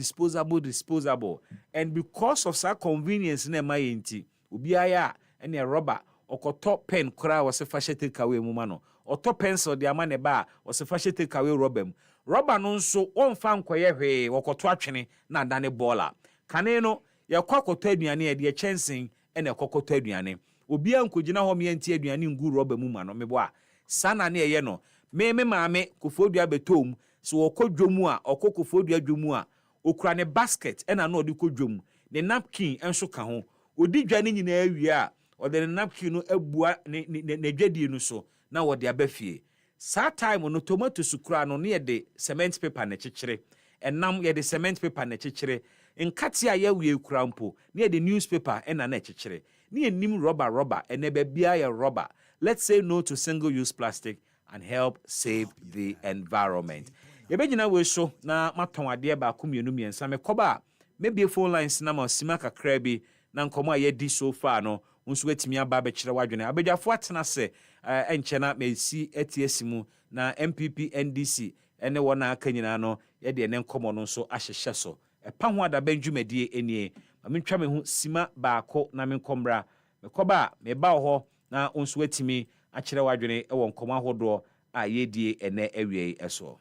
And because of sa convenience na mayenti, ubia ya ene rubber okoto pen kura wase fashion take away mu ma no oto pencil de ama ne ba wase fashion take away rubber no nso onfa nkoye hwe wokoto atwene na dane bola kane no ye kwakoto aduane ye de chensen ene kokoto aduane obia nkogina ho me nti aduane ngu rubber mu ma no mebo a sana ne ye no me maame kofodua betom so okodwomu a okokodua dwomu a okura ne basket ena na odi kodwomu ne napkin enso ka ho odi dwa ne nyina awie a ode ne napkin no abua ne dwadie no so na wode abafie saa time no tomato sukura no ne yede cement paper na kyekere enam yede cement paper na kyekere nkate a yawie kura mpo ne yede newspaper ena na kyekere ne enim rubber ene bebia ya rubber. Let's say no to single use plastic and help save the environment. Yebegyina we so na maton ade ba ko mienu miensa mekoba maybe phone lines na ma sima kakra bi na nkomo a yedi so far no nso atimi aba be kire wadwene abegyafo atena se enche na mesi etiesimu na MPP NDC ene wona aka nyina no yede ene nkomo no nso ahyehye so epa ho ada benjumedie enie ma mentwa me ho sima baako na menkombra mekoba meba ho na nso atimi akire wadwene e won nkomo ahodo a yedie ene awie eso.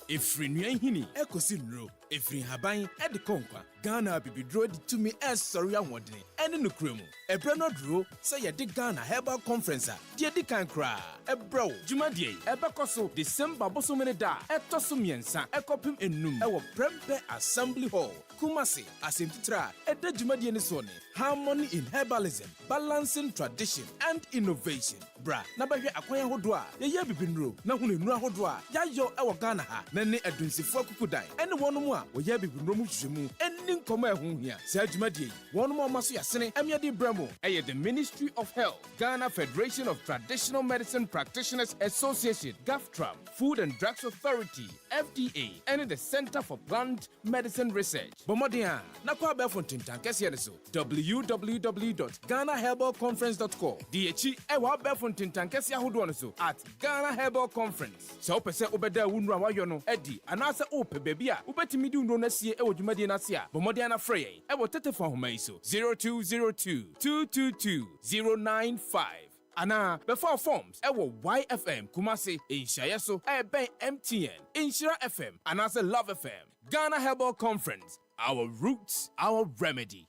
Efri nua hini ekosi nro efri haban ede konkwa Ghana bibidro di tumi sorry awodene ene no kremu ebre no dro say ye de Ghana Herbal Conference de di kan kra ebro jumadie ebekoso December bosomene da etoso miensa ekopim enum ewo Prempe Assembly Hall Kumasi asemtitra ede jumadie ne so ne harmony in herbalism balancing tradition and innovation bra na bahwe akwan hodo a ye bibinro na hunu enu ahodo a yayo ewo Ghana ha na ne adunsifo akukudan ene wono a woye bibinro mu hwemu eni nkoma ehun hia sa adwumadie wono mo maso yasene amiade bramo eye the Ministry of Health Ghana Federation of Traditional Medicine Practitioners Association GAFTRAM Food and Drugs Authority FDA and the Center for Plant Medicine Research bomodia na kwa be fontintan kese ne so www.ghanaherbalconference.com DHE ewa be fontintan kese ahodo no so at Ghana Herbal Conference so pese obeda wunu awayo no edi anase ope baby a ubetimi di unu na sie ewo dwumadie na se a bomodia na frey ewo tetefo homa iso 0202-222-095 Ana before forms ewo YFM Kumasi Inshaya so ben MTN Inshira FM anase Love FM Ghana Herbal Conference, our roots, our remedy.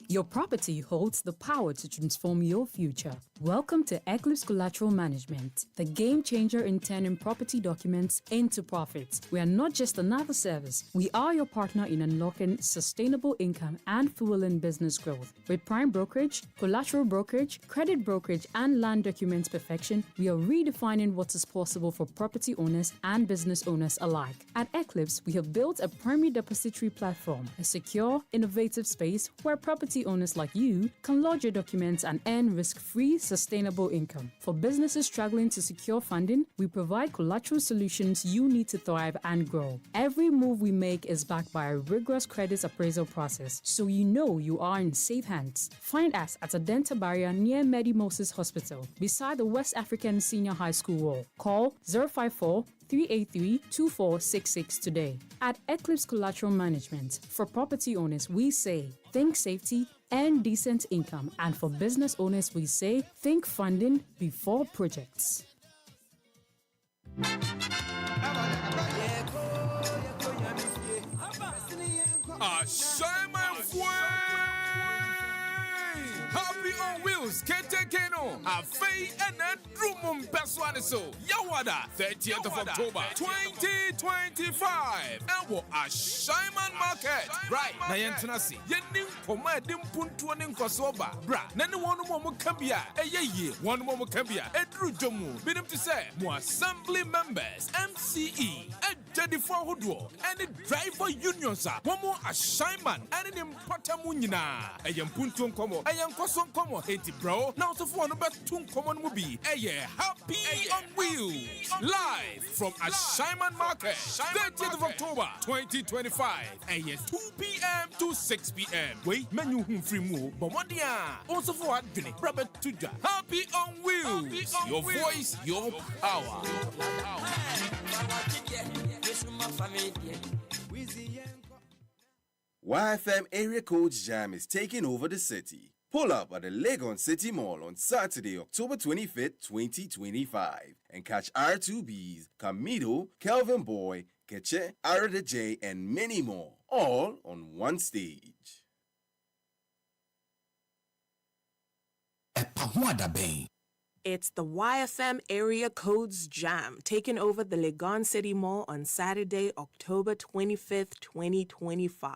Your property holds the power to transform your future. Welcome to Eclipse Collateral Management, the game changer in turning property documents into profits. We are not just another service. We are your partner in unlocking sustainable income and fueling business growth. With prime brokerage, collateral brokerage, credit brokerage, and land documents perfection, we are redefining what is possible for property owners and business owners alike. At Eclipse, we have built a primary depository platform, a secure, innovative space where property owners like you can lodge your documents and earn risk-free, sustainable income. For businesses struggling to secure funding, we provide collateral solutions you need to thrive and grow. Every move we make is backed by a rigorous credit appraisal process, so you know you are in safe hands. Find us at Adenta Barrier near Medi Moses Hospital, beside the West African Senior High School wall. Call 054-383-2466 today. At Eclipse Collateral Management, for property owners, we say, think safety and decent income. And for business owners, we say, think funding before projects. Happy on Wheels, Kete Keno, Afei and Drumum Peswaniso, Yawada, 30th of October 2025. And a Shaiman Market, right? Nayantanasi, Yenim Comadim Puntuanin Kosoba, Bra, Nani one more Cambia, a ye, one more Cambia, Edru Jomu, Bidim to say, more assembly members, MCE, and Jedifa Hudo, and the driver union, sir, one more a Shaiman, and an Impatamunina, a Yampuntun Como, a Yam Koson Como, 80 bro, now so for number 2 common movie, a Happy on Wheels, live from a Shaiman Market, 30th of October 2025, a 2 p.m. to 6 p.m. Wait, menu free move, but what also for Adini, Robert Tuja, Happy on Wheels, your voice, your power. YFM Area Codes Jam is taking over the city. Pull up at the Legon City Mall on Saturday, October 25th, 2025, and catch R2Bs, Camido, Kelvin Boy, Keche, Arada J, and many more, all on one stage. It's the YFM Area Codes Jam, taking over the Legon City Mall on Saturday, October 25th, 2025.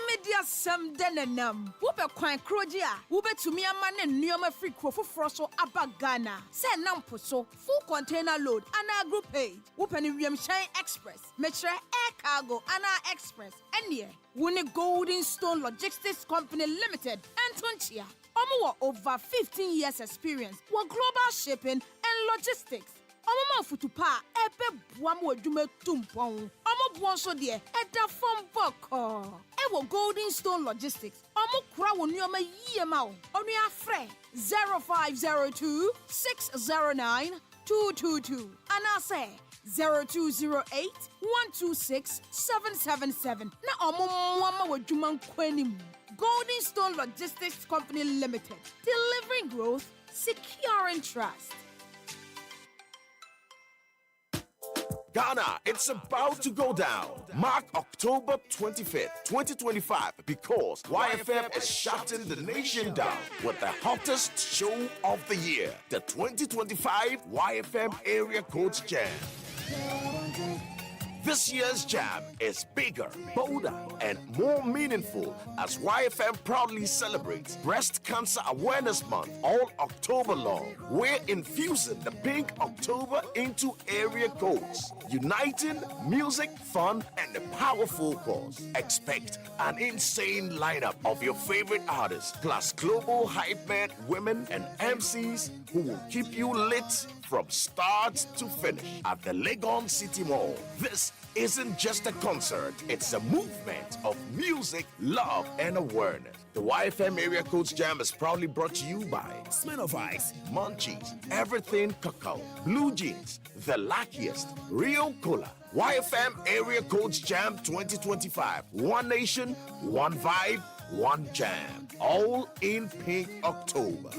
Media Sam Denenam, Whoop Quine Crogia, Wube to me a man and Nioma free crofo froso abagana. Send Namposo, full container load, and our group page. Whooping William Shine Express, Metro Air Cargo, and our Express, and yeah, Winnie Golden Stone Logistics Company Limited, Antonchia. Omo over 15 years experience with global shipping and logistics. Omo futupa ebe buamu edume tumpon. Omo buonso die eda from boko. Ewo Golden Stone Logistics. Omo kura wo nyoma yie ma o. Onu afre 0502 609 222. And I say 0208 126 777. Na omo mwama wejuma nkwenim. Golden Stone Logistics Company Limited. Delivering growth, securing trust. Ghana, it's about to go down. Mark October 25th, 2025, because YFM is shutting the nation down with the hottest show of the year, the 2025 YFM Area Codes Jam. This year's jam is bigger, bolder, and more meaningful as YFM proudly celebrates Breast Cancer Awareness Month all October long. We're infusing the Pink October into area codes, uniting music, fun, and a powerful cause. Expect an insane lineup of your favorite artists, plus global hype men, women, and MCs who will keep you lit from start to finish at the Legon City Mall. This isn't just a concert, it's a movement of music, love, and awareness. The YFM Area Codes Jam is proudly brought to you by Smirnoff Ice, Munchies, Everything Cacao, Blue Jeans, The Luckiest, Rio Cola. YFM Area Codes Jam 2025. One nation, one vibe, one jam. All in Pink October.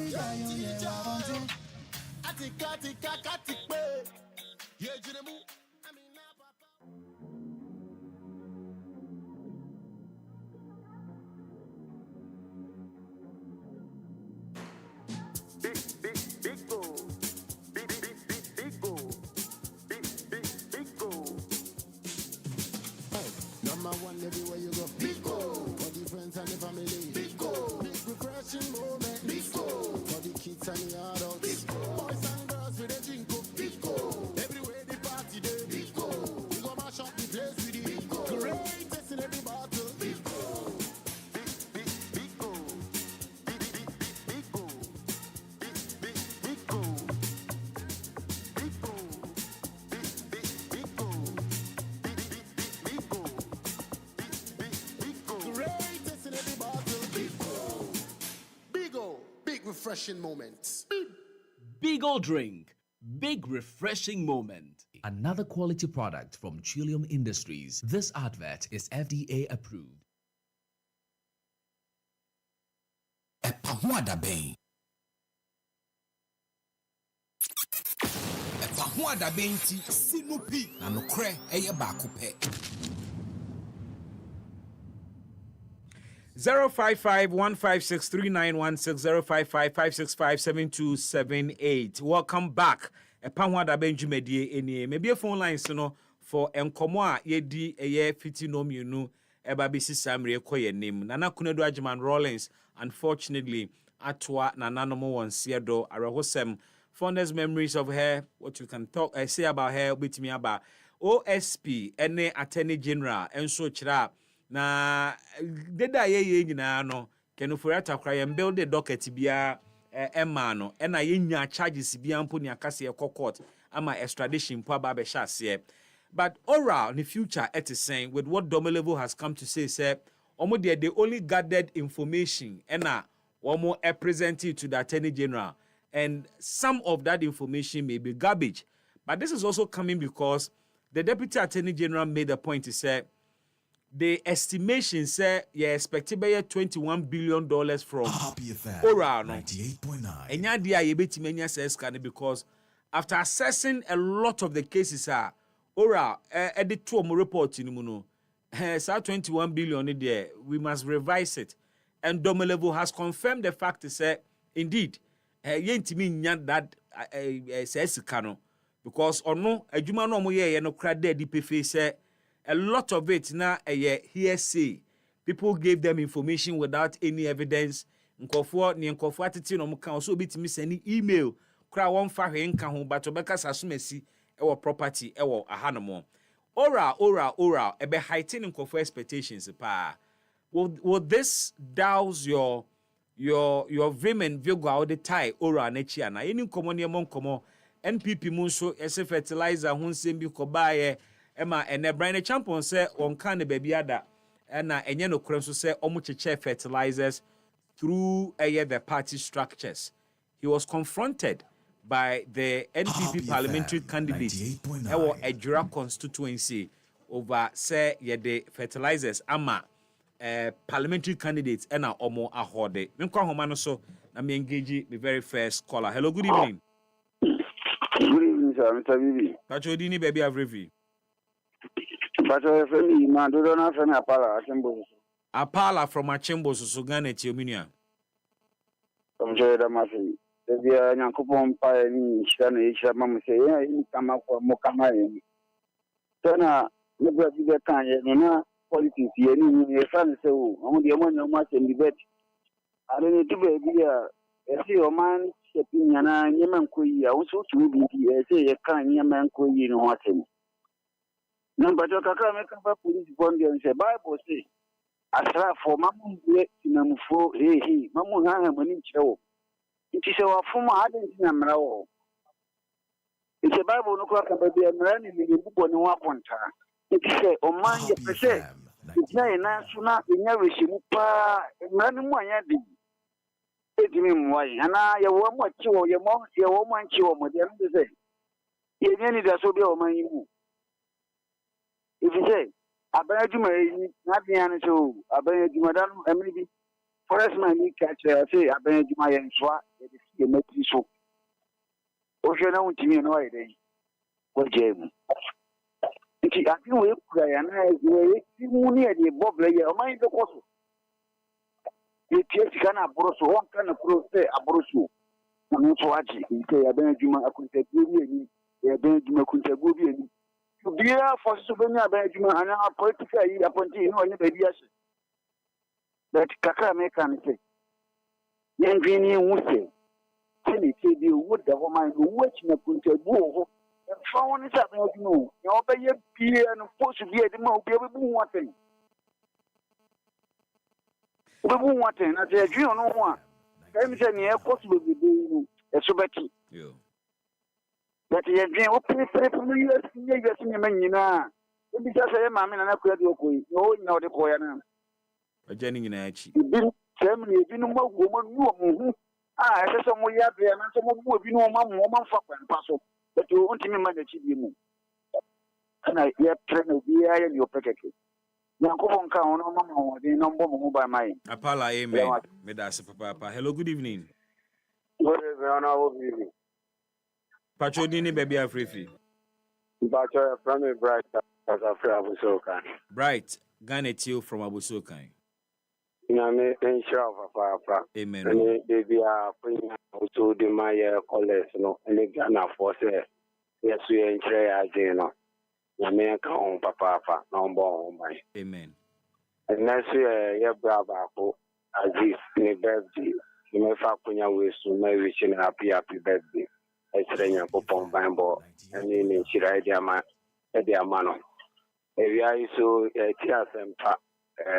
Number one everywhere you go. Big goal for the friends and the family. Big goal. Big refreshing moment. Big goal for the kids and the adults. Big goal. Boys and girls with a drink of big goal. Everywhere the party day. Big goal. We go mash up the place with the big goal. Greatest in every battle. Big goal. Big goal. Big goal. Big goal. Big goal. Big goal. Greatest in every battle. Big O. Big refreshing moments. Beagle Drink. Big refreshing moment. Another quality product from Trillium Industries. This advert is FDA approved. Epahuada bem. Epahuada bem ti sinupi na nokre eye baako pe. 055-156-3916, 055-565-7278. Welcome back. Epanwada Benjumedie eni. Maybe a phone line for enkomo a yedi eye fitinom yunu eba bisi samre koye name. Nana Kunedu Ajiman Rollins, unfortunately, atwa nananomo wonsiedo arahosem. Fondest memories of her, what you can talk say about her with me about OSP, any Attorney General, and so chira. Na deda ye nyina no kenufurata kra ye build the docket bia emma no e na ye nya charges bia mpo ni akase ye court ama extradition po aba be hye. But oral in the future it is saying with what Domelevo has come to say omo they only gathered information and na omo present it to the Attorney General, and some of that information may be garbage. But this is also coming because the Deputy Attorney General made a point to say the estimation say you expect $21 billion from Oral. 98.9. Enya dia ye betime nya say scan because after assessing a lot of the cases Oral edit to mo report ni mu no sa 21 billion there we must revise it, and Domelevo has confirmed the fact say indeed yentimi nya that say sika no because ono adwuma no mo ye no kra da di pefe say a lot of it na hearsay. People gave them information without any evidence. Nkofo atete no mo kan so obetimi send email kra won fa hwe nka ho but obeka sasomasi ewo property ewo ahanomo. Oral ebe heighten nkofo expectations pa. Will this douse your vim and vigor all the tie oral na chi ana any komo ne mo nkomo NPP mu so ese fertilizer ho nsem bi ko baaye ema ene brand champion say on kan ne baby ada na enye no kore so say omo cheche fertilizers through the party structures. He was confronted by the NPP parliamentary candidates ewo Ejura constituency over say the fertilizers ama parliamentary candidates ena omo ahode. Menkwa homa no so na me engage the very first caller. Hello, good evening. Good evening, sir. Mr. Bibi. Pacho dini baby avrevi. Pacho FM man do na FM Apala Achimbo. Apala from Achimbo so Ghana ti ominia. Enjoy the mafi. Bia Nyankopon pa ni hira na hira mam se ya ni kama kwa mo kama ye. Tena ne bia bi kan ye na politics ye ni ye fan se o. Mo de mo nyoma se debate. Are ni tibe bia esi o man se pinyana nyema nkoyi a wo so tu bi ese ye kan nyema nkoyi no hotem. Number to kakra me kan fa police bond ye se Bible say asra for mamu ye tinamfo mamu ha mani kirewo. It is our former identity and Mao. It's a Bible no crack about the American in the book on one point. It is a Oman, it's not a national in every shimupa, and one yadi. It means why, and I want what you or your woman, you or the other say. You need to so be on my you. If you say, I better do my not the answer, I better do Madame Emily. Forest man ni catch say aben adwuma ye nsoa ye de sie matri so o hwe na untimi no wa dey ko jemu ti ati we kura ya na we ti mu ni e de boble ye o man de ko so ye tie sika na aboro so won kan na pro say aboro so na no so aji nke aben adwuma akunta bi ni ye aben adwuma akunta go bi ni bia for so be ni aben adwuma ana political yi aponti no onye be bi ase. That Kaka American say, young Vinny Wussy, Tilly, the wood the woman who watch me put a woo, and found it up, no, your bay beer and supposed to be at the mouth, be able to want thing. We won't want thing, I said, you know one. Let me tell you, possible be doing a subati. That he had been open for years, in the man, you know. It is just a mamma and I could do no, no, the poem. Jenny in Achi. Family, you know, woman, I said, some way up there, and some of you know, Mamma, fuck and puzzle, but you want to manage you. And I yet train to be in your packet. Now go on, count on Mamma, the number by my Apala, amen. Medasa Papa. Hello, good evening. What is the honor evening? Pachodini, baby, I'm free. But you're from a bright as a free Abusokan. Bright, Ghana Tio from Abusokan. Name and show of amen. And they are putting also the Maya college, no, and the Ghana for say, yes, we enjoy as you know. Name account papa, no more my. Amen. And next year, your brother, as if in a birthday, you may fuck when you wish to my wishing happy birthday. I say, you put Bible, and then she write their man, their man. If you are so tears and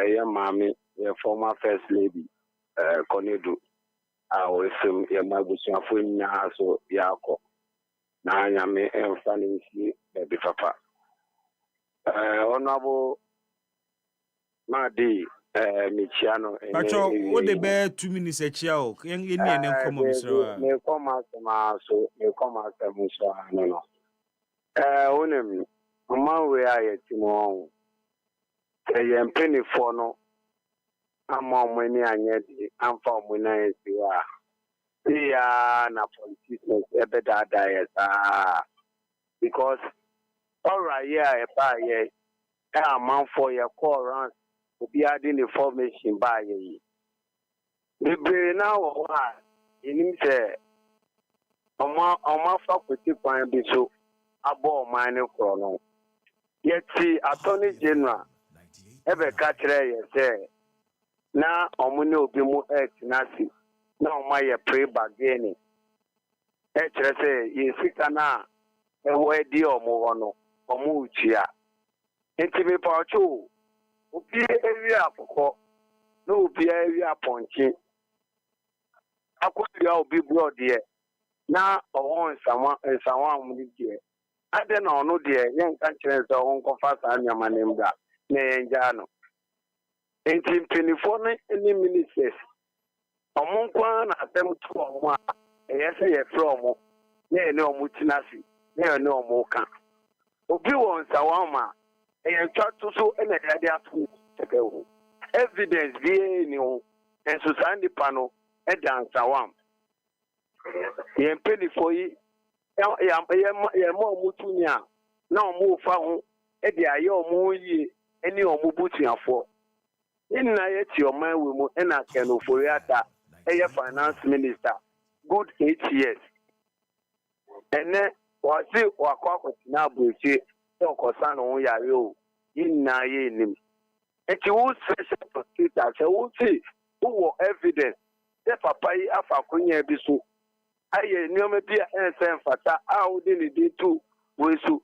your mammy. The former first lady, Konedu, our film, your Mabusia Funya, so Yako. Now I am a funny baby papa. Honorable Madi, Michiano, Pacho, what the bear 2 minutes a child? Young Indian and come on, may come out, so may come out, no. Onem, among where I tomorrow. I am penny for no. I'm on many I'm from when I see na politicians a better diet because all right, yeah, a man for your call around to be adding information by ye. The now, in him say, ọma faculty kwan bi so abọ ọman ne kọ no yeti attorney general ebe ka kire ye se na ọmụ ne obi mu etinasi na ọma ye pre bargaining kire se ye sika na ewo edi ọmụ hono ọmụ uchia enti me pa ocho obi ewi akụkọ na obi ewi aponchi akwụkwọ obi blood ye na ọwọ nsawa amụdie ade na ọnụ die nye nka nkyerɛ sɛ ɔho nkɔfa saa nneɛma ne mbra na yɛngyaa no enti mpanyinfoɔ no ne ministers ɔmo nko ara na asɛm to ɔmo a ɛyɛ sɛ yɛfrɛ ɔmo na yɛne ɔmo tena ase na yɛne ɔmo ka obi wɔ nsawa ma ɛyɛ ntwa to so na yɛde ato tɛkɛ ho evidence biara ni ho nso saa nipa no ɛda nsawa m yɛn mpanyinfoɔ yi yɛ ma ɔmo tumi a na ɔmo fa ho de ayɛ ɔmo yie ne ɔmo butuafoɔ ne nyinaa yɛte ɔman wɔ mu na kɛnofori ata ɛyɛ finance minister good 8 years ɛnɛ wɔse wakɔ akɔtena aburokyi sɛ ɔkɔsa ne ho yare o yi nyinaa yɛ anim nti wo special prosecutor sɛ wo se wowɔ evidence sɛ papa yi afa akonya bi so aye nneọma bi a ense mfata a wodi ne di tu wesu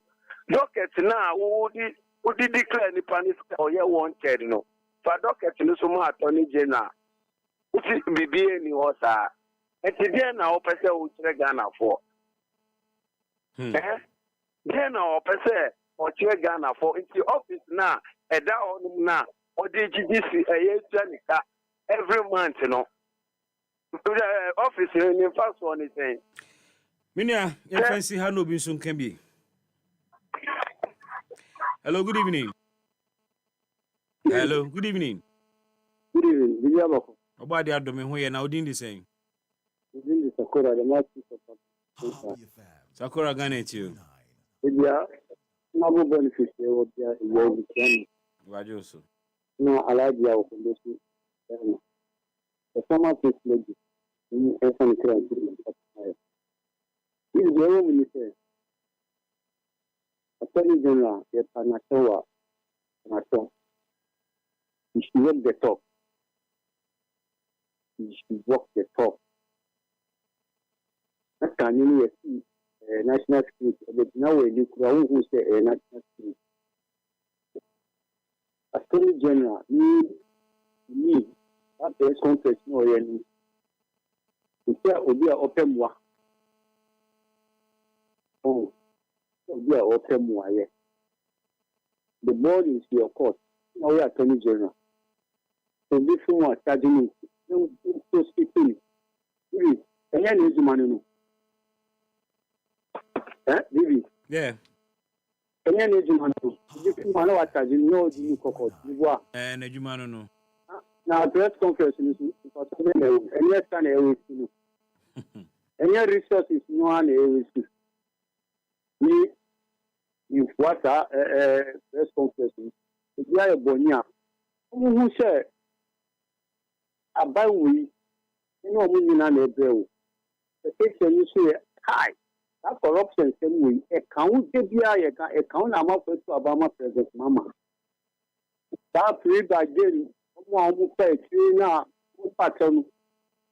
docket na wodi declare ni panis oye wanted no fa docket no so ma attorney general uti bibie ni ho saa enti dia na wo pese wo kire Ghana for dia na wo pese wo kire Ghana for enti office na eda honum na odi GDC eye tuanika every month no office in first one is saying Minia, your fancy Hano Binson can be. Hello, good evening. Hello, good evening. Good evening. About the Adome who are now doing the same. Sakura, the master Sakura Ghana to you. Yeah, no benefit will be a Rajoso. No, I like the outcome. The former first lady in FM Grand is very minister. Attorney General, the Panatoa, Panato. He should work the top. He should walk the top. That can you see national security, but now we look around who say national security. Attorney General, me. That is complex no any. It's obi a open wa. Oh, obi a open wa ye. The board is your court. Now we are Attorney General. So this one charging me. No, so speaking. Really, any news man no. Vivi. Yeah. Any news man no. This man was charging no the court. You wa. Nejumano no. Now, press conference is any kind of any resources no one is me in what press conference is a bonia who say about we no meaning an ebrew the picture you say high that corruption same way account account amount for Obama president mama that free by daily mo pay na mo pattern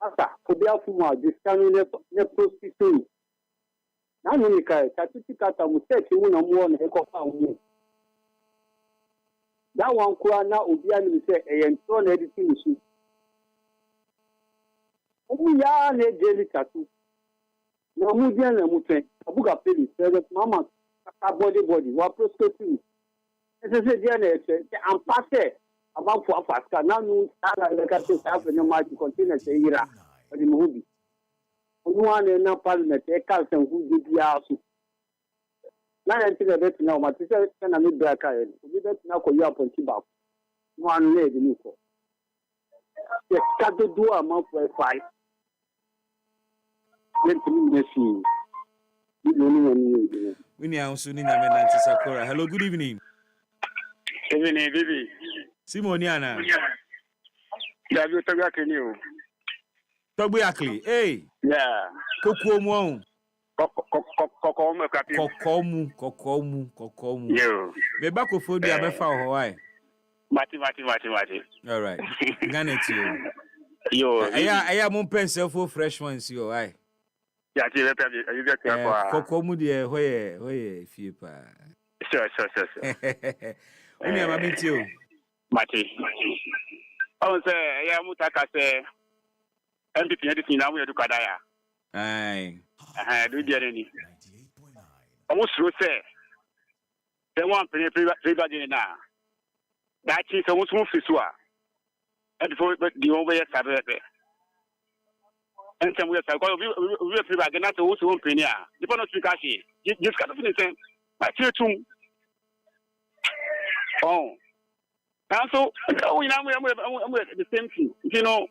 asa obi afuma discount ne prostitute na no nika certificate mo set mu na mo na e ko fa mu that one kwa na obi ani say e ntro na editing su omu ya na ejeli tatu na mu dia na mu twen abuga peli say mama body wa prostitute ese dia na e am passe about for Africa. Now, no, I can't say I have no much to continue to Ira or the movie. One in a parliament, a cousin who did the house. Now, I think I bet now, my sister can I meet back. We bet now for you up on Tibak. One lady, Nico. The cat to do a month for a fight. Let me see. We now soon in a Sakura. Hello, good evening. Evening, baby. Simoniana. Yeah, you talk about you. Talk about hey. Yeah. Coco Mon. Kokomu. Yo. Me back of food ya befa Hawaii. Mati. All right. Gane to you. Yo. Aya mon pencil for fresh ones yo, aye. Yeah, you get Kokomu de hoye fie pa. Sure. Uni ama binti yo. Mati. Oh, say, yeah, mutaka say, MPP editing now we do kadaya. Aye. Do you get any? Almost through say, they want pre-badging now. That is almost move to Swa. And before the over Saturday. And some we are pre-badging, not to who's penny. You cannot speak actually. Just got to finish them. My children. Oh. And so, I'm the same thing. You know,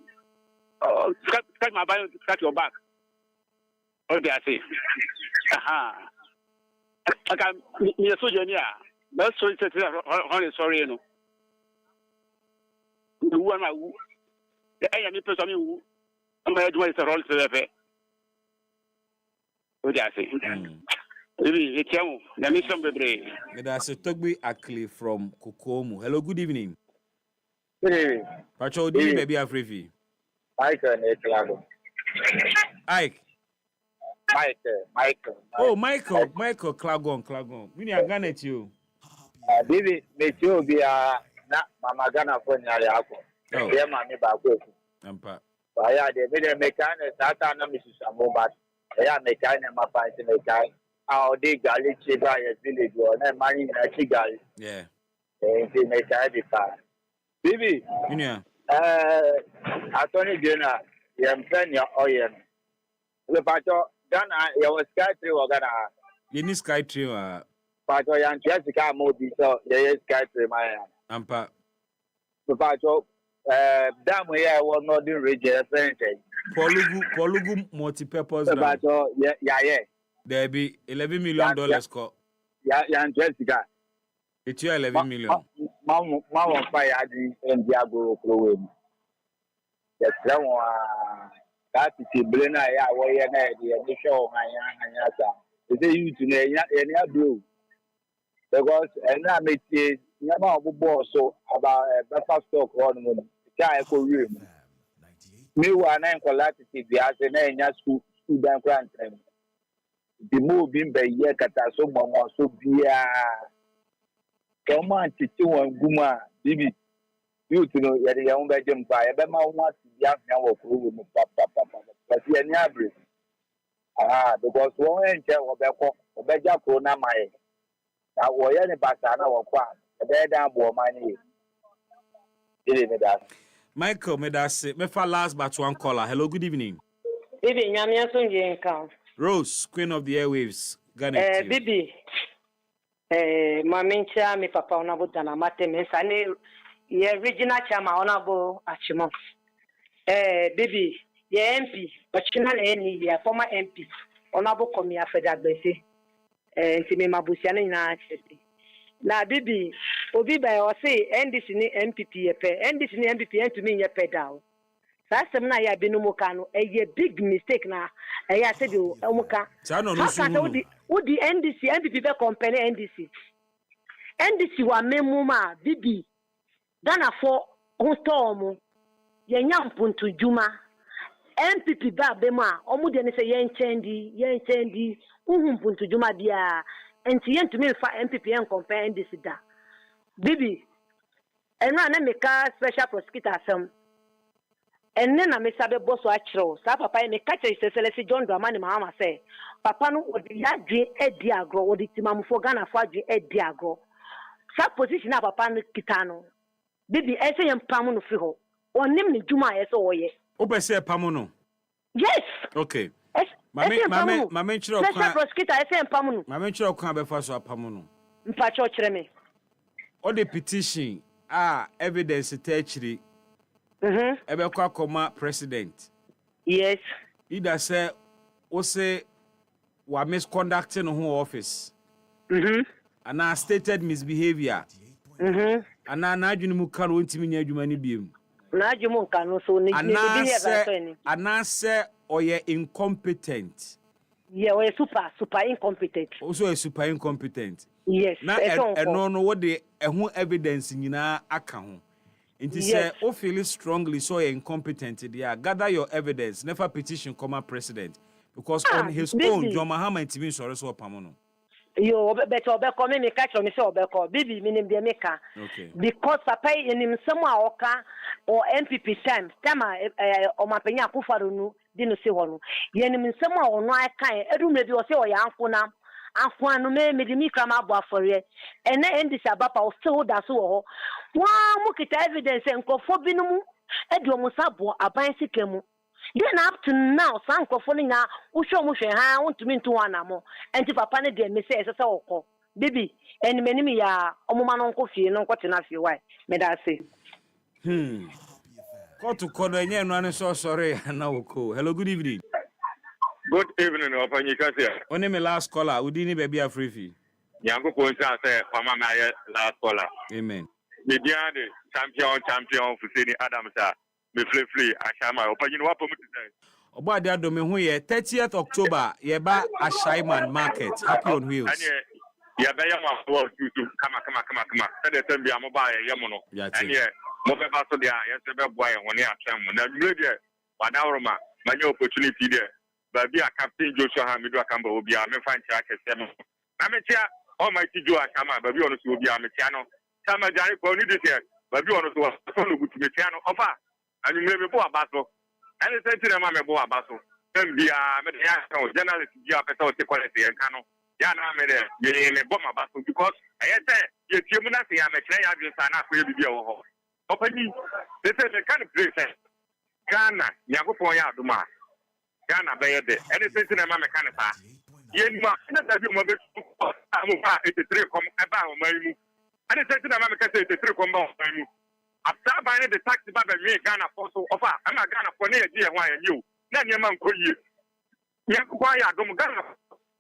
scratch my bio, scratch your back. Oh, they are safe. I can be a soldier. That's so it's sorry, you know. The one I am a person who I'm going to do is a roll to the bed. Oh, they are safe. That's a Togbi Akli from Kokomu. Hello, good evening. Good evening. Pacho, do you maybe have free? Michael. Oh, Michael Klagon. We need to get at you. Baby, me too be na mama Ghana for nyale ako. Yeah, mami ba ko. Ampa. Ba ya de me de mechanic sata na Mrs. Amobat. Yeah, mechanic ma pa ti mechanic. How they gali chiba ya village or na mani na chigali. Yeah. Ti mechanic pa. Baby. Yeah. Attorney General, friend ya oyen. Le pato Ghana, you was sky tree or Ghana. You need sky tree. Pato yan Jessica Modi, so there is sky tree, my Ampa. The pato, damn, we are one not doing region. Polugu multi-purpose. The pato, yeah. There be $11 million score. Yeah, Jessica. It's your 11 million. Mama, fire and Diago Pro. Yes, that is a blender. I wear the show. My you to any blue because and I make it never so about a breakfast stock on the room. Me one and collated the as an school student grant. The moving by Yakata so mama so be come on to Guma, Bibi. You to know you're the young Belgium by a Bema wants to be now of room, but you're never. Because one angel or Beja Corona, my now, we're any Basana or Quan, a bed down for money. Michael, me for last but one caller. Hello, good evening. Bibi, Rose, Queen of the Airwaves. Bibi, Mamincha, me papa, Onabutana, Matemis, and the original chairman, Honorable Achimon. Bibi, the MP, but you know, any former MP, Honorable Comia Fedabese, and Timima Busiana in our city. Now, Bibi, Obi by or say, and this in the MPP, and this in the MPP, and to me, your pedal. That's the night I've been Mokano, a big mistake now. I said, you, Omoka. Would the NDC, MPP company NDC? NDC wa memuma, Bibi, Dana for Otomo, Yanyam Puntu Juma, MPP Babema, Omudene say Yen Chendi, Puntu Juma dia, and Tien to me for MPP and compare NDC da. Bibi, and run a make a special prosecutor some. And then I may say, boss, watch row. Sa papa, I may catch a celestial John Dramani, Mama say, Papa, no, would be that dream a diagro, or the Timam for Ghana for a diagro. Sa position of Papa Kitano. Bibi, I say, and Pamono Fiho, or name me Juma as all ye. Open say Pamono. Yes. Okay. My mention of prosecutor, I say, and Pamono. My mention of Cambe Faso Pamono. Pacho Treme. All the petition, evidence, tertiary. Ebekwa koma president. Yes. Either say or say wa misconducting who office. And I stated misbehavior. And I najunu mu kan wontimi nya adwuma ni biem. Najumu kan so ni behavior. And I say or ye incompetent. Yeah, we're super incompetent. Also a super incompetent. Yes. Now, no, what the evidence in account. It is Yes. who feel strongly so you're incompetent. Yeah, gather your evidence. Never petition common president because on his own, John Mahama and TV sorry so pamono. Yo, better obeko me catch on me say obeko. Bibi minim de meka. Okay. Because papa in him somewhere oka or MPP time o mapenya akufaro nu di no se hono. Ye nim somewhere ono akan edum na bi o se o ya anko na afwan no me di mi krama abo afore. Ene endi sabapa o se ho da so ho. Wa mu kita evidence enkofo binumu edi o musabo aban sikemu. Then up to now, some coffee now, who show me ha, want to mean to one more. And if papa ne me say, as a so baby, and many ya, man on coffee, no got enough you why, may I say. Call to call again, one so sorry, and now call. Hello, good evening. Good evening, Opani Kaseɛbɔ. Only my last caller, we didn't baby a free fee. Yanko Ponsa say, Pama Maya last caller. Amen. Mediane, champion, Fusini Adams. Me free ashama opani no wapo mutise oba dia do me hu ye 30th October ye ba Ashaiman market happy on wheels anye ye be yam afọ tutu kama say the time bia mo ba ye mo no anye mo be ba so dia ye se be boy woni atwam na nwure dia wadawroma manya opportunity dia ba bia captain Joshua Hamidu Akamba obi a me fan cha kese no na me tia almighty Joe Akama ba bia ono so obi a me tia no sama jare ko ni dis ba bia ono so no gutu me tia no ofa and you may be abaso. And it's a man may go abaso. Then be a journalist, you are better to quality and cano. Yana made a bomb abaso because I say, you human, I am a chair, I will sign up for you. Open this is the kind of place. Ghana, Yagopoya Duma. Ghana, Bay, anything in a mamma canapa. Yen, not that you move it to 3 about my move. And it's a mamma can say the 3 combo. After buying the taxi by me, Ghana for so offer. I'm a Ghana for near dear why you. Then your man could you. Yakuaya, don't Ghana.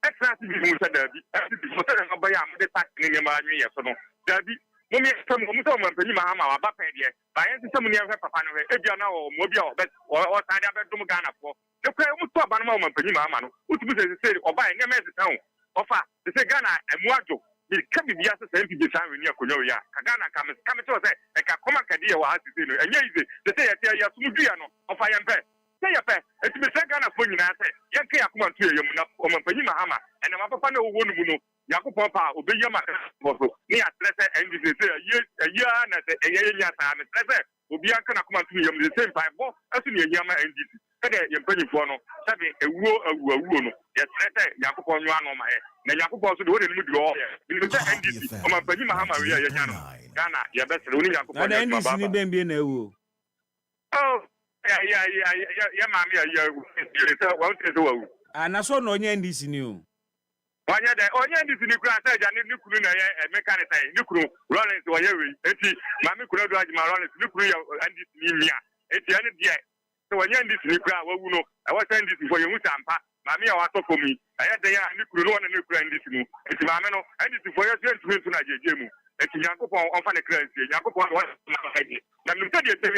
Extra to be moved at Derby. After the tax in your man, yes or no. Derby, Mummy, some Mahama, Bapadia, by any some near Papa, if you are now mobile, but or side up to Ghana for. The prayer was to a moment for Mahama, who to say or buy a message town. Offer, they say Ghana and Wajo. It can be just the same to be signed with Konoya. Kagana comes to say, a Kakoma Kadia was and yes, they say, Yasumudiano of I am best. Say a pet, it's the second of when you say, Yankee Akuman to you, Penima Hama, and a Mapapano Wununo, Yakupa, Ubiyama, near Stressa, and this is a year and a year time, Stressa, Ubiaka Akuman to you, the same time, both as in Yama and this. Penny Fono, having a wound, yes, Yakupon on my head. Na Yakubu also do the draw. You say NDC. O ma pani Mahama we ya Ghana. Ya best we ni Yakubu. Na NDC ni dem bi na ewo. Oh, ya mami ya you say what say so. Na so no onye NDC ni o. Onye NDC ni kura say ja ni kuru na ya mechanic say ni kuru Rollins wo ye we. Eti mami kuru do ajima Rollins ni kuru ya NDC ni mia. Eti ani die. So onye NDC ni kura wo wu no. I was NDC for you sampa. Mami ya wato komi. Aya de ya ni kuru no na ni kuru NDC no. Eti mami no NDC for you to na jeje mu. Eti Yakupon on fa ne currency. Yakupon wa na haji. Na mi tedi ete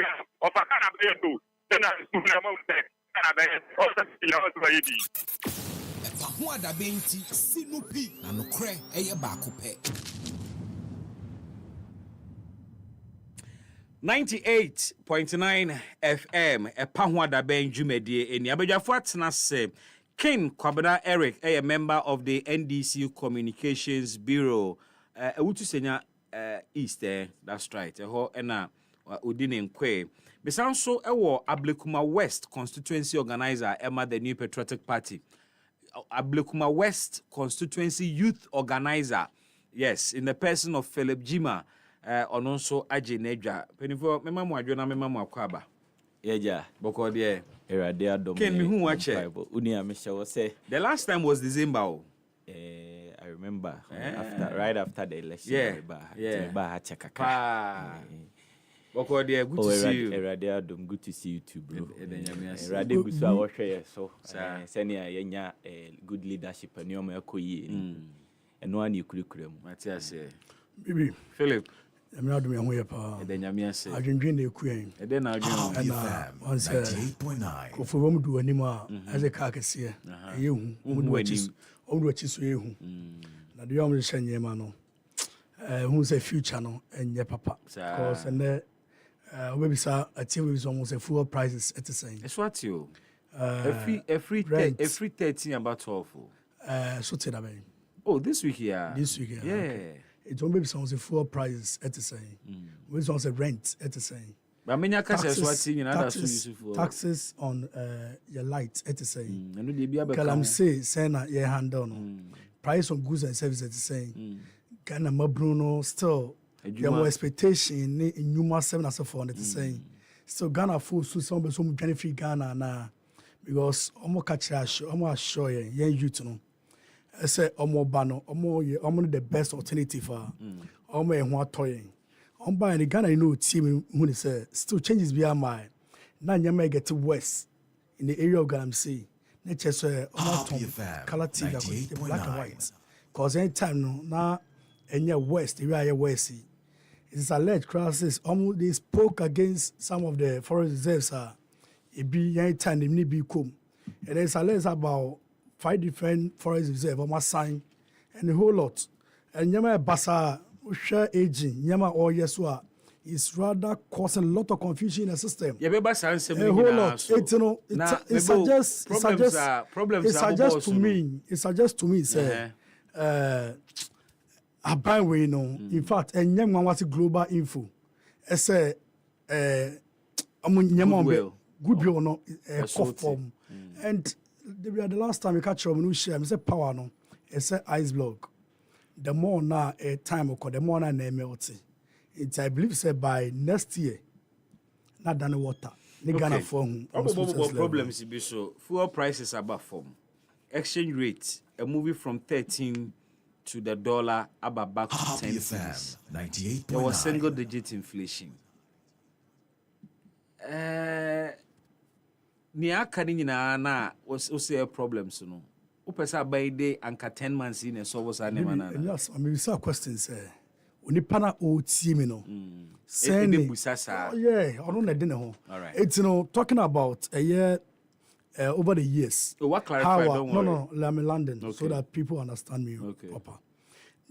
o fa kana be to. Na na mo te. Kana be o sa ti na o so yidi. Fa ho adabe nti sinupi na no kre eye baako pe. 98.9 FM epa ho adabe ndwumedie eni abadwafo atena se King Kwabena Eric a member of the NDC Communications Bureau ewutu senya East that's right ho na odine nkwe besanso ewo Ablekuma West constituency organizer Emma the New Patriotic Party Ablekuma West constituency youth organizer yes in the person of Philip Jima ononso aje nedwa penifo mema mu adwo na mema mu akwaba yeja boko de erade adom ken me hu ache uni amehye say the last time was December I remember right after the election yeah ba chekaka boko de good to see you erade adom good to see you too bro erade gusu a wo hwe so senia yenya good leadership anioma yakoyi eno ani kurikura mu matiase bibi Philip I'm not doing a pa. And then Yamiase. I drink the queen. And then I drink. And 98.9. For women do anymore as a carcass here. You would so you. Now the only send your man. Who's a future no and your papa. Because and there maybe sir a team is almost a full prices at the same. It's what you every 13 about 12. So tell me. Oh, this week here. This week here. Yeah. Okay. It won't be some full prices at the same. We also rent at the same. But many taxes on your lights at the same. I'm saying your hand on price on goods and services at the same. Ghana Bruno still there more expectation in numerous 7 as for at the same. So Ghana full so some benefit Ghana now because almost catch almost show you youth no. I say almost bano almost the best alternative for almost one toy. On by the Ghana, you know, team when it say still changes beyond my. Now you may get to west in the area of Galamsey. Nature say color TV black and white. Cause any time no now any west area west. It's alleged crisis. Almost they spoke against some of the forest reserves. It be any time they need be come. And it's alleged about 5 different forest reserves. Almost sign and a whole lot. And Yama Basa. Share aging, Yama or Yesua is rather causing a lot of confusion in the system. Yeah, but a whole lot. It suggests to me, say, a byway, no. In fact, and young one was a global info. I say, goodwill, no, cough form. And the last time we catch up, we share, I say, power, no, I say, ice block. The more now a time occur, the more now melting. It's I believe say by next year, not done water. Gonna form. Problems be so. Fuel prices above form. Exchange rate moving from 13 to the dollar about back to 10 cents. 98.9. There was single digit inflation. Nia kanina na was also a problem so no. Upesa by day anka 10 months in a so was an manana. Yes, I mean some questions Oni pana o team no. Say busasa. Yeah, I don't know. All right. It's talking about a year over the years. What clarify don't worry. No, I'm in London so that people understand me proper.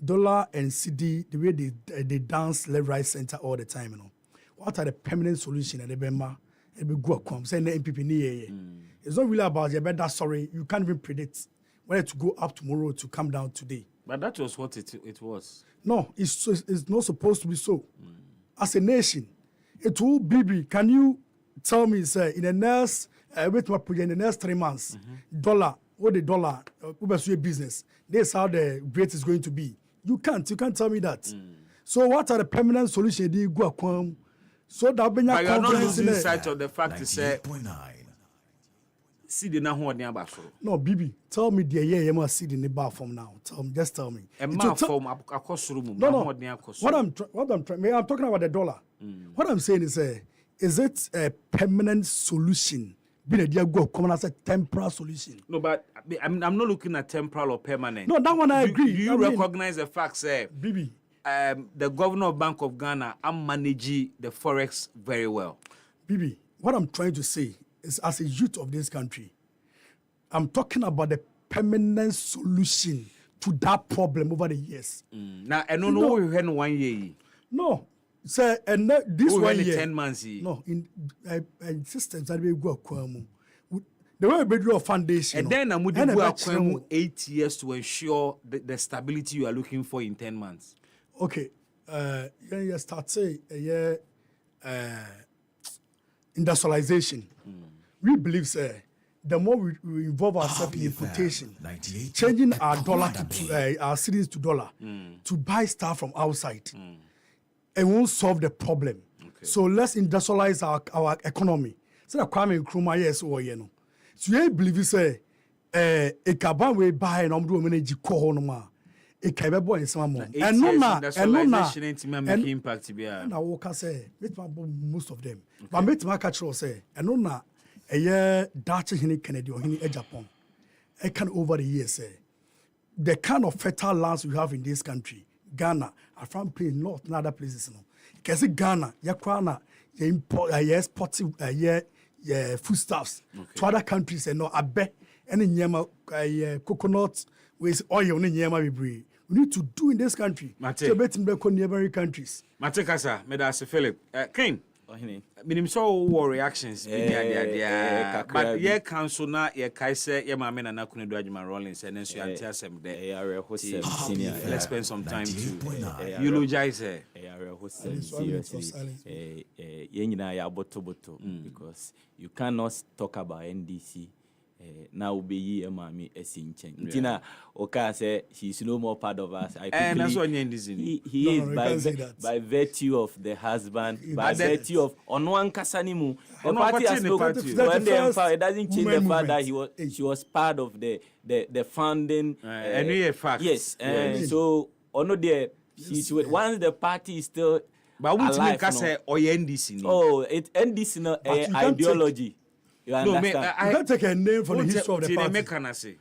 Dollar and CD, the way they dance left, right, center all the time, you know. What are the permanent solution and the Bema? It be go come say the MPP ni It's not really about your better. Sorry, you can't even predict whether to go up tomorrow to come down today. But that was what it was. No, it's not supposed to be so. As a nation, it will be. Can you tell me, sir, in the next in the next 3 months, dollar, what the dollar, business, this is how the rate is going to be. You can't tell me that. So what are the permanent solutions? They go come. So that but you are not losing sight of the fact to say. See the now no, Bibi, tell me the year you must see the bar form now. Just tell me. A bar form across room. No. What I'm talking about the dollar. What I'm saying is it a permanent solution? Be the dear go come as a temporary solution. No, but I'm not looking at temporal or permanent. No, that one I agree. Do you recognize the fact, say, Bibi? The governor of Bank of Ghana am managing the forex very well. Bibi, what I'm trying to say is, as a youth of this country, I'm talking about the permanent solution to that problem over the years. Now, I don't know we had 1 year. No, sir, and this 1 year. 10 months. No, in systems that we go the way we do a foundation. And then I'm going to do 8 years to ensure the stability you are looking for in 10 months. Okay, you start say industrialization. We believe, sir, the more we involve ourselves in importation, changing our dollar to our cedis to dollar to buy stuff from outside, it won't solve the problem. Okay. So let's industrialize our economy. So the Kwame Nkrumah yes or no. So you believe, say, a kaban we buy and do manage kohonoma. And impact most of them. But make my catch say, and no a year Dutch in Canada or in Japan. I can over the years say the kind of fertile lands we have in this country, Ghana, I found pay North and other places. No, because Ghana, Yakwana, you import, export, foodstuffs to other countries, and no, I bet any nyama, coconut with oil, any nyama we bring. We need to do in this country. To bet in the neighboring countries. Mate Kasa, Medasi Philip, King. Minim so war reactions but ye council na ye kaise ye mama na nakunu do adwuma Rollins and then so anti asem there let's spend some time to eulogize her seriously ye nyina ya boto because you cannot talk about NDC now be ye mami esinchen ntina oka say she's no more part of us. I quickly he is by virtue of the husband, by virtue of onwan kasanimu the party has spoken when it doesn't change the fact that she was part of the founding fact. Yes, so ono there once the party is still but we alive, say NDC it NDC no ideology. You understand? You can't take a name for the history of the party.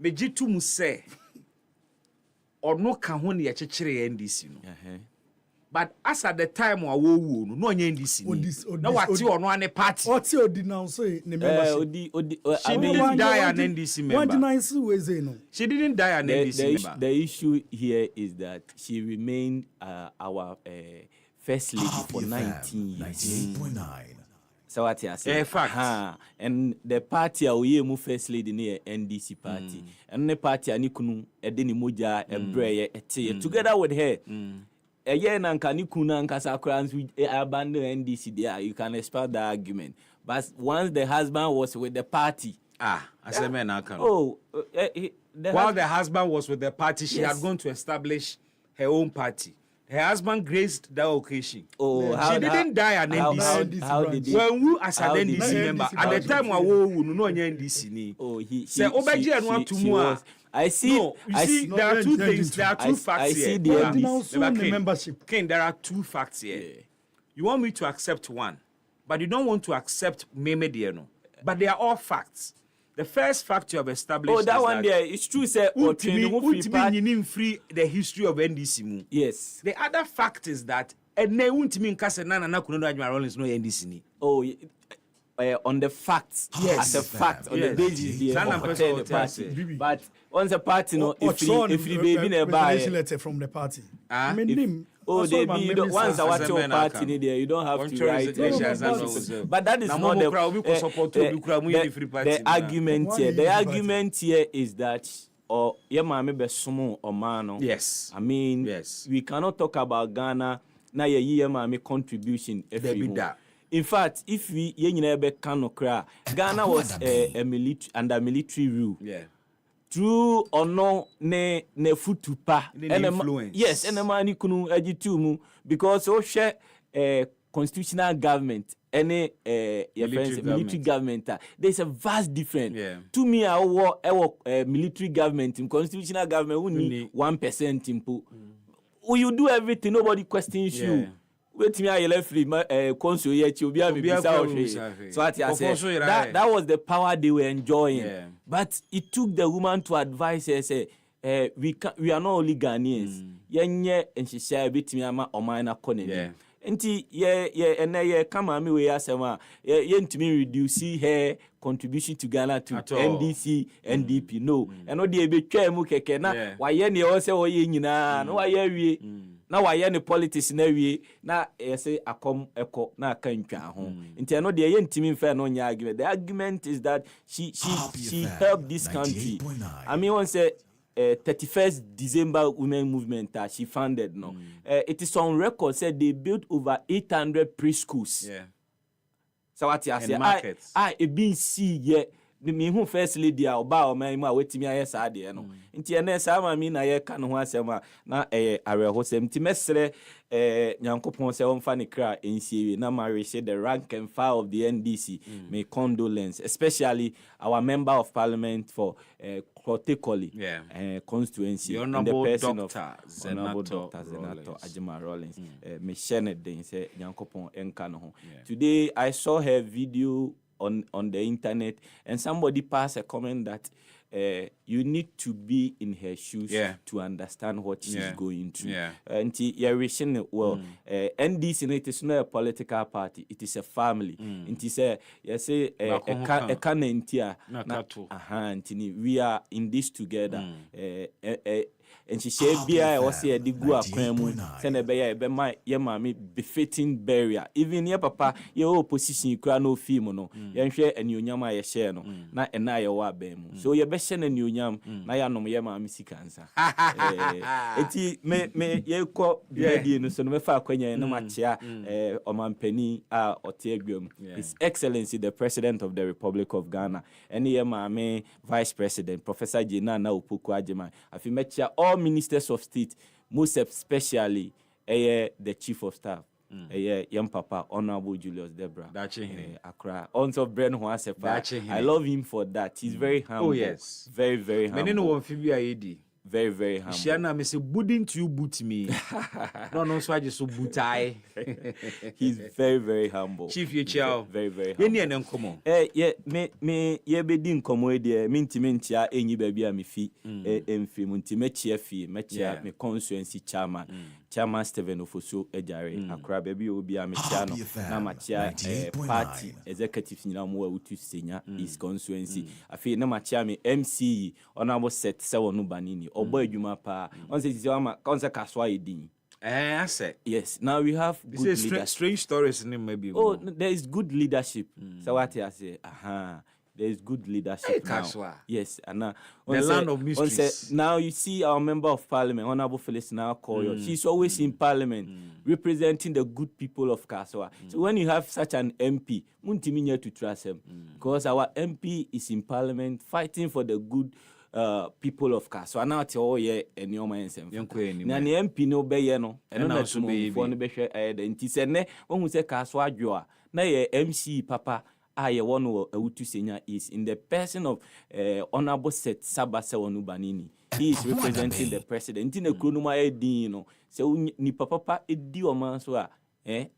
Me jitu mu say ono ka ho ne ye chekere NDC no. But as at the time wa wo no onye NDC na wati ono ane party. Wati odi now so ne membership. She didn't die an NDC member. She didn't die an NDC member. The issue here is that she remained our first lady for 19 years. 98.9. So what you say? Fact. And the party we mu first lady near NDC party. And the party ani kunu edeni moja ebreye ete together with her. A year nanka ni kunu nanka sakrans we abandon NDC there. You can expect the argument. But once the husband was with the party, I said man nanka. While the husband was with the party, she had gone to establish her own party. Her husband graced that occasion. She didn't die an NDC. How did he? When we as an NDC member, at the time we no NDC ni. Say Obaji and want to move. I see. No, you see, there are two things. There are two facts here. I see the membership. King, there are two facts here. You want me to accept one, but you don't want to accept Meme Dieno. But they are all facts. The first fact you have established. That one there, it's true. Say, free the history of NDC. Yes. The other fact is that Rollins no NDC. On the facts, yes. As a fact, on the basis the party. But once a party, no, if the baby nearby letter from the party. They be once I watch your party there, you don't have to write. But that is not the argument here. The argument here is that yes. I mean, yes. We cannot talk about Ghana na ye contribution. In fact, if we Ghana was a military under military rule. Yeah. True or no, ne futupa. Influence. Yes, and mani kunu ejitumu because o share constitutional government any military government. There's a vast difference. Yeah. To me, our military government in constitutional government we need 1% impo. You do everything, nobody questions you. Wait me, I left free. Consul yet you be so that was the power they were enjoying. Yeah. But it took the woman to advise her say, we are not only Ghanaians. Yenye and she said, "Bit me ama omina koneni." Enti ye come me we asema ye ntimi reduce her contribution to Ghana to NDC NDP no eno de be twa mu keke na wa ye ne o se o ye nyina na wa ye wie na wa ye ne politics na wie na ye say akom eko na aka ntwa ho enti eno de ye ntimi mfa no nya argument. The argument is that she helped this country. I mean one say 31st December Women Movement that she founded. No, it is on record said they built over 800 preschools. Yeah. So what you say? I been see yeah. Me who first lady oba o man ma wetimi ayesa ade no. Nti ene sa ma mi na ye ka no ho asema na arehosem ti mesre nyankopon se won fa ne kra ensiewe na ma reche the rank and file of the NDC. May condolence, especially our member of parliament for Kotekoli constituency in the person of Honorable Dr. Zenato Ajima Rollins. Me share den say nyankopon enka no ho. Today I saw her video on the internet, and somebody passed a comment that you need to be in her shoes to understand what she's going through. And you're wishing it well. NDC, it is not a political party, it is a family. And you say, we are in this together. And she said, "Bia, was here the go akwemu. Send a be your mommy befitting barrier. Even your papa, your opposition, you cry no fee no. You share and you nyama ye share no. Na and na your wa bemu. So your best and you nyam. Na ya no your mommy si cancer. Eti me ye ko ready no so no me fa kwenya no machia oman penny or teagum. His Excellency the President of the Republic of Ghana. And your mommy Vice President Professor Jina na Upuku Ajima. Afi mechia all ministers of state, most especially the chief of staff, young papa, Honorable Julius Debra. Accra. Also, Bren Huasepa. I love him for that. He's very humble. Oh, yes. Very, very humble. Very, very humble. Shiana, me say, wouldn't you boot me? No, so I just so boot I. He's very, very humble. Chief, you chow. Very, very humble. Any and come on. Me, ye be din komo de mintimentia enyi baby a me fi emfi muntimechia fi mechia me constituency chairman Stephen Ofosu Ejare Accra baby obi a mechia no na machia party executive nyina mo awutu senya his constituency afi na machia me MC honorable set se wonu banini obo adwuma pa on say ama konse kaswa edin. I say yes. Now we have good leadership. Strange stories in maybe. Oh, there is good leadership. So what I say, there is good leadership now. Yes, and now the land of mysteries. Now you see our member of parliament, Honorable Phyllis now Koyo. She's always in parliament representing the good people of Kaseɛbɔ. So when you have such an MP, muntiminya to trust him because our MP is in parliament fighting for the good people of Kaseɛbɔ. Now it's all and your man same. Na ni MP no be ye no. And no so be for no be hwe the nti se ne won say Kaseɛbɔ adwo a na ye MC papa I one Utu Senior is in the person of Honorable Set Sabase Banini. He is representing the president. In the Krunuma Edino, so ni papa edi oman so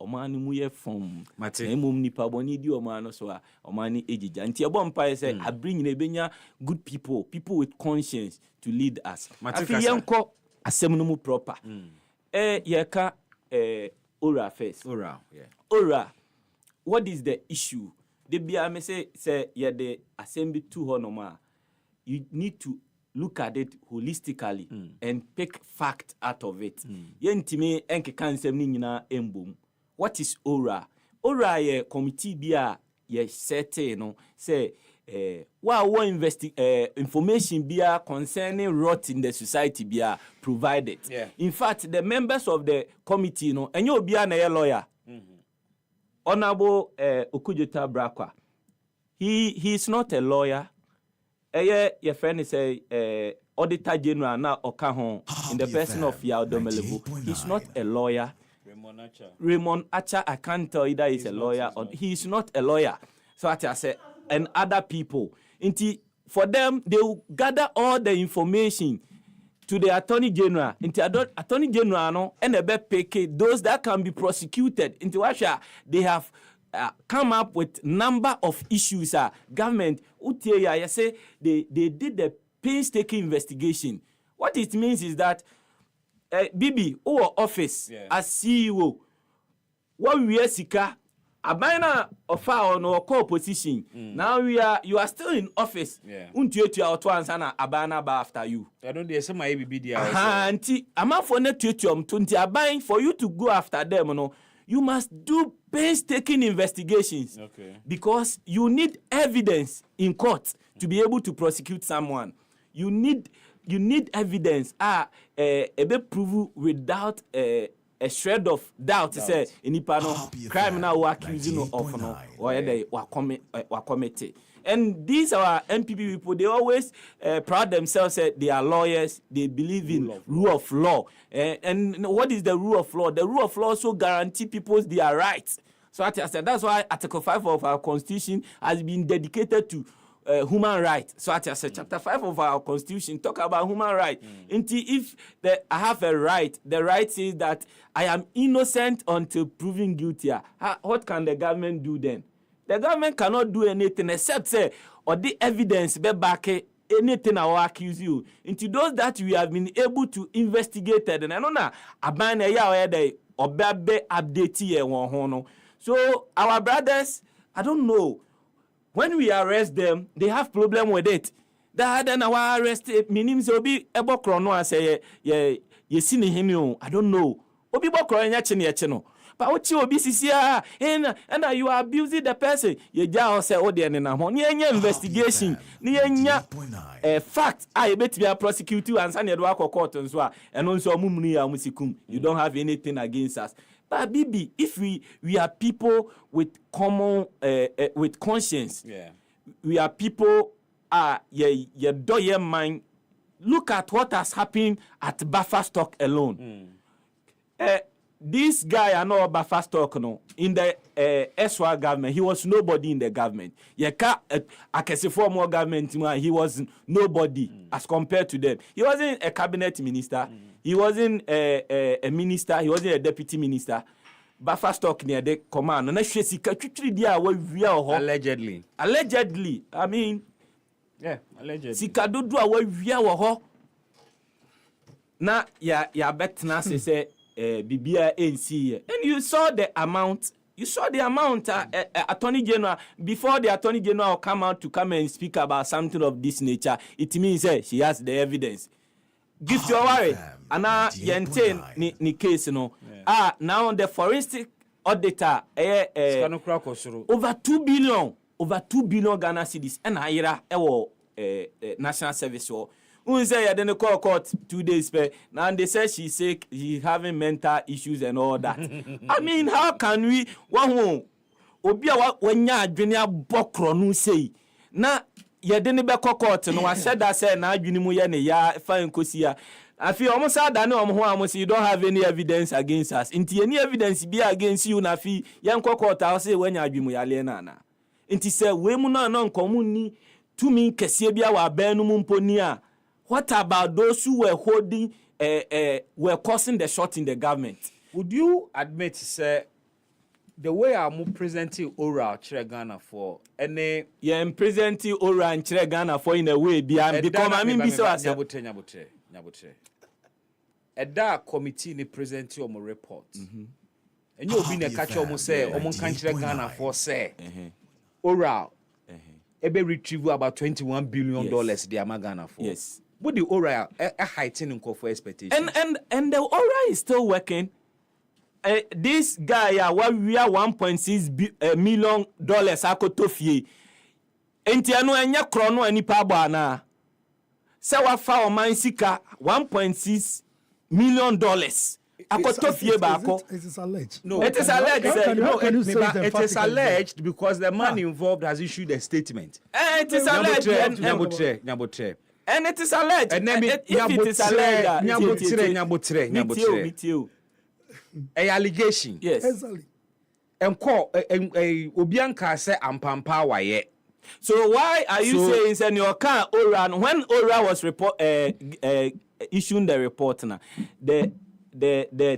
omani muye from mum ni paboni di omano so omani ejija. Nti abompa say I bring nebenya good people with conscience to lead us. Afi yanko asemnumu proper. Yeka Ora first. Ora, what is the issue? The BIA say the assembly to honoma. You need to look at it holistically and pick fact out of it. Yentime enke kansem ni nyina embom. What is ORA? ORA ye committee bia ye setting no say information bia concerning rot in the society bia provided. In fact, the members of the committee no enyo bia na ye lawyer. Honorable Okudjota Brakwa. He is not a lawyer. Your friend is a Auditor General now Okahon in the person of Yaudomelebu. He's not a lawyer. Raymond Acha, I can't tell either he's a lawyer or he is not a lawyer. So I say, and other people. For them, they will gather all the information to the Attorney General. Attorney General no and the PK, those that can be prosecuted. Into Russia, they have come up with number of issues. Government, I say they did the painstaking investigation. What it means is that Bibi, our office as CEO, what we are sika, abina of our no co-opposition. Now you are still in office. Unti you out once and abana ba after you. I don't dare say my baby dear. Anti, I'm for net to 20 abine for you to go after them. No, you must do painstaking investigations. Because you need evidence in court to be able to prosecute someone. You need evidence. Ebe prove without a shred of doubt. Say no criminal who accusing of no or they were committed. And these are MPP people. They always proud themselves that they are lawyers. They believe in rule of law. And what is the rule of law? The rule of law also guarantee people their rights. So I said that's why Article 5 of our Constitution has been dedicated to human rights. So I said Chapter 5 of our Constitution talk about human rights. If I have a right, the right says that I am innocent until proven guilty. What can the government do then? The government cannot do anything except say or the evidence be back anything I will accuse you. Into those that we have been able to investigate, and I know na aban na ya dey obabe update here one. So our brothers, I don't know. When we arrest them, they have problem with it. That then our arrest meaning so be ebo krono and say ye sini him. I don't know. Obi bo krono nya no. But what you be CCR and you are abusing the person. You just say, oh, dear, na investigation. Fact, I bet be a prosecutor and send your court and so and also musikum. You don't have anything against us. But Bibi, if we are people with common with conscience, we are people do your mind. Look at what has happened at Buffer Stock alone. This guy, I know about fast talk no. In the SWA government, he was nobody in the government. I can say for more government, he was nobody as compared to them. He wasn't a cabinet minister. He wasn't a minister. He wasn't a deputy minister. But fast talk near the command. And allegedly. Allegedly. I mean, yeah, allegedly. Sikadu do away via ho. Na ya bet na say. BBI ANC, and you saw the amount. Attorney General, before the Attorney General come and speak about something of this nature, it means she has the evidence. Give your worry. And now yente ni case no. Now the forensic auditor over 2 billion Ghana cedis and higher national service war. Who say you didn't call court 2 days pay. Now they say she's sick, she's having mental issues and all that. I mean, how can we Obia when ya junior bokro no say na you didn't be call court no I said that say na junimu ya ne ya fine kosia. I feel almost sad that no you don't have any evidence against us. Inti any evidence be against you na fi yan call court I say when ya junimu ya le na. Inti say we mu na nkomu ni tumi kese bia wa ban no mponi a. What about those who were holding, were causing the shot in the government? Would you admit, sir, the way I'm presenting oral Ghana for any? Yeah, I'm presenting oral and Ghana for in a way, because I mean, besides, Nyabotre. And that committee ni present your report. And you'll be in a catch almost say, country Ghana for say, oral, ebe retrieve about $21 billion the Amagana for. Yes. But the oral a heightening for expectation. And the oral is still working. This guy, we are $1.6 million akotofie. Enti anu enya krono ani pa bana. Se wa fa o man sika $1.6 million. Akotofie bako. It is alleged. No, it is alleged. It is alleged because the man involved has issued a statement. It is alleged. Nyabotre. And it is alleged. And then if it is alleged, Nyabotre. A allegation. Yes. Exactly. And call Obianka say ampampa waye. So why are you saying your car Oran when Ora was issuing the report now? The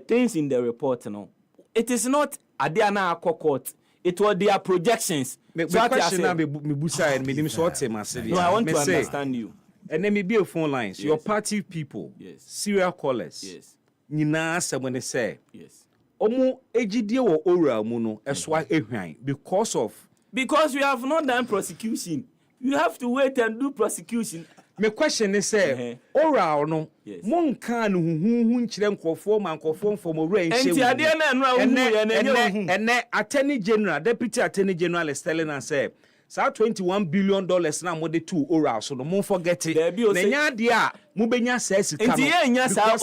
things in the report now. It is not Adiana court. It was their projections. No, I want to understand you. And then maybe a phone lines. Yes. Your party people, yes. serial callers. Yes. Nina when they say, yes. Omo ejidie wo oral muno eswa ehwan because we have not done prosecution. You have to wait and do prosecution. My question is say oral no mon kan huhu nkyere nkofo man nkofo from oral enti ade na enu and attorney general deputy attorney general is telling us say $21 billion na mo de two oral so no forget it. Nenya de a mo benya say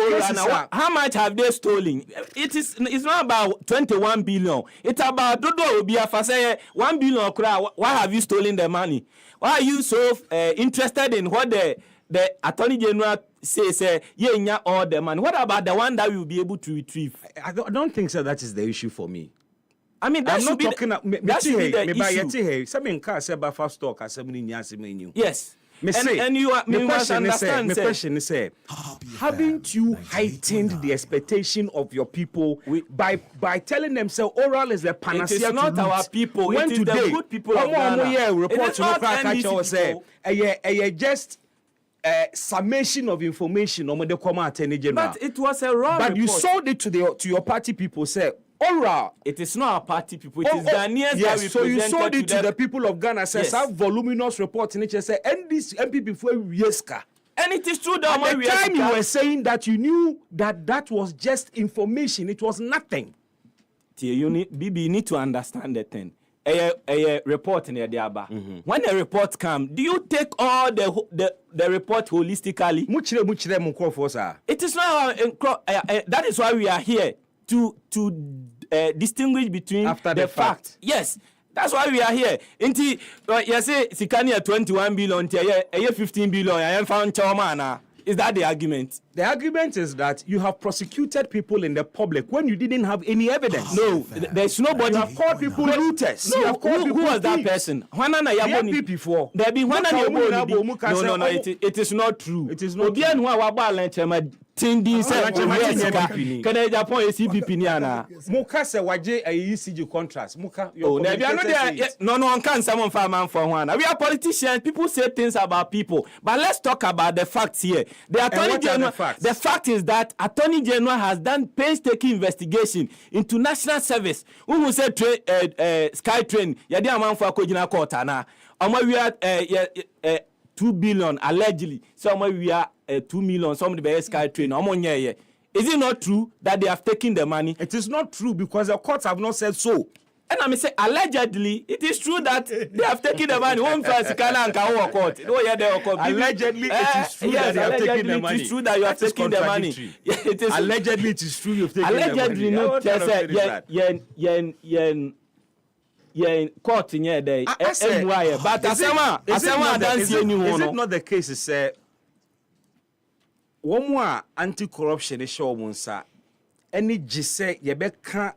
oral how much have they stolen? It's not about 21 billion. It's about dodo obi afa say 1 billion kura. Why have you stolen the money? Why are you so interested in what the attorney general says all the money? What about the one that we will be able to retrieve? I don't think so. That is the issue for me. I mean, I'm not talking. That should be the issue. Some car say Buffer Stock as somebody new. Yes. And you are. My question is, haven't you heightened the expectation of your people by telling them so oral is the panacea? It is not our people. When it is today, the good people of Ghana. Report to catch us say, just summation of information on the common attorney general. But it was a wrong But report. you sold it to your party people. Say, alright. It is not our party people. It is Ghanaians that we so you presented sold it to the people of Ghana. Says Yes. have voluminous report in it. Say, and this MP before yeska. And it is true that at the time you were saying that you knew that was just information. It was nothing. You need to understand the thing. A report in the Aba. When a report comes, do you take all the report holistically? It is not. That is why we are here to distinguish between after the fact. Yes. That's why we are here. Inti, you say Sikania 21 billion, 15 billion, I am found Chomana. Is that the argument? The argument is that you have prosecuted people in the public when you didn't have any evidence. No, there's nobody. You have called people looters. No, you have called who was that person? before. There be No, it is not true. It is not true. Tindi said, can I Japan CPP Niana? Muka se waje a ECG contrast. Muka, no, one can someone farm for one. We are politicians. People say things about people, but let's talk about the facts here. The Attorney General. The fact is that Attorney General has done painstaking investigation into national service. Who said Sky Train? Yadi amount for Kojina Court na. We are 2 billion allegedly. Somewhere we are 2 million. Somebody by Sky Train. Is it not true that they have taken the money? It is not true because the courts have not said so. And I may say allegedly, it is true that they have taken the money. Allegedly, it is true that they have taken the money. It is true that you have taken the money. Allegedly, it is true you have taken allegedly, the money. No, court in here day. But is it not the case? Say one more anti-corruption is show monsa. Any gise yebeka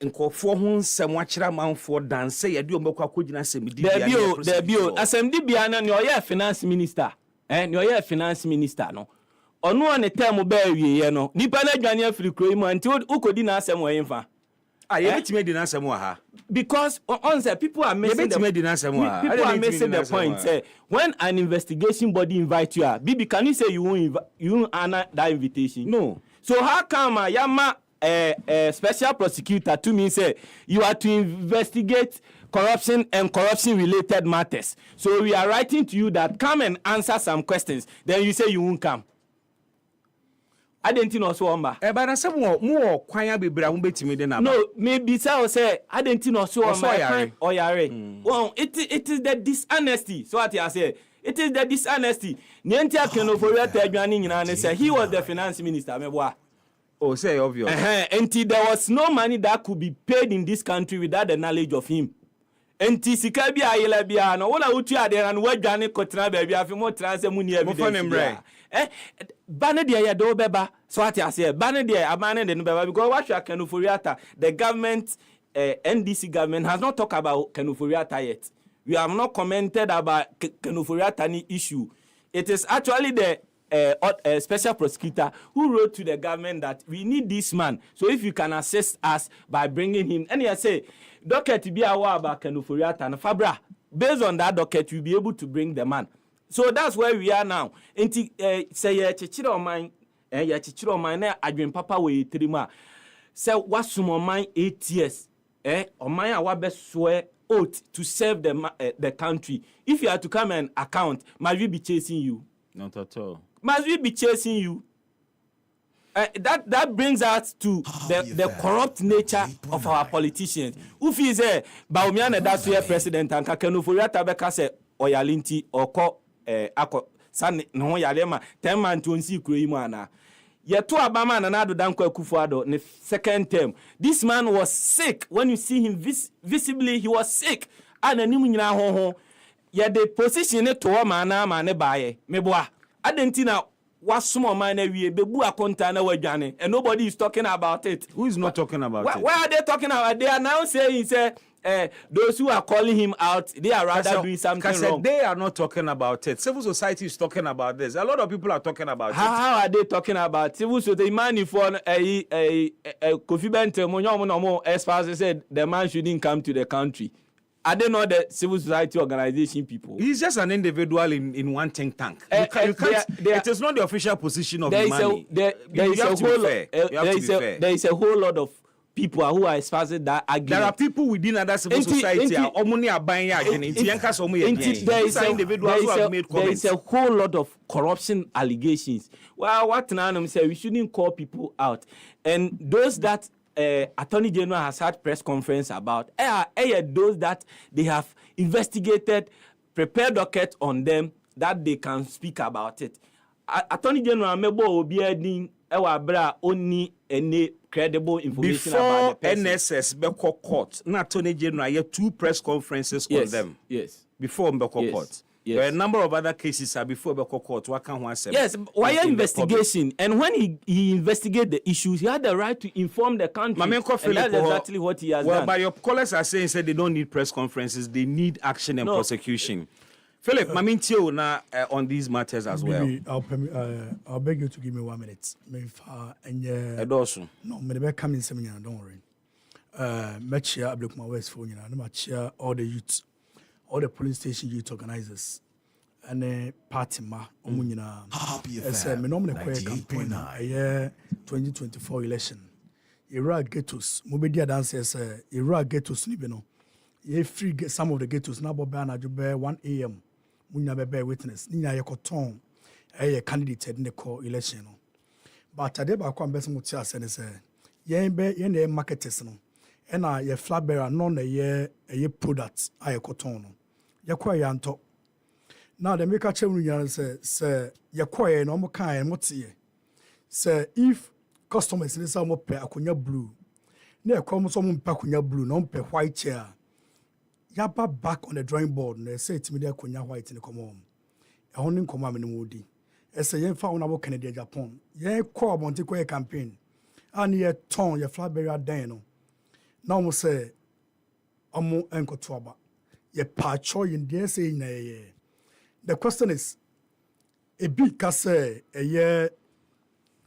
nkofo ho nsem akira manfo danse ye de omekwa kogina semdi bia debio asemdi bia na ne oye finance minister ne oye finance minister no ono on term ba wiye no nipa na adwane afiri kro mu anti ukodi na asem oyemfa you betime di na asem wa ha because on say people are missing the point say when an investigation body invite you Bibi, can you say you won't honor that invitation? No. So how come yama special prosecutor to me say you are to investigate corruption and corruption related matters? So we are writing to you that come and answer some questions, then you say you won't come. I didn't know so omba. But I said more kwanya bebra wo betimi de na. No, maybe say I didn't know so omba. Well, it is the dishonesty. So what I say, it is the dishonesty. Nienti akeno for your tadwane nyina ne say he was the finance minister meboa. Oh, say obvious. Until there was no money that could be paid in this country without the knowledge of him. Until sika bia yela bia no wona utu ade na wadwane kotra ba bia fi mo transe mu ni evidence. Bane de ya do beba. So what I say, bane de abane de no beba because what you can for the government NDC government has not talked about Kenuforiata yet. We have not commented about Kenuforiata issue. It is actually the special prosecutor who wrote to the government that we need this man. So if you can assist us by bringing him, and you say, docket be aware about Kenuforiata and Fabra. Based on that docket, you'll be able to bring the man. So that's where we are now. Say chichiro mine, chichiro mine. Adwin papa we 3 months. Say what sumo mine 8 years. Or mine our best swear oath to serve the country. If you are to come and account, must we be chasing you? Not at all. Must we be chasing you? That brings us to the corrupt nature of our politicians. Ufi say Baumiana that's your president and Kenuforiata beka say oyalinti oko ako san no yalema 10 man to nsi kuro ana yeto abama na nado danko Akufo-Addo ne second term. This man was sick. When you see him visibly, he was sick. And anim nyina ho ye the position ne to ma ne baye meboa adentina wasmo man na wie bebu akonta na wadwane and nobody is talking about it. Who is not talking about it? Why are they talking about? They are now saying those who are calling him out, they are rather doing something wrong. They are not talking about it. Civil society is talking about this. A lot of people are talking about it. How are they talking about civil society? Man, for Kofi Bente, Monyomo, as far as I said, the man shouldn't come to the country. Are they not the civil society organization people? He's just an individual in one think tank. You can't, it is not the official position of Imani. There is a whole lot of people who are espousing that argument. There are people within other civil society. There is a whole lot of corruption allegations. Well, what Nanum said, we shouldn't call people out. And those that Attorney General has had press conference about are those that they have investigated, prepared docket on them that they can speak about it. Attorney General Mebo Obiadin Ewabra only any credible information about the person. NSS Beko Court, not Attorney General, you have 2 press conferences on them. Yes. Before Beko Court. Yes. There are a number of other cases before Beko Court. What can one say? Yes, why investigation? And when he investigated the issues, he had the right to inform the country. And that's exactly what he has done. But your callers are saying they don't need press conferences, they need action and prosecution. Philip, Mamintio now on these matters as well. I'll beg you to give me 1 minute. No, me come in seminar, don't worry. Match here, my West phone, you know, match here all the youths, all the police station youth organizers, and party ma, as a nominal campaign, 2024 election. Iraq ghettos, Mobedia dancers, Iraq ghettos, Nibino. You free some of the ghettos now, but 1 a.m. We never bear witness. Nina Yakoton, a candidate in the core election. But I did about best mutia and say, Yen marketers, and I a flat bearer, non a year products, I cotono. Yaquayanto. Now the make a chairman say, Sir, Yaquay, no more kind, what's ye? Sir, if customers in some pay a blue, near come some pacunya blue, non pay white chair. Yaba back on the drawing board and they say to me there kunya white in the common. A honing command in the moody. As a young found about Canada, Japan. Ye call Montequay campaign. And ye ton your flatberry dano. Now we say Omo Uncle Twaba. Ye pacho in dear saying a year. The question is a big casse a year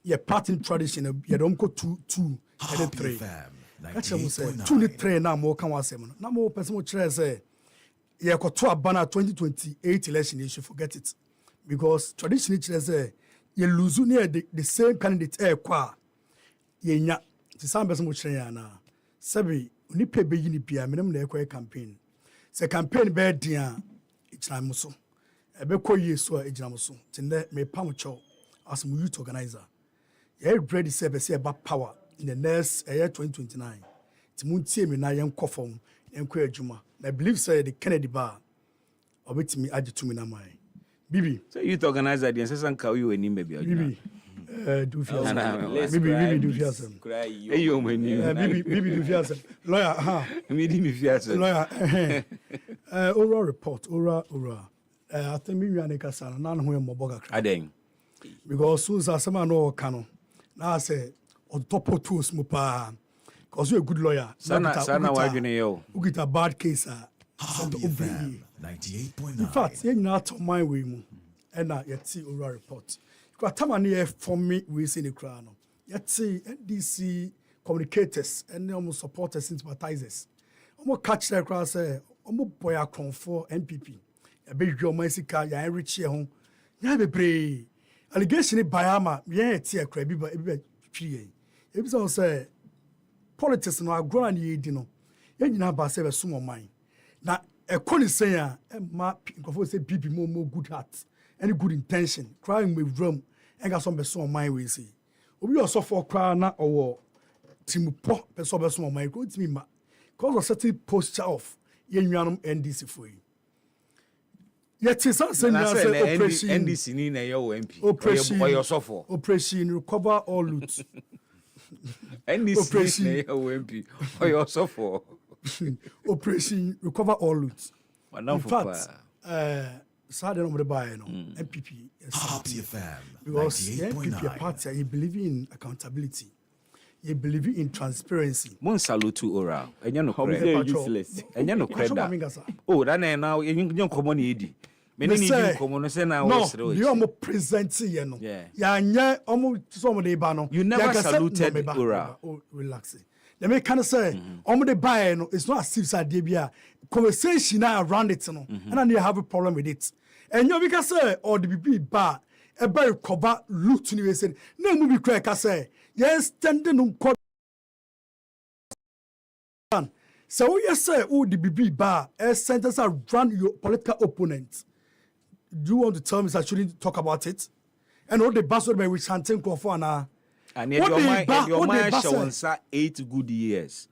ye parting tradition, ye don't go 2 and 3. That's what I'm saying. 2 now more can was saying. Now more person will say, "Yeah, got to a banner 2028 election. You should forget it, because traditionally say you lose near the same candidate. Qua, yeah, the same person will say na. Sabi unipe begini pia minimum the campaign. Se campaign bad dia. It's not muso. Ebe ko yeso a ejina muso. Tinde me pamucho as mu youth organizer. Yeah, ready say about power. In the next year 2029, Timunti me na yen kofom yen ko adwuma. I believe say the Kennedy bar obetimi age to me na mai. Bibi. So youth organizer the ancestral ka you eni maybe. Bibi. Do fiasem. Bibi do fiasem. Eyo mani. Bibi do fiasem. Lawyer, Me di me fiasem. Lawyer. Oral report, oral. I think me wan kasa na no ho moboga kra. Aden. Because soon as some no kano. Na say on top of tools, mupa. Because you're a good lawyer. Sana wagene yo. You get a bad case. 98.9. In fact, you're not on my way. And now you see oral report. Because Tamani for me, we see the crown. You see NDC communicators and almost supporters, sympathizers. Almost catch their crowd say, almost boy a for MPP. A big your Mexica, ya rich home. Ya be brave. Allegation in Bayama, yeah, tear crabby, but tree. If someone say politics no agro and ye dino, you know about a sumo mine. Now, a colleague saying, say people more good heart, any good intention, crying with drum, and got some person mine we see. We also for crying or Timu pop, person of my good to me, cause a certain posture of Yanum NDC for you. Yet, it's not saying NDC in a MP. Operation recover all loot. NDC MP or your software. Operation recover all loot. In fact, Saturday on the buy, MPP. Because the MPP party, you believe in accountability. You believe in transparency. Mon salute to oral. And you know, useless. And you know, oh, that now you common edi. Many common say now. No, you almost presenting, you know. Yeah, almost some of the banner. You never saluted oral. Oh, relax. They may kind of say, the buy no, it's not a serious idea. Conversation around it, no, and then you have a problem with it. And you can say, or the BB bar, a very cover look to you said, no movie crack, I say, yes, standing on court. So you say, oh, the BB bar, a sentence around your political opponent. Do you want to tell me that I shouldn't talk about it? And all the bastard by which Chanting Crawford and your mind shall 8 good years.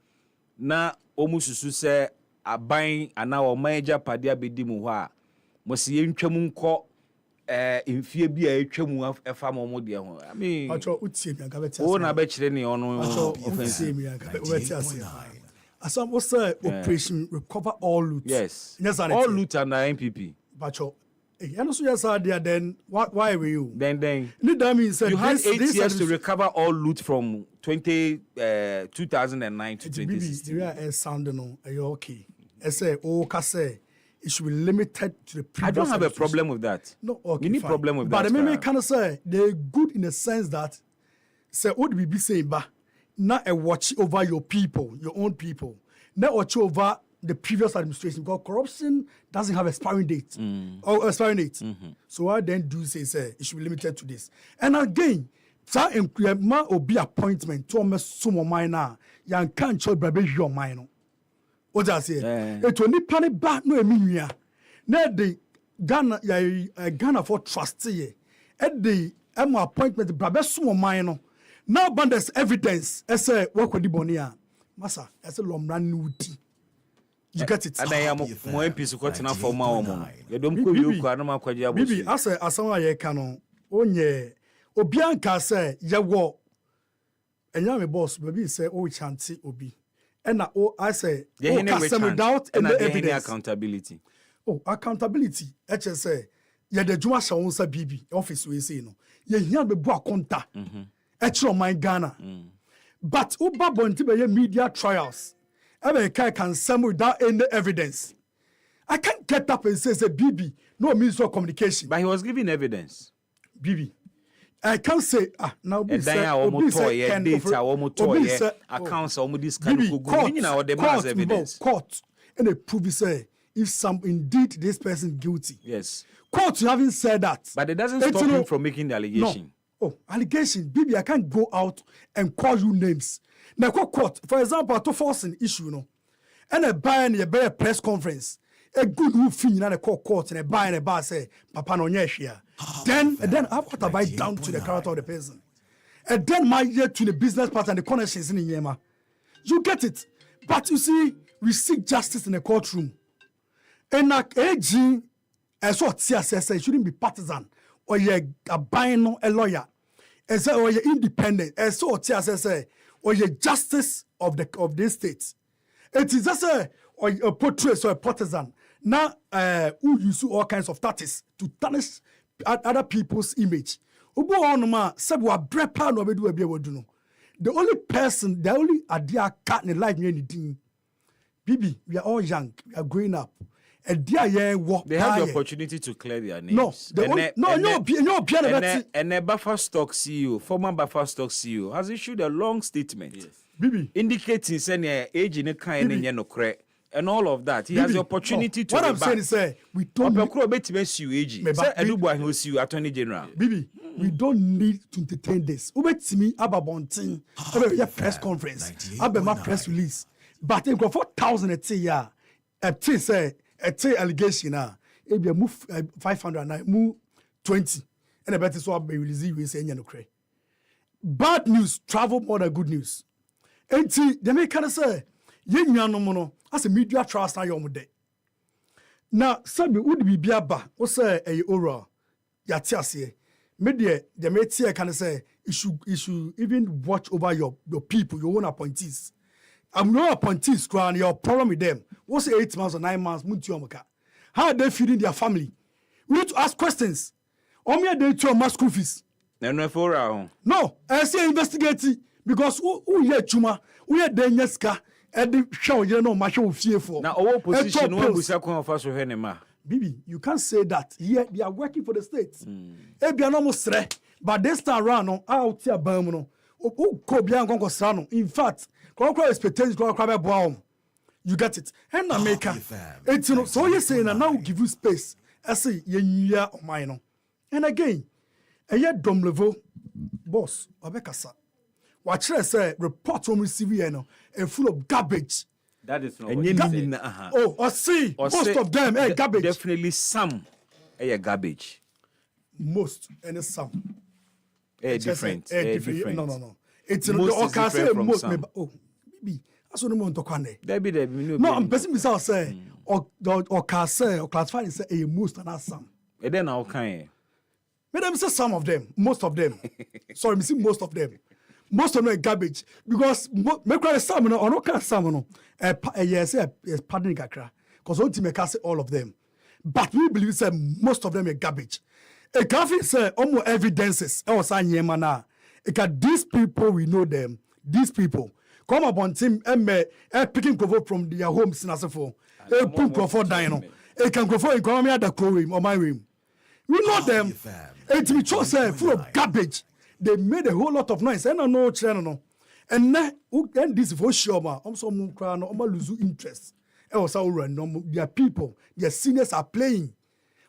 Na almost to say a buying and now a major padia bedimuha. Must ye nko in fear be a chemu of a farm or dear. I mean, oh, na bet any on offensive. As I was operation recover all loot. Yes, all loot and MPP. But and so yes, then why were you? Then that means you had 8 years to recover all loot from 2009 to 2016. Yeah, sounding are you okay? I say, oh, Kase, it should be limited to the previous. I don't have a problem with that. No, okay, you need problem with that. But the me kind of say they're good in the sense that say what we be saying, but not a watch over your people, your own people, not watch over the previous administration, because corruption doesn't have expiring date or expiring date. So I then do say it should be limited to this. And again, that increment or be appointment to almost some minor, young can't show baby your minor. What I say? It will need panic back no eminia. Now the Ghana for trustee at the appointment baby some minor. Now, but there's evidence. I say what could the bonia, massa? I say lomran nuti. You get it? And I am more MPs got enough for my own. You don't go you can no kwaji. Bibi, I say asawa ye canon. Onye Obianka say ya wo. And ya me boss, baby say oh chanty obi. And I say without any evidence. Accountability. Oh, accountability. I just say ya the juma sha wonsa bibi office we say no. Ye hia be bo akonta. Actually my Ghana. But Uba Bonti be media trials. I can some without any evidence. I can't get up and say BB, no means of communication. But he was giving evidence. BB. I can't say now accounts almost this kind of evidence. Court and they prove say if some indeed this person guilty. Yes. Court you haven't said that. But it doesn't stop him from making the allegation. No. Oh, allegation, baby, I can't go out and call you names. Now, court, for example, to force an issue, no, and a buy and a bear press conference, a good who fin and a court and a buy and a bar say, Papa no here. Then I've got to buy down to the character of the person. And then my year to the business part and the connections in Yema. You get it. But you see, we seek justice in the courtroom. And like AG, as what CSS shouldn't be partisan or you're a buying a lawyer. And say, or you're independent, and so say, or you're justice of this state. It is just a portrait or a partisan. Now, who use all kinds of tactics to tarnish other people's image. The only person, the only idea cat in life, Bibi, we are all young, we are growing up. And they have the opportunity to clear their names. And a Buffer Stock CEO, former Buffer Stock CEO, has issued a long statement indicating saying age in a kind and all of that. He has the opportunity to. What I'm saying is, we don't need Attorney General. Bibi, we don't need to entertain this. Me ababontin, press conference, my press release. But in 4,000 a year, say. A allegation now, if you move 500 now, move 20, and I bet it's what be released. We say no cray. Bad news travel more than good news. And see, they may kind of say, "Yen no mono." As a media trust now, you're day. Now, some would be biaba. Or say a oral. Yatiasie. Media, they may say kind of say you should even watch over your people, your own appointees. I'm not appointees, and your problem with them. What's 8 months or 9 months? How are they feeding their family? We need to ask questions. Only they to your school fees. No, I say investigating because who here chuma, who here denyeska, and the show you know my show fear for. Now our position Bibi, you can't say that. Here they are working for the states. But this time around, out here, Ko bia nkonko sano. In fact, kwa expectations kwa be boa. You get it. And America. It's you know, so you saying now give you space. I say ye o mine no. And again, dom level boss obekasa. Watch say report from receive here no and full of garbage. That is not Oh, I see. Most of them garbage. Definitely some garbage. Most and some. Different. Different. No. It's most is different from some. Oh, maybe. That's what I'm talking about. No, I'm person myself say or can say or classify say a most and some. And then how can Madam say some of them, most of them. Sorry, me see most of them. Most of them are garbage because me cry some no or no can some no. Yes, pardon kakra. Because on team can say all of them. But we believe say most of them are garbage. A coffee say almost evidences. I was saying yemana. These people we know them. These people come up on team picking cover from their homes in Asafo. Put Crawford dying. It can go for economy at the crow or my room. We know them. It's me chose full of garbage. They made a whole lot of noise. And I know channel. And now this for sure. I'm so crying. I'm lose interest. Their people, their seniors are playing.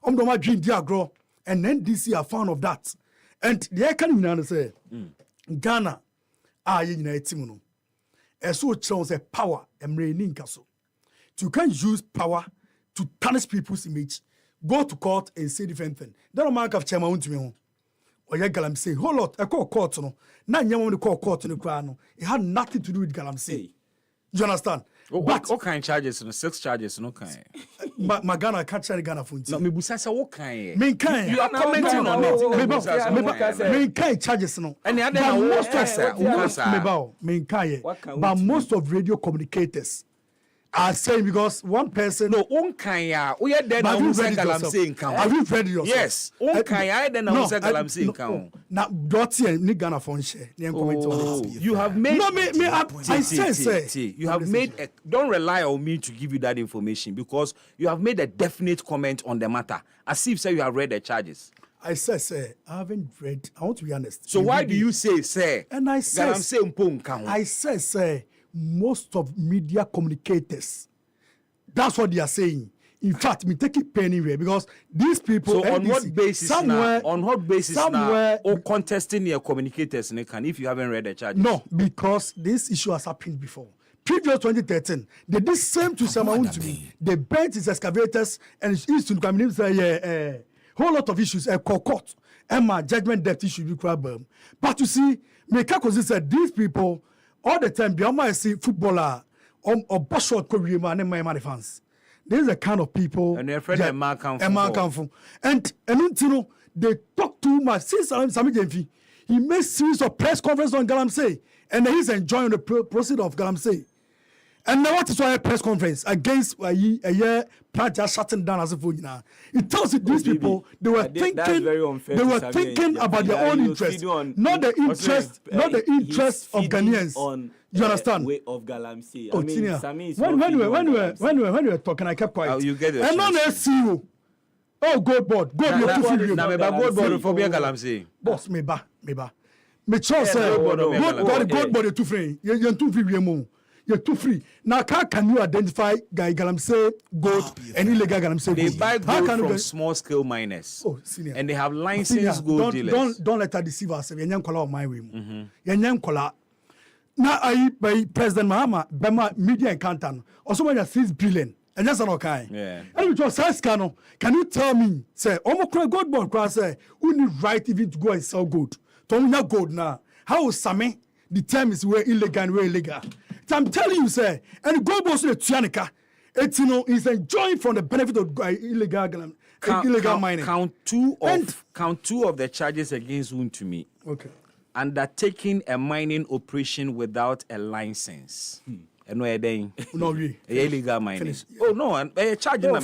I'm not dream their grow. And then this year found of that. And the can say Ghana team no. And so chose a power and reigning castle. You can use power to tarnish people's image. Go to court and say different thing. That man of chairman to me. Or ya galamsey whole lot. I call court no. Now you want to call court in the crown. It had nothing to do with galamsey. You understand? But what kind of charges? 6 charges, no kind. My Ghana can't charge Ghana for no, me busasa what kind? Me kind. You are commenting on it. Me kind charges no. And the other me kind. But most of radio communicators are saying because one person. No, unkaya. We are then I was saying count. Have you read it yourself? Yes. Unkaya then I was saying count. Now, Dotty and Ghana phone share. You have made. No, me. I say. You have made. Don't rely on me to give you that information because you have made a definite comment on the matter. As if say you have read the charges. I say, sir, I haven't read. I want to be honest. So why do you say, sir? And I say, I say, sir. Most of media communicators, that's what they are saying. In fact, me take it anyway because these people. So on what basis somewhere, now? On what basis somewhere, now? Or contesting your communicators, if you haven't read the charges? No, because this issue has happened before. Previous 2013, they did same to someone to me. They bent his excavators and it used to come in say whole lot of issues. Court and my judgment debt issue be problem. But you see, Mekako said these people. All the time, I see footballer or Bashot Korean and my fans. This is the kind of people. And they're afraid that man come from. And you know, they talk too much. Since Sami Genfi, he made series of press conference on Galamsey, and he's enjoying the proceed of Galamsey. And now what is why a press conference against a year just shutting down as a food now? It tells you these people they were thinking about their own interest, not the interest of Ghanaians. You understand? Way of Galamsey. Oh, when we were talking, I kept quiet. Oh, you get it. And now let's see you. Oh, gold board. Gold board for being Galamsey. Boss, me ba. Me choose gold board too free. You're too free. You're too free. Now, how can you identify Galamsey gold and illegal Galamsey gold? They buy gold from small-scale miners. Oh, senior. And they have licensed gold dealers. Don't let her deceive us. You're young color of my way. You're young color. Now, by President Mahama, Bema media encounter. Also, when you're 6 billion. And that's not kind. Yeah. And which was size can you tell me, say, Omokra gold board class, say, who need right even to go and sell gold? Don't not gold now. How Sami determines where illegal and where illegal? I'm telling you, sir, and go boss to the Tianica. It's is enjoying from the benefit of illegal mining. Count two of the charges against whom to me. Okay. Undertaking a mining operation without a license. And no, illegal mining. Finish. Oh no, charging I'm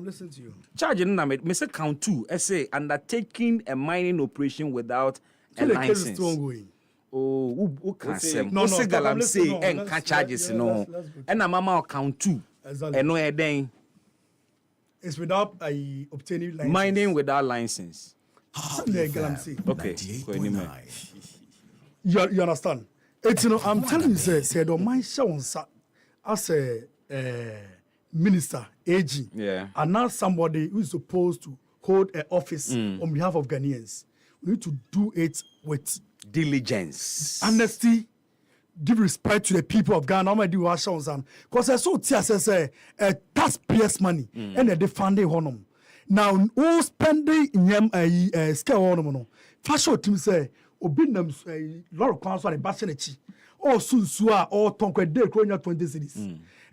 listening to you. Charging me say count 2. I say undertaking a mining operation without a license. The case is still ongoing. Oh, who can say? No, Galamsey and can charges no. And a mama count 2. Exactly. And no then. It's without obtaining license. Mining without license. Galamsey. Okay. You understand? It's, I'm telling you, say don't mind showing as a minister, AG, and not somebody who is supposed to hold an office on behalf of Ghanaians. We need to do it with diligence, honesty, give respect to the people of Ghana. I'm going to do our shows, because I saw say taxpayers' money and they funding honum. Now, who spending in scale honum? Fashion team say, Obinam lot of council and Bassinichi, or Sunsua, or Tonque de Cronia 20 cities.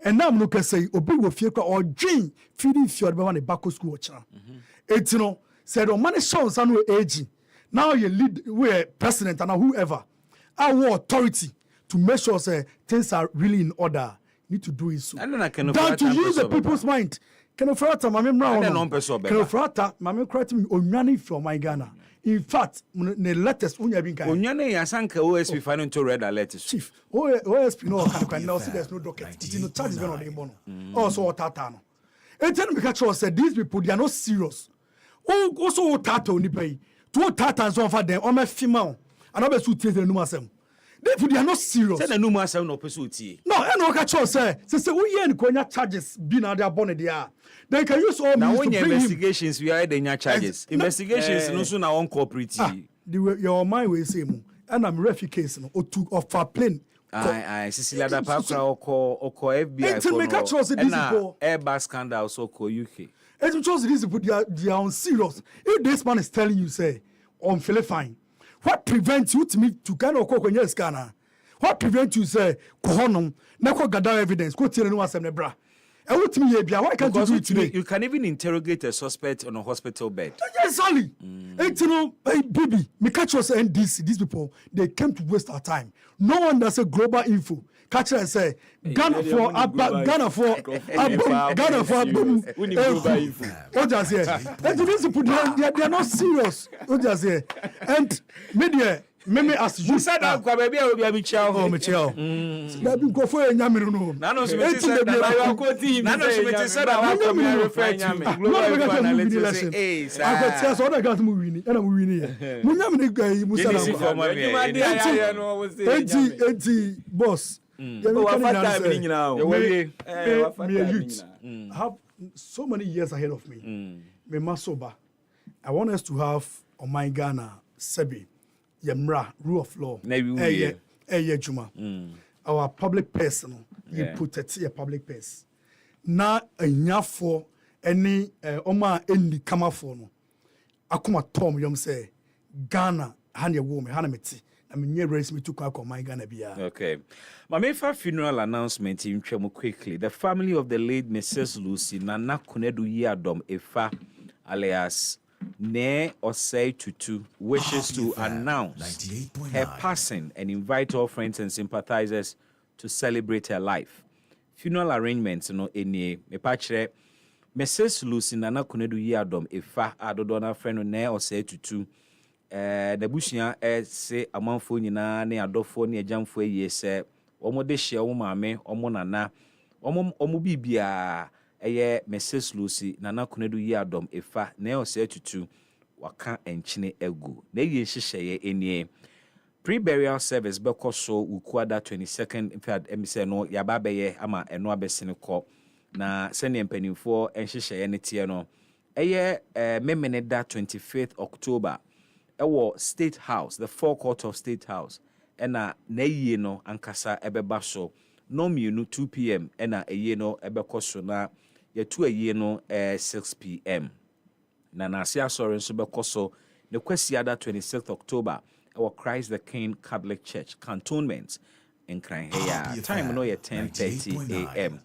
And now I'm looking say, Obi will fear or Jane feeding fjord by one back school. It's said, oh, money shows and we're aging. Now you lead, we're president and whoever, our authority to make sure say things are really in order. You need to do it so. And then I can down to use the people's mind. Can you frata, Mammy Brown? Can you frata, Mammy Cratim, Onyani from my Ghana? In fact, the letters Unyabinka. Onyani Yasanka OSP financial red letters. Chief, OSP no can now see there's no docket. It's no charges on the mono. Also, Tatano. And then we catch us said these people, they are not serious. Oh, also Tato Nipay. Two Tatans over them, on my female. And I suit the Numasem. They are not serious. Say the Numasem no pursuit. No, I know catch us say we ain't going charges being out there bonnet there. They can use all now means when to your bring investigations we are the charges. Investigations no soon now on corporate. Your mind will say and I'm refi case no or to of a plane. Aye, Cecilia da Papra or FBI for make catch us this people Airbus scandal so call UK. It's because these people they are on serious. If this man is telling you say I'm feeling fine. What prevents you to me to kind of cook when you're scanner? What prevents you say kohonum never gather evidence go tell no asem bra. And what me here why can't you do it today? You can even interrogate a suspect on a hospital bed. Yes, Ali. Hey, baby, me catch us NDC. These people they came to waste our time. No one does a global info. Catch and say Ghana for Ghana for what just here? And these people they are not serious. What just here? And media. Meme as you said that baby I will be a Michel. Oh Michel. That be go for nyamiru no. Nano Smith said that you quoting. Nano Smith said that I come here refer to global analysis. Hey, sir. I got say so that got mu wini. And mu wini here. Mu nyamene guy mu sala. Enti boss. Me youth have so many years ahead of me. Me masoba. I want us to have on my Ghana Sebi. Yemra, rule of law. Juma. Our public person, you protect your public person. Na enya for any oma any kama for no. Akuma Tom yom say Ghana hanya woman hanameti. I mean, you raise me to call my Ghana bia. Okay. My main funeral announcement in Chemo quickly. The family of the late Mrs. Lucy Nana Kunedu Yadom Efa alias Ne Osei Tutu wishes to announce her passing and invite all friends and sympathizers to celebrate her life. Funeral arrangements, no any me patre Mrs. Lucy Nana Kunedu Yadom Efa Adodona friend Ne Osei Tutu. The bushia say amanfo nyina ne adofo ne agyamfo ayi se omo de hye wo maame omo nana omo bibia eye Mrs. Lucy Nana Kunedu Yadom Efa na o se tutu waka enchine egu na yi hyehyeye enie pre-burial service bekoso ukuada 22nd in fact say no yaba beye ama eno abesene ko na sene mpanimfo enhyehyeye ne tie no eye memene da 25th October Ewo State House, the forecourt of State House, ena na yie no ankasa ebeba so no mienu 2 p.m. ena eye no ebekɔ so na yetu eye no 6 p.m. na nase asɔre nso bekɔ so ne kwasiada 26th October ewo Christ the King Catholic Church Cantonment in Kranheya. Time no ye 10:30 a.m.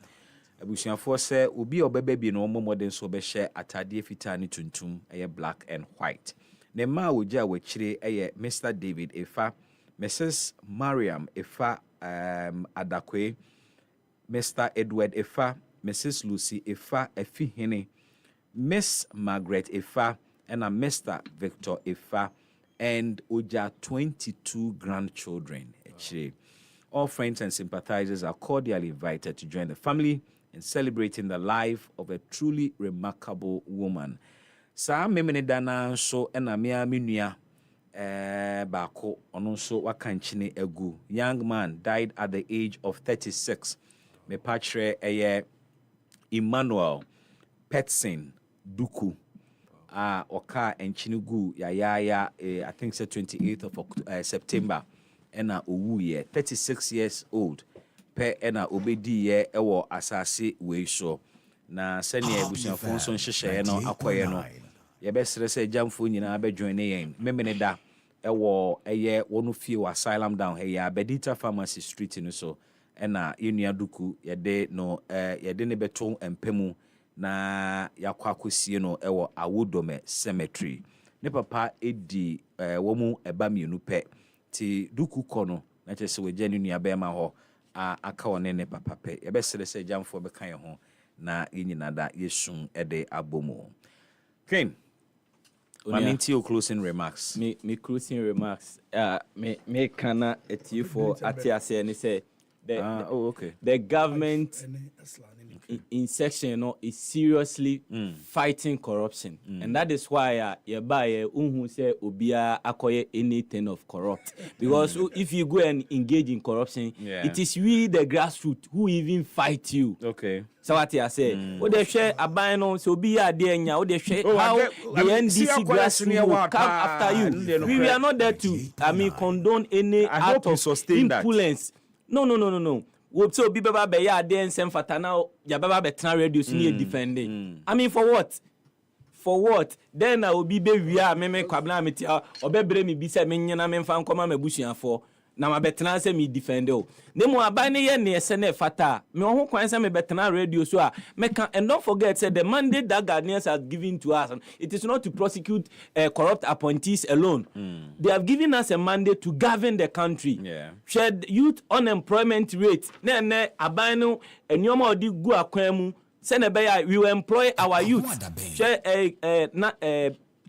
Abusuafo sɛ obi obebe bi no momode nso behye atade fitaa ne tuntum eye black and white. Ne ma oja wechire eye Mr. David Efa, Mrs. Mariam Efa Adakwe, Mr. Edward Efa, Mrs. Lucy Efa Efihene, Miss Margaret Efa, and a Mr. Victor Efa, and oja 22 grandchildren. All friends and sympathizers are cordially invited to join the family in celebrating the life of a truly remarkable woman. Sa memene dana so ena mea menua Bako ononso wakanchine egu. Young man died at the age of 36. Me patre Emmanuel Petsin Duku. Oka enchine gu ya I think it's 28th of September. Ena owu ye 36 years old. Pe ena obedi ye ewo asase we so. Na senia ebusuafo so nhyehyɛ no akoye no. Ye besere se jamfo nyina be join yen. Memene da ewo eye wonu fie wa asylum down here ya Bedita Pharmacy Street no so. Ena yenua Duku yede no yede ne beton empemu na yakwa akosie no ewo Awodome Cemetery. Ne papa edi womu eba mienu pe ti Duku kono na chese we jani nua bema ho aka one ne papa pe ye besere se jamfo be kan ho na yenyina da yesun ede abomo. Ken Maminti your closing remarks. Me closing remarks. Me kana etifo atiase ni say the government in section is seriously fighting corruption, and that is why you buy unhu say obia akoye anything of corrupt, because if you go and engage in corruption, it is we the grassroots who even fight you. Okay. So what I say, what they share a no so be a day nya, what they share how the NDC grassroots will come after you. We are not there to condone any act of influence. No. So be baba be ya dey nsem fata na ya baba be tena radio so ne defending. For what? For what? Then I will be wia me kwabna me ti obebre me bi se me nyina me mfa nkoma mabusuafo na ma betena se me defend o. Nemu aban ne ye ne ese na fata me ho kwan se me betena radio so a me can, and don't forget say the mandate that Ghanaians have given to us, it is not to prosecute corrupt appointees alone. They have given us a mandate to govern the country. Shared youth unemployment rate ne aban no enyoma odi gu akwan mu se na be we will employ our youth. Share na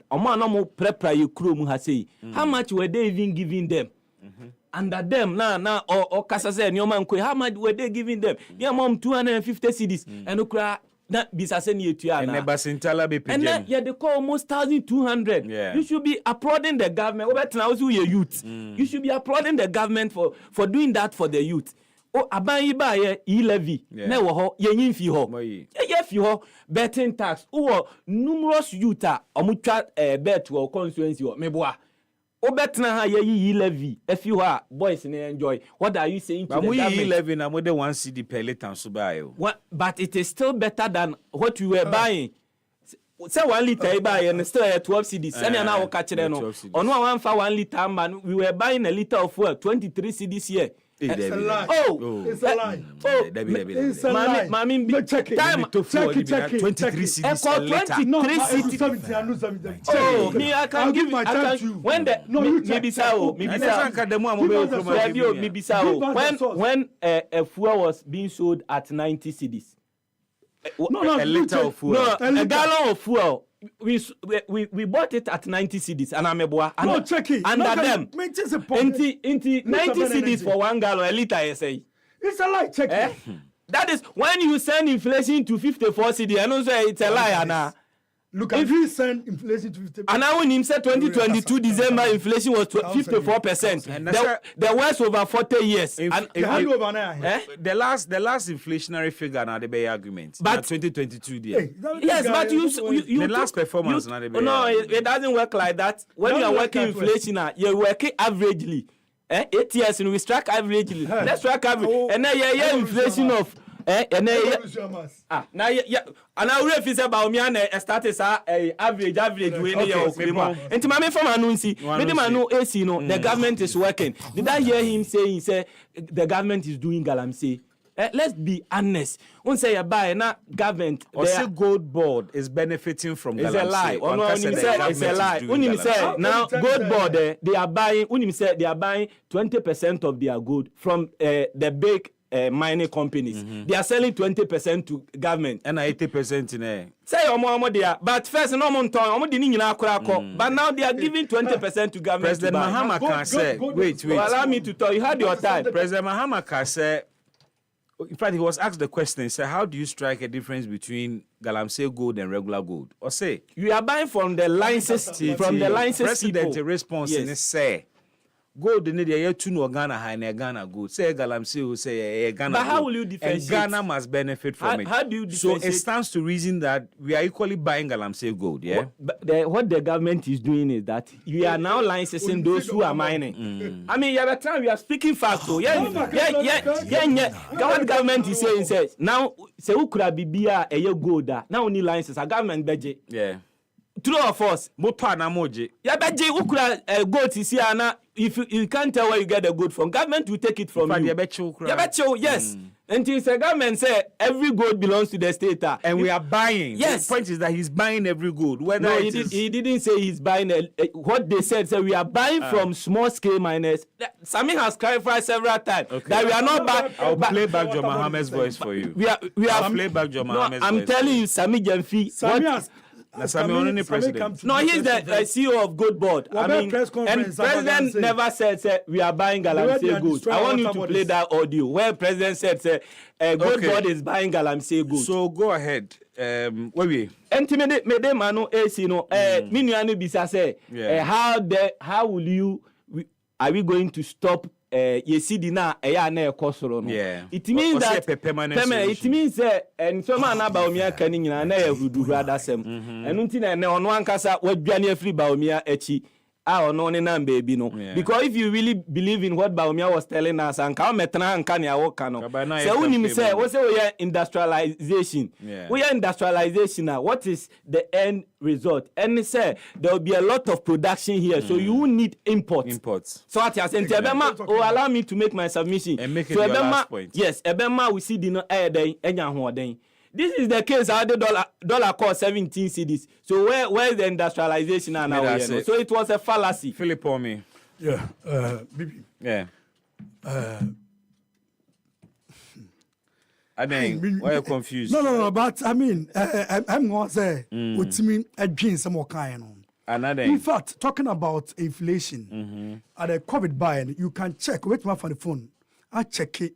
omo na mo prepare you kuro mu ha say how much were they even giving them? Under them na or kasa say nyoma nkwe, how much were they giving them? Yeah, mom 250 cedis and okra na bisase ni etua na. And yeah, they call almost 1,200. You should be applauding the government. Youth. You should be applauding the government for doing that for the youth. Aban yi ba ye levy na wo ho ye nyimfi ho ye fi ho betting tax numerous youth omutwa bet wo constituency ho meboa obetna ha ye levy efi ho a boys na enjoy. What are you saying to the government? But levy na more than 1 cedi per liter so buy. But it is still better than what we were buying. Say 1 liter buy and still at 12 cedis. Any na wo ka kire no ono wan fa 1 liter man, we were buying a liter of fuel 23 cedis here. It's a lie. It's a lie. It's a lie. Mami, check it. 23 cedis a liter. 23 cedis. Oh, me, I can give my time to you. When the when a fuel was being sold at 90 cedis. A liter of fuel. No, a gallon of fuel. We bought it at 90 cedis and ameboa. No, check it. Under them. Into 90 cedis for 1 gallon, a liter, I say. It's a lie, check it. That is when you send inflation to 54 cedis, and also it's a lie, Anna. Look, if you send inflation to 50%. And now when him said 2022 December inflation was 54%. There was over 40 years. The last inflationary figure now the Bay argument. But 2022 there. Yes, but you the last performance now the Bay. No, it doesn't work like that. When you are working inflation, you're working averagely. 8 years and we strike averagely. Let's strike average. And now you're inflation of now and I really feel about me and status average we need your okuma. And to my from anunsi, me man no AC no, the government is working. Did I hear him saying the government is doing galamsey? Let's be honest. When say buy na government or say gold board is benefiting from galamsey. It's a lie. It's a lie. When him say now gold board they are buying. When him say they are buying 20% of their gold from the big mining companies. They are selling 20% to government and 80% in a say omo there. But first no monton di nyina akora. But now they are giving 20% to government. President Mahama can say wait allow me to tell you had your time. President Mahama can say In fact, he was asked the question, he said, how do you strike a difference between Galamsey gold and regular gold? Or say, you are buying from the license president people. Response in say, gold in the year 2 no Ghana high and Ghana gold. Say Galamsey say Ghana. But how gold. will you differentiate? And Ghana must benefit from it. How do you differentiate? So it stands to reason that we are equally buying Galamsey gold, yeah? What the government is doing is that you are now licensing those who are mining. I mean, every time we are speaking facts. So what the government is saying says now say who could be a year gold now only license a government budget. Yeah. True or false? Mopa na moje. Yeah, budget who could gold is here now. If you can't tell where you get the gold from, government will take it from you. Yes. Until the government say every gold belongs to the state, and we are buying. Yes. The point is that he's buying every gold. Whether no, he didn't say he's buying. What they said, we are buying from small scale miners. Sami has clarified several times that we are not buying. I'll play back John Mohammed's voice for you. I'll play back John Mohammed's voice. I'm telling you, Sami Gemfi. Sami president. No, he's the CEO of Gold Board. I mean, and president never said we are buying Galamsey gold. I want you to play that audio where president said Gold Board is buying Galamsey gold. So go ahead. Where we? Intimidate me dem ano AC no. Me nuanu bisa say how will you are we going to stop yesidi na eya na ekosoro no. It means that it means and so man na baomia kan nyina na yahudu radasem enu nti na ono ankasa wadwane afri baomia echi ono ne na baby no because if you really believe in what baomia was telling us and ka metna anka ne awoka no say unim say we say we industrialization we are industrialization now. What is the end result? And say there will be a lot of production here, so you will need imports. So what you say, allow me to make my submission and make it your last point. Yes, ebema we see the no enya hoden. This is the case. How the dollar cost 17 cedis. So where is the industrialization now? So it was a fallacy. Philip or me? Yeah, Bibi. Yeah. I mean, why are you confused? No, but I mean, I'm going to say, what's mean a dream some more kind on. In fact, talking about inflation, at a COVID buy, you can check, wait my for the phone, I check it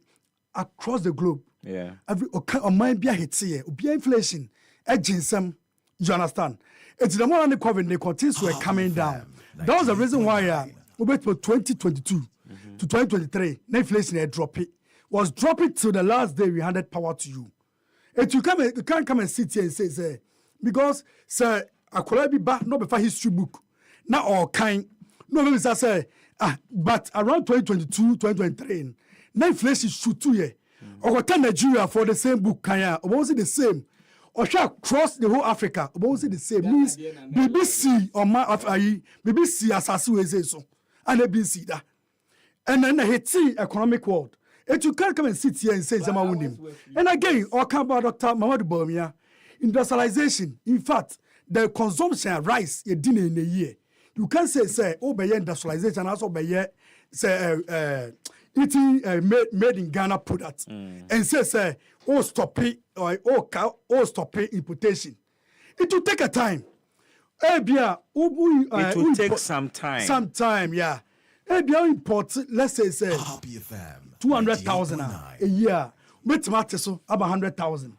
across the globe. Yeah. Every on my be hit here, be inflation, edging some, you understand? It's the more on the COVID, the contents were coming down. That was the reason why we wait for 2022 to 2023, inflation had dropped it. Was dropping till the last day we handed power to you. And you can't come and sit here and say, because sir, I could be back not before history book. Not all kind. No, maybe say, but around 2022, 2023, now inflation shoot 2 years. Or can Nigeria for the same book, Kanya, or was it the same? Or shall cross the whole Africa, or was it the same? Means BBC or my BBC as so, and BBC that. And then the Haiti economic world. And you can't come and sit here and say Zama. And again, or come about Dr. Mamadou Bawumia, industrialization. In fact, the consumption of rice a dinner in a year. You can't say by industrialization, also by say eating made in Ghana products, and say stop it or stop it importation. It will take a time. It will take some time. Some time, yeah. Import, let's say 200,000 a year. With so about 100,000.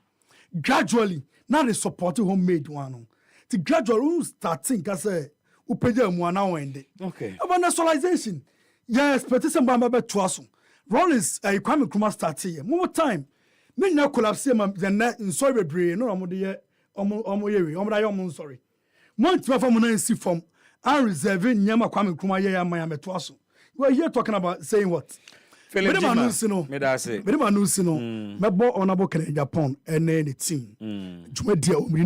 Gradually, now they support homemade one. The gradual starting as a upeja mwana wende. Okay. About nationalization. Yes, but this is about twaso. Rollins a Kwame Nkrumah start here. More time. Me na collapse the net in sorry brain. No, I'm sorry. Month from see from and reserving Nyama Kwame Nkrumah ya Miami twaso. We're here talking about saying what? Philip Jima, honorable Japan and the team. Juma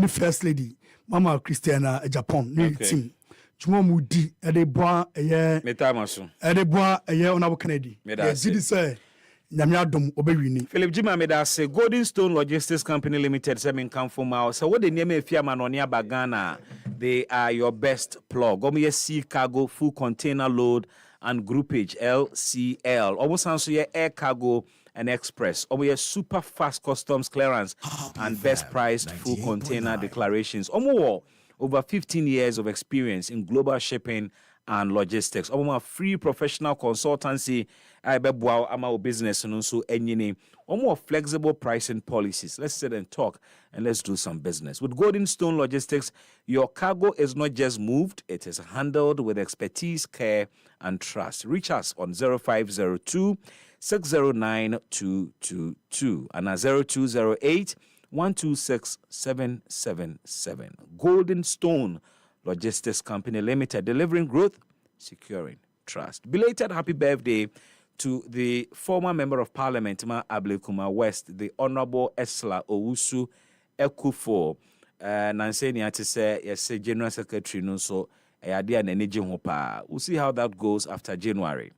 first lady, Mama Christiana Japan, team. Juma Mudi, Edebois, a year, Metamaso, Edebois, a year honorable Kennedy. Did say Yamiadum Obewini. Philip Jima made us say Golden Stone Logistics Company Limited, Semin Kamfuma. So what the name of Fiamanonia Bagana? They are your best plug. Omiye sea cargo, full container load, and groupage LCL. Almost answer your air cargo and express. Almost super fast customs clearance and best priced full container declarations. Almost over 15 years of experience in global shipping and Logistics. Omo free professional consultancy. I be boa ama business and also enyini. Omo flexible pricing policies. Let's sit and talk and let's do some business. With Golden Stone Logistics, your cargo is not just moved, it is handled with expertise, care, and trust. Reach us on 0502 609 222 and 0208 126 777. Golden Stone Logistics Company Limited, delivering growth, securing trust. Belated happy birthday to the former Member of Parliament, Ma Ablekuma West, the Honorable Esla Owusu Ekufo. Nanseni ati say yes, General Secretary no so ayade na neje ho pa. We'll see how that goes after January.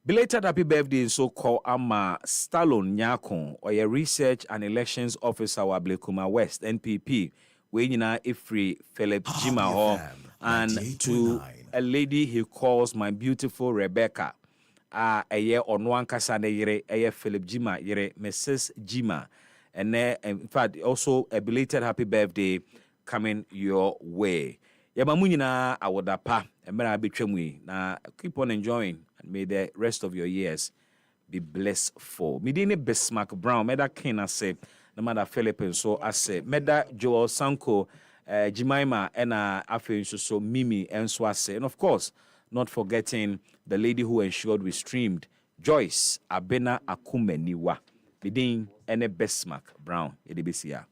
Belated happy birthday so called Ama Stallone Nyakon, or a research and elections officer wa Ablekuma West NPP. We nyina Ifri Philip Jima ho, and to a lady he calls my beautiful Rebecca. A year on one kasane yere a Philip Jima yere Mrs. Jima. And in fact also a belated happy birthday coming your way. Yamamunina awodapa emera betwemwe na keep on enjoying and may the rest of your years be blessed for. Midini Bismarck Brown meda Kena say no matter Philippines so I say meda Joel Sanko Jimaima and afe so Mimi and so I say, and of course not forgetting the lady who ensured we streamed, Joyce Abena Akumeniwa. Midin and Bismarck Brown edibisia.